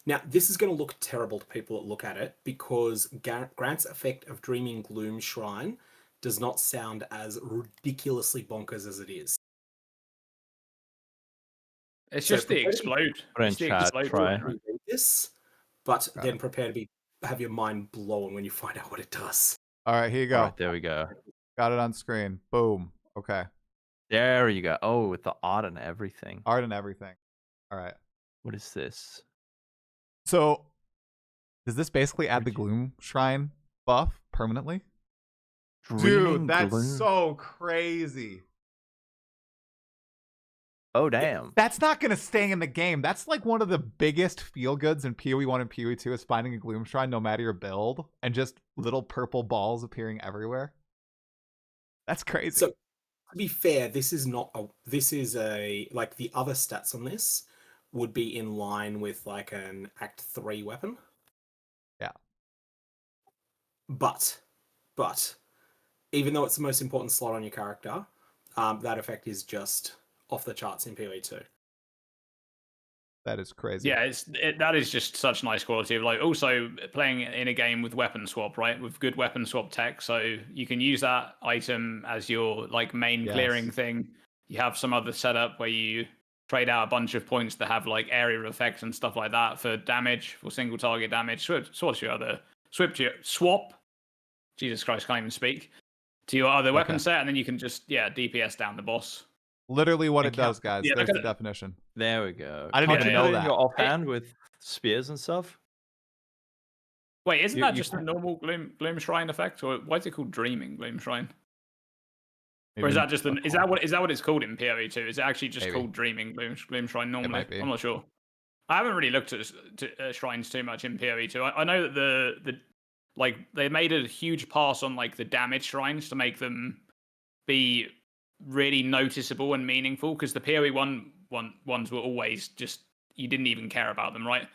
Speaker 3: Now, this is going to look terrible to people that look at it because Grant's effect of Dreaming Gloom Shrine does not sound as ridiculously bonkers as it is.
Speaker 2: It's just the explode.
Speaker 4: It's the explode. Try.
Speaker 3: This, but then prepare to have your mind blown when you find out what it does.
Speaker 1: All right, here you go.
Speaker 4: All right, there we go.
Speaker 1: Got it on screen. Boom. Okay.
Speaker 4: There you go. Oh, with the art and everything.
Speaker 1: Art and everything. All right.
Speaker 4: What is this?
Speaker 1: So, does this basically add the Gloom Shrine buff permanently? Dude, that's so crazy.
Speaker 4: Oh, damn.
Speaker 1: That's not going to stay in the game. That's like one of the biggest feel-goods in PoE 1 and PoE 2 is finding a Gloom Shrine no matter your build and just little purple balls appearing everywhere. That's crazy.
Speaker 3: So, to be fair, this is like the other stats on this would be in line with like an Act 3 weapon.
Speaker 1: Yeah.
Speaker 3: But even though it's the most important slot on your character, that effect is just off the charts in PoE 2.
Speaker 1: That is crazy.
Speaker 2: Yeah, that is just such nice quality of like also playing in a game with weapon swap, right? With good weapon swap tech, so you can use that item as your like main clearing thing. You have some other setup where you trade out a bunch of points that have like area effects and stuff like that for damage, for single target damage. Swap your other swap. Jesus Christ, can't even speak. To your other weapon set, and then you can just DPS down the boss.
Speaker 1: Literally what it does, guys.
Speaker 2: Yeah,
Speaker 1: There's the definition.
Speaker 4: There we go.
Speaker 1: I didn't even know that.
Speaker 4: Your offhand with spears and stuff.
Speaker 2: Wait, isn't that just a normal Gloom Shrine effect, or why is it called Dreaming Gloom Shrine? Or is that just is that what it's called in PoE 2? Is it actually just called Dreaming Gloom Shrine normally? I'm not sure. I haven't really looked at shrines too much in PoE 2. I know that the like they made a huge pass on like the damage shrines to make them be really noticeable and meaningful, because the PoE ones were always just, you didn't even care about them, right?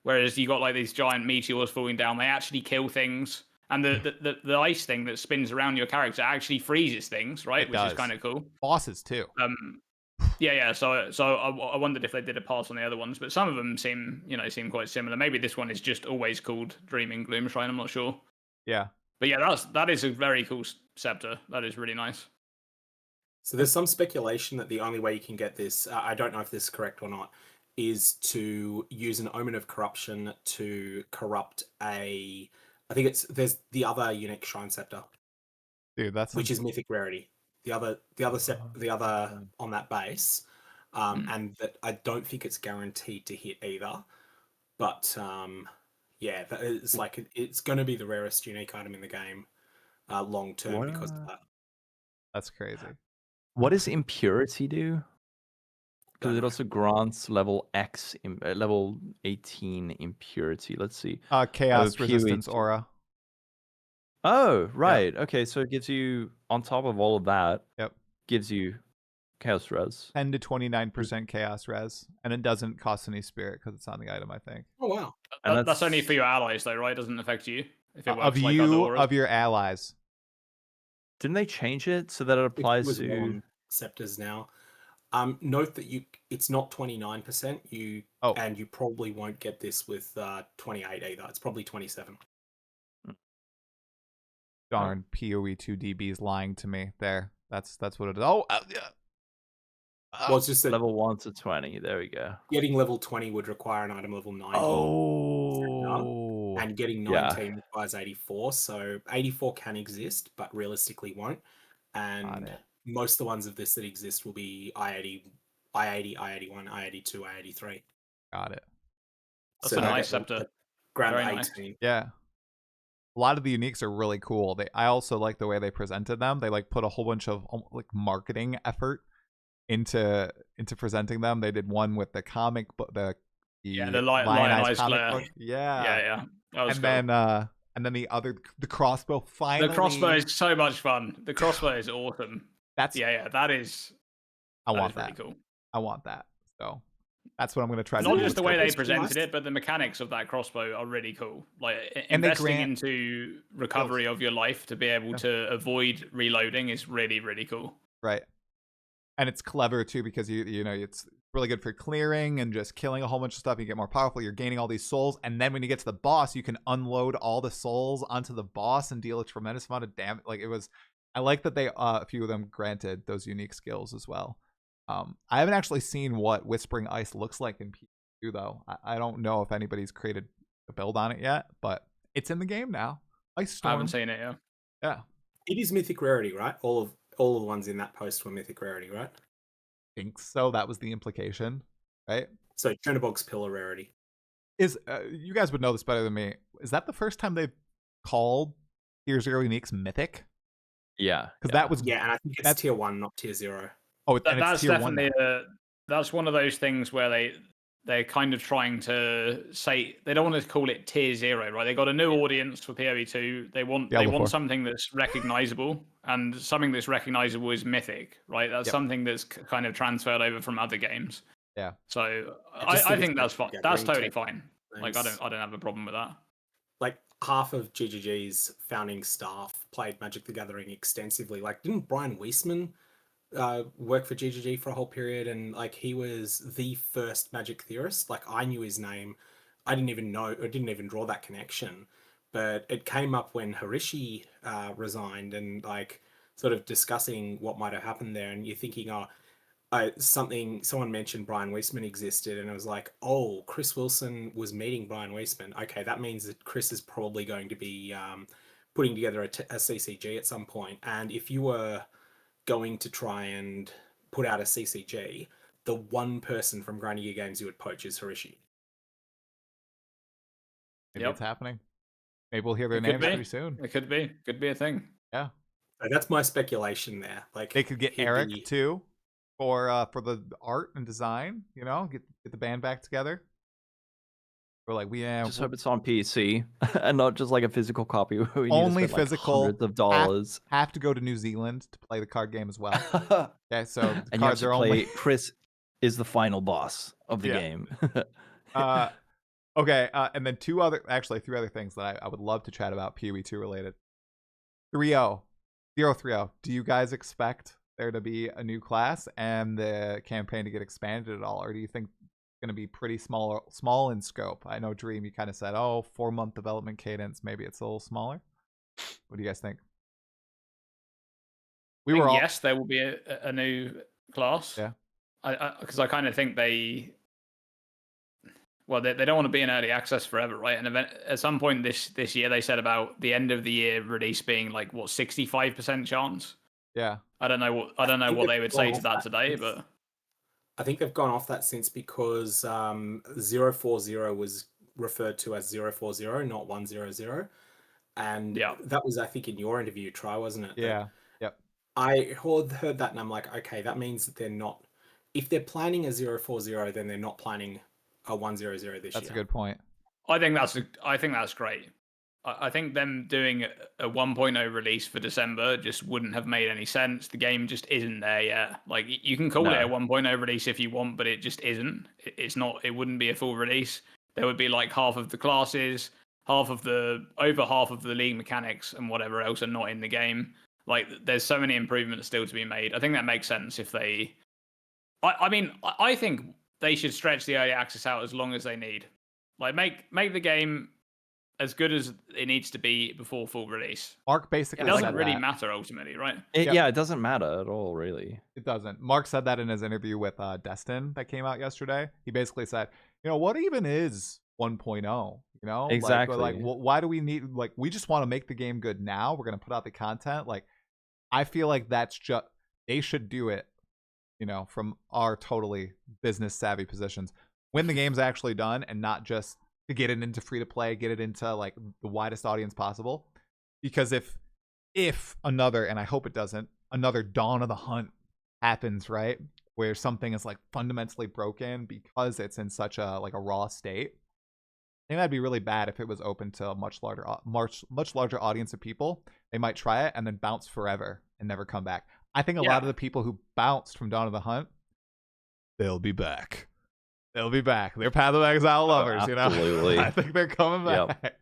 Speaker 2: Whereas you got like these giant meteors falling down, they actually kill things, and the ice thing that spins around your character actually freezes things, right? Which is kind of cool.
Speaker 1: Bosses too.
Speaker 2: Yeah. So I wondered if they did a pass on the other ones, but some of them seem quite similar. Maybe this one is just always called Dreaming Gloom Shrine. I'm not sure.
Speaker 1: Yeah.
Speaker 2: But yeah, that is a very cool scepter. That is really nice.
Speaker 3: So there's some speculation that the only way you can get this, I don't know if this is correct or not, is to use an Omen of Corruption to corrupt I think there's the other unique Shrine Scepter.
Speaker 1: Dude,
Speaker 3: which is Mythic Rarity. The other on that base. And that I don't think it's guaranteed to hit either. But yeah, it's like it's going to be the rarest unique item in the game long term because of that.
Speaker 1: That's crazy.
Speaker 4: What does Impurity do? Because it also grants level X, level 18 Impurity. Let's see.
Speaker 1: Chaos Resistance Aura.
Speaker 4: Oh, right. Okay, so it gives you, on top of all of that,
Speaker 1: Yep,
Speaker 4: gives you Chaos Res.
Speaker 1: 10 to 29% Chaos Res, and it doesn't cost any Spirit because it's on the item, I think.
Speaker 3: Oh wow!
Speaker 2: And that's only for your allies, though, right? It doesn't affect you if it works like other auras.
Speaker 1: Of your allies.
Speaker 4: Didn't they change it so that it applies to
Speaker 3: scepters now? Note that it's not 29%. And you probably won't get this with 28 either. It's probably 27.
Speaker 1: Darn, PoE 2 DBs lying to me. There, that's what it is. Oh, yeah.
Speaker 3: Well, it's just that
Speaker 4: level 1 to 20. There we go.
Speaker 3: Getting level 20 would require an item level 19.
Speaker 1: Oh,
Speaker 3: and getting 19 requires 84. So 84 can exist, but realistically won't. And most of the ones of this that exist will be I-80, I-81, I-82, I-83.
Speaker 1: Got it.
Speaker 2: That's a nice scepter.
Speaker 3: Grab 18.
Speaker 2: Nice.
Speaker 1: Yeah. A lot of the uniques are really cool. I also like the way they presented them. They like put a whole bunch of like marketing effort into presenting them. They did one with the comic book, the
Speaker 2: Lionized
Speaker 1: comic
Speaker 2: Glare.
Speaker 1: book. Yeah.
Speaker 2: That was
Speaker 1: and
Speaker 2: cool.
Speaker 1: then the crossbow. Finally,
Speaker 2: the crossbow is so much fun. The crossbow is awesome. That is.
Speaker 1: I want that.
Speaker 2: Really cool.
Speaker 1: I want that. So that's what I'm going to try.
Speaker 2: Not just the way they presented it, but the mechanics of that crossbow are really cool. Like investing into recovery of your life to be able to avoid reloading is really, really cool.
Speaker 1: Right. And it's clever too, because you know it's really good for clearing and just killing a whole bunch of stuff. You get more powerful. You're gaining all these souls, and then when you get to the boss, you can unload all the souls onto the boss and deal a tremendous amount of damage. Like it was, I like that they a few of them granted those unique skills as well. I haven't actually seen what Whispering Ice looks like in P2 though. I don't know if anybody's created a build on it yet, but it's in the game now. Ice Storm.
Speaker 2: I haven't seen it yet.
Speaker 1: Yeah.
Speaker 3: It is Mythic Rarity, right? All of the ones in that post were Mythic Rarity, right?
Speaker 1: I think so. That was the implication, right?
Speaker 3: So Chernobog's Pillar Rarity.
Speaker 1: Is you guys would know this better than me. Is that the first time they've called Tier 0 uniques mythic?
Speaker 4: Yeah.
Speaker 1: Because that was
Speaker 3: and I think it's Tier 1, not Tier 0.
Speaker 1: Oh,
Speaker 2: that's
Speaker 1: Tier
Speaker 2: definitely
Speaker 1: 1
Speaker 2: that's one of those things where they're kind of trying to say they don't want to call it Tier 0, right? They got a new audience for PoE 2. They want something that's recognizable, and something that's recognizable is mythic, right? That's something that's kind of transferred over from other games.
Speaker 1: Yeah.
Speaker 2: So I think that's fine. That's totally fine. Like I don't have a problem with that.
Speaker 3: like half of GGG's founding staff played Magic the Gathering extensively. Like, didn't Brian Weisman work for GGG for a whole period? And like, he was the first Magic theorist. Like, I knew his name. I didn't even know, or didn't even draw that connection. But it came up when Harishi resigned, and like sort of discussing what might have happened there. And you're thinking, oh, someone mentioned Brian Weisman existed, and it was like, oh, Chris Wilson was meeting Brian Weisman. Okay, that means that Chris is probably going to be putting together a CCG at some point. And if you were going to try and put out a CCG, the one person from Grinding Gear Games you would poach is Harishi.
Speaker 1: Maybe it's happening. Maybe we'll hear their
Speaker 2: It could
Speaker 1: names
Speaker 2: be.
Speaker 1: pretty soon.
Speaker 2: It could be a thing.
Speaker 1: Yeah,
Speaker 3: So that's my speculation there. Like,
Speaker 1: they could get
Speaker 3: he'd
Speaker 1: Eric
Speaker 3: be-
Speaker 1: too for the art and design. You know, get the band back together. We're like,
Speaker 4: Just hope it's on PC and not just like a physical copy where we need
Speaker 1: only
Speaker 4: to spend, like,
Speaker 1: physical.
Speaker 4: hundreds of dollars.
Speaker 1: Have to go to New Zealand to play the card game as well. Okay, so the
Speaker 4: And you have
Speaker 1: cards
Speaker 4: to
Speaker 1: are
Speaker 4: play
Speaker 1: only.
Speaker 4: Chris is the final boss of the
Speaker 1: Yeah.
Speaker 4: game.
Speaker 1: Okay, and then three other things that I would love to chat about PoE 2 related. 3.0, 0.3.0. Do you guys expect there to be a new class and the campaign to get expanded at all, or do you think it's going to be pretty small in scope? I know Dream, you kind of said, 4-month development cadence. Maybe it's a little smaller. What do you guys think?
Speaker 2: Yes, there will be a new class.
Speaker 1: Yeah.
Speaker 2: Because I kind of think they don't want to be in early access forever, right? And at some point this year, they said about the end of the year release being like 65% chance.
Speaker 1: Yeah.
Speaker 2: I don't know what they would say to that today, but
Speaker 3: I think they've gone off that since because 040 was referred to as 040, not 100. And that was, I think, in your interview, Try, wasn't it?
Speaker 1: Yeah. Yep.
Speaker 3: I heard that and I'm like, okay, that means that they're not, if they're planning a 040, then they're not planning a 100 this year.
Speaker 1: That's a good point.
Speaker 2: I think that's great. I think them doing a 1.0 release for December just wouldn't have made any sense. The game just isn't there yet. Like, you can call it a 1.0 release if you want, but it just isn't. It's not. It wouldn't be a full release. There would be like half of the classes, over half of the league mechanics, and whatever else are not in the game. Like, there's so many improvements still to be made. I think that makes sense if they. I think they should stretch the early access out as long as they need. Like, make the game as good as it needs to be before full release.
Speaker 1: Mark basically
Speaker 2: it doesn't
Speaker 1: said
Speaker 2: really
Speaker 1: that.
Speaker 2: matter ultimately, right?
Speaker 4: Yeah, it doesn't matter at all, really.
Speaker 1: It doesn't. Mark said that in his interview with Destin that came out yesterday. He basically said, what even is 1.0?
Speaker 4: Exactly.
Speaker 1: Like why do we need, like, we just want to make the game good now. We're going to put out the content. Like, I feel like that's just, they should do it, from our totally business savvy positions when the game's actually done, and not just to get it into free to play, get it into like the widest audience possible. Because if another, and I hope it doesn't, another Dawn of the Hunt happens, right, where something is like fundamentally broken because it's in such a raw state, I think that'd be really bad if it was open to a much larger audience of people. They might try it and then bounce forever and never come back. I think a lot of the people who bounced from Dawn of the Hunt, they'll be back. They'll be back. They're Path of Exile lovers,
Speaker 4: absolutely.
Speaker 1: I think they're coming back.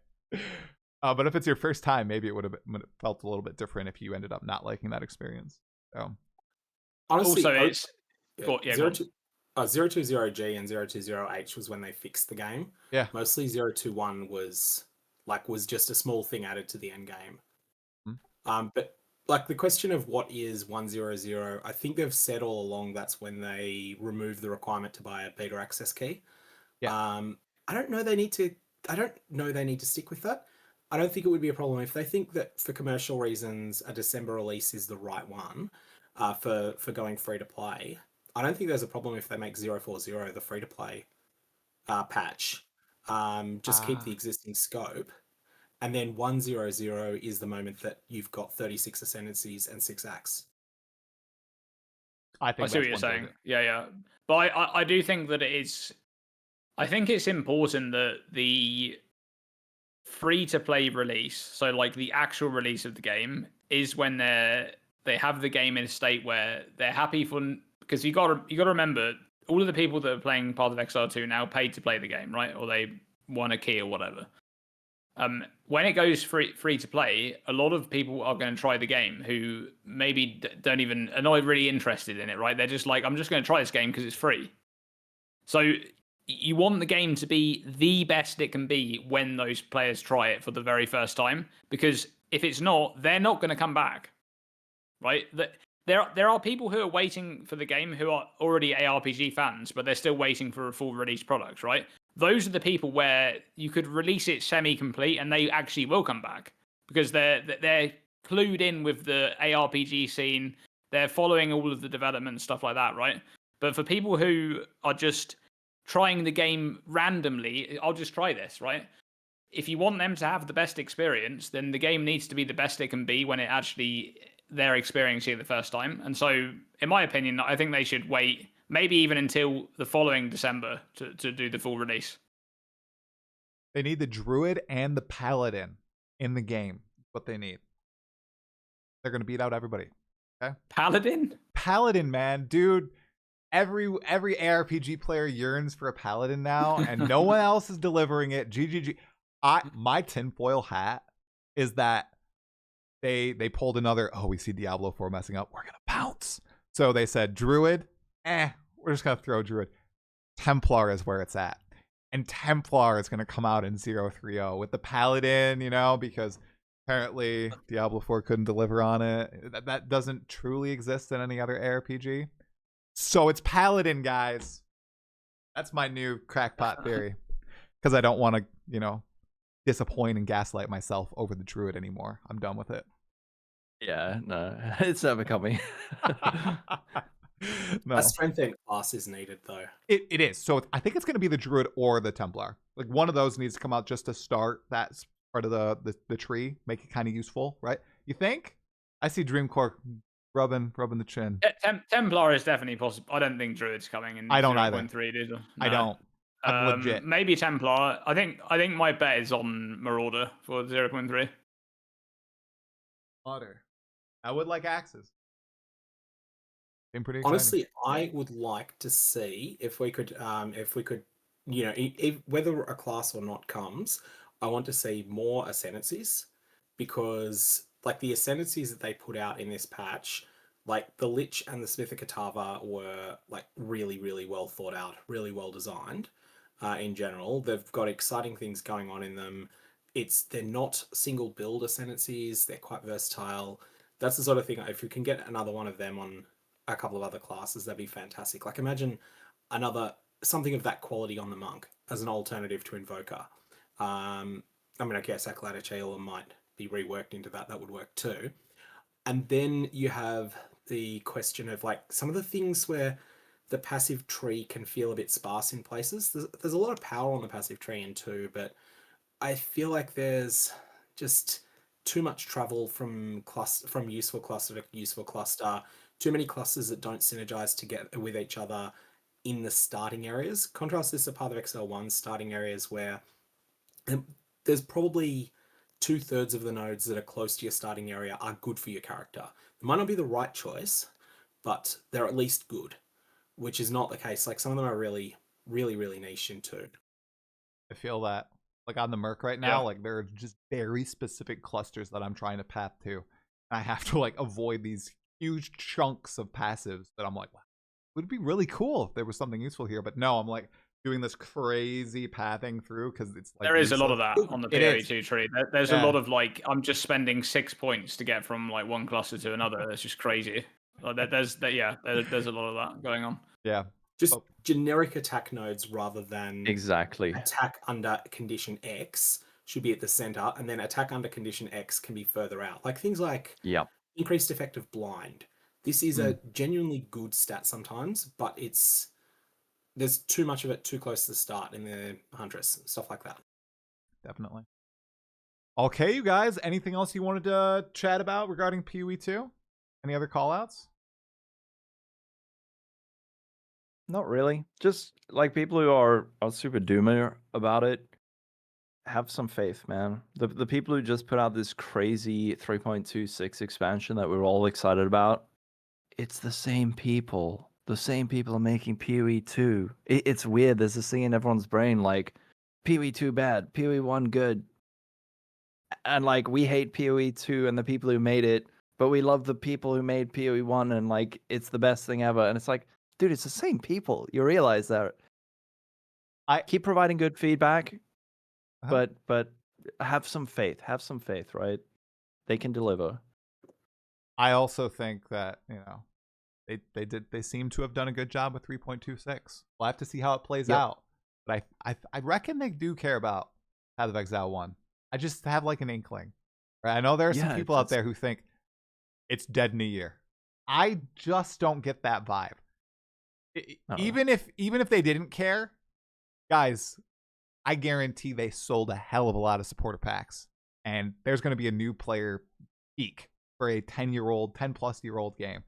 Speaker 1: But if it's your first time, maybe it would have felt a little bit different if you ended up not liking that experience. So,
Speaker 3: honestly,
Speaker 2: also, it's
Speaker 3: 020G and 020H was when they fixed the game.
Speaker 1: Yeah.
Speaker 3: Mostly 021 was just a small thing added to the end game. But like, the question of what is 100, I think they've said all along that's when they remove the requirement to buy a beta access key.
Speaker 1: Yeah.
Speaker 3: I don't know they need to stick with that. I don't think it would be a problem if they think that for commercial reasons a December release is the right one for going free to play. I don't think there's a problem if they make 040 the free to play patch. Just keep the existing scope. And then 100 is the moment that you've got 36 ascendancies and 6 acts.
Speaker 2: I see what you're saying. Yeah. But I do think that it is. I think it's important that the free-to-play release, so like the actual release of the game, is when they have the game in a state where they're happy for. Because you got to remember, all of the people that are playing Path of Exile 2 now paid to play the game, right? Or they won a key or whatever. When it goes free to play, a lot of people are going to try the game who maybe are not really interested in it, right? They're just like, I'm just going to try this game because it's free. So you want the game to be the best it can be when those players try it for the very first time, because if it's not, they're not going to come back, right? There are people who are waiting for the game who are already ARPG fans, but they're still waiting for a full release product, right? Those are the people where you could release it semi-complete and they actually will come back because they're clued in with the ARPG scene. They're following all of the development and stuff like that, right? But for people who are just trying the game randomly, I'll just try this, right? If you want them to have the best experience, then the game needs to be the best it can be when they're experiencing it the first time. And so, in my opinion, I think they should wait maybe even until the following December to do the full release.
Speaker 1: They need the druid and the paladin in the game. What they need. They're going to beat out everybody. Okay? Paladin, man. Dude, every ARPG player yearns for a paladin now, and no one else is delivering it. GGG. My tinfoil hat is that they pulled another, we see Diablo 4 messing up, we're going to pounce. So they said, druid, we're just going to throw druid. Templar is where it's at. And Templar is going to come out in 030 with the paladin, because apparently Diablo 4 couldn't deliver on it. That doesn't truly exist in any other ARPG. So it's paladin, guys. That's my new crackpot theory. Because I don't want to, disappoint and gaslight myself over the druid anymore. I'm done with it.
Speaker 4: Yeah, no, it's never coming.
Speaker 1: No.
Speaker 3: A strengthened class is needed, though.
Speaker 1: It is. So I think it's going to be the druid or the Templar. Like one of those needs to come out just to start that part of the tree, make it kind of useful, right? You think? I see Dreamcore rubbing the chin.
Speaker 2: Templar is definitely possible. I don't think druid's coming in.
Speaker 1: I don't either.
Speaker 2: 0.3, do no.
Speaker 1: I don't. I'm legit.
Speaker 2: Maybe Templar. I think my bet is on Marauder for 0.3.
Speaker 1: Marauder. I would like axes. Been pretty exciting.
Speaker 3: Honestly, I would like to see if we could, whether a class or not comes, I want to see more ascendancies, because like the ascendancies that they put out in this patch, like the Lich and the Smith of Katava were like really, really well thought out, really well designed. In general, they've got exciting things going on in them. They're not single build ascendancies. They're quite versatile. That's the sort of thing. If you can get another one of them on a couple of other classes, that'd be fantastic. Like imagine something of that quality on the monk as an alternative to Invoker. I guess Acolyte Chayla might be reworked into that. That would work too. And then you have the question of like some of the things where the passive tree can feel a bit sparse in places. There's a lot of power on the passive tree in 2, but I feel like there's just too much travel from useful cluster to useful cluster. Too many clusters that don't synergize together with each other in the starting areas. Contrast this to Path of Exile 1 starting areas where there's probably 2/3 of the nodes that are close to your starting area are good for your character. They might not be the right choice, but they're at least good, which is not the case. Like some of them are really, really, really niche in 2.
Speaker 1: I feel that. Like on the Merc right now, like there are just very specific clusters that I'm trying to path to. And I have to like avoid these huge chunks of passives that I'm like, wow, it would be really cool if there was something useful here. But no, I'm like doing this crazy pathing through because it's like
Speaker 2: there is a lot of that on the PoE2 tree. There's a lot of like, I'm just spending 6 points to get from like one cluster to another. It's just crazy. Like, there's a lot of that going on.
Speaker 1: Yeah.
Speaker 3: Just generic attack nodes rather than
Speaker 4: exactly
Speaker 3: attack under condition X should be at the center, and then attack under condition X can be further out. Like things like increased effective blind. This is a genuinely good stat sometimes, but there's too much of it too close to the start in the Huntress, stuff like that.
Speaker 1: Definitely. Okay, you guys, anything else you wanted to chat about regarding PoE 2? Any other call-outs?
Speaker 4: Not really. Just like people who are super doomer about it, have some faith, man. The people who just put out this crazy 3.26 expansion that we're all excited about, it's the same people. The same people are making PoE 2. It's weird. There's this thing in everyone's brain like PoE 2 bad, PoE 1 good. and like we hate PoE 2 and the people who made it, but we love the people who made PoE 1 and like it's the best thing ever. And it's like, dude, it's the same people. You realize that.
Speaker 1: I
Speaker 4: keep providing good feedback,
Speaker 1: Uh-huh.
Speaker 4: but have some faith. Have some faith, right? They can deliver.
Speaker 1: I also think that, they seem to have done a good job with 3.26. We'll have to see how it plays out. But I reckon they do care about Path of Exile 1. I just have like an inkling. Right? I know there are some people out there who think it's dead in a year. I just don't get that vibe. Even if they didn't care, guys, I guarantee they sold a hell of a lot of supporter packs. And there's going to be a new player peak for a 10-plus-year-old game.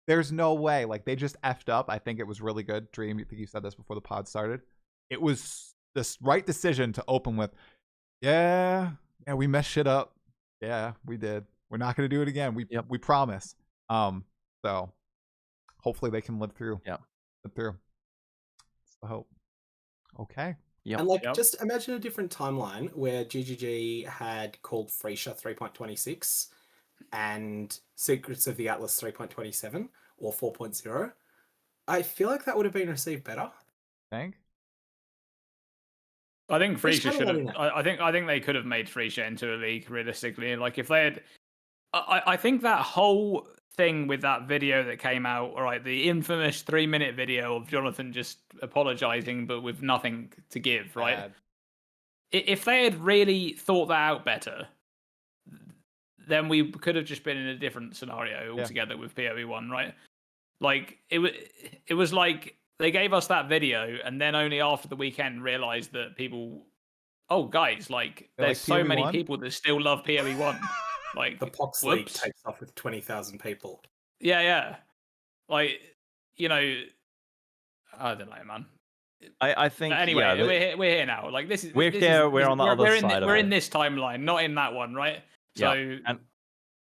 Speaker 1: There's no way. Like, they just effed up. I think it was really good. Dream, you think you said this before the pod started. It was the right decision to open with, yeah, we messed shit up. Yeah, we did. We're not going to do it again. We promise. So hopefully they can live through.
Speaker 4: Yeah.
Speaker 1: Live through. That's the hope. Okay.
Speaker 3: Yep. And just imagine a different timeline where GGG had called Freesia 3.26 and Secrets of the Atlas 3.27 or 4.0. I feel like that would have been received better.
Speaker 1: Think?
Speaker 2: I think Freesia should have. I think they could have made Freesia into a league realistically. Like if they had, I think that whole thing with that video that came out, all right, the infamous 3-minute video of Jonathan just apologizing but with nothing to give, right?
Speaker 1: Bad.
Speaker 2: If they had really thought that out better, then we could have just been in a different scenario altogether with PoE 1, right? Like it was like they gave us that video and then only after the weekend realized that people, oh guys, like there's so many people that still love PoE 1. Like
Speaker 3: the Pox League takes off with 20,000 people.
Speaker 2: Yeah. Like, I don't know, man.
Speaker 4: I think
Speaker 2: anyway, we're here now. Like this is
Speaker 4: we're on the other side.
Speaker 2: We're in this timeline, not in that one, right? So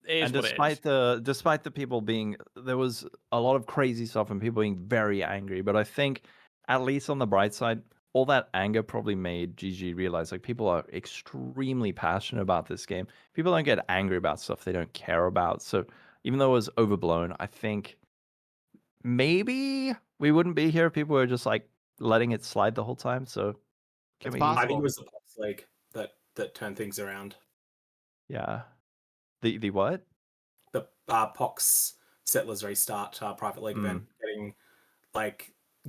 Speaker 4: and despite the people being, there was a lot of crazy stuff and people being very angry, but I think at least on the bright side, all that anger probably made GG realize like people are extremely passionate about this game. People don't get angry about stuff they don't care about. So even though it was overblown, I think maybe we wouldn't be here if people were just like letting it slide the whole time. So
Speaker 3: I think it was the Pox League that turned things around.
Speaker 4: Yeah. The what?
Speaker 3: The Pox Settlers Restart private league event,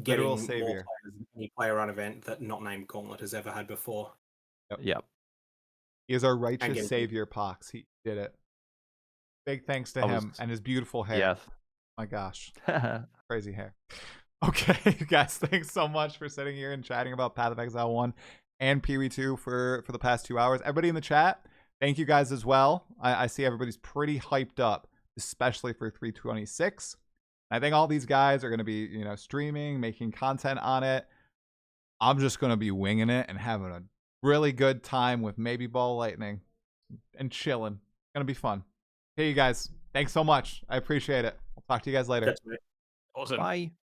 Speaker 3: getting more players in any player-run event that not named Gauntlet has ever had before.
Speaker 4: Yep.
Speaker 1: He is our righteous savior, Pox. He did it. Big thanks to him and his beautiful hair.
Speaker 4: Yes.
Speaker 1: My gosh. Crazy hair. Okay, guys, thanks so much for sitting here and chatting about Path of Exile 1 and PoE 2 for the past 2 hours. Everybody in the chat, thank you guys as well. I see everybody's pretty hyped up, especially for 326. I think all these guys are going to be, streaming, making content on it. I'm just going to be winging it and having a really good time with maybe Ball Lightning and chilling. It's going to be fun. Hey, you guys, thanks so much. I appreciate it. I'll talk to you guys later.
Speaker 2: Awesome.
Speaker 4: Bye.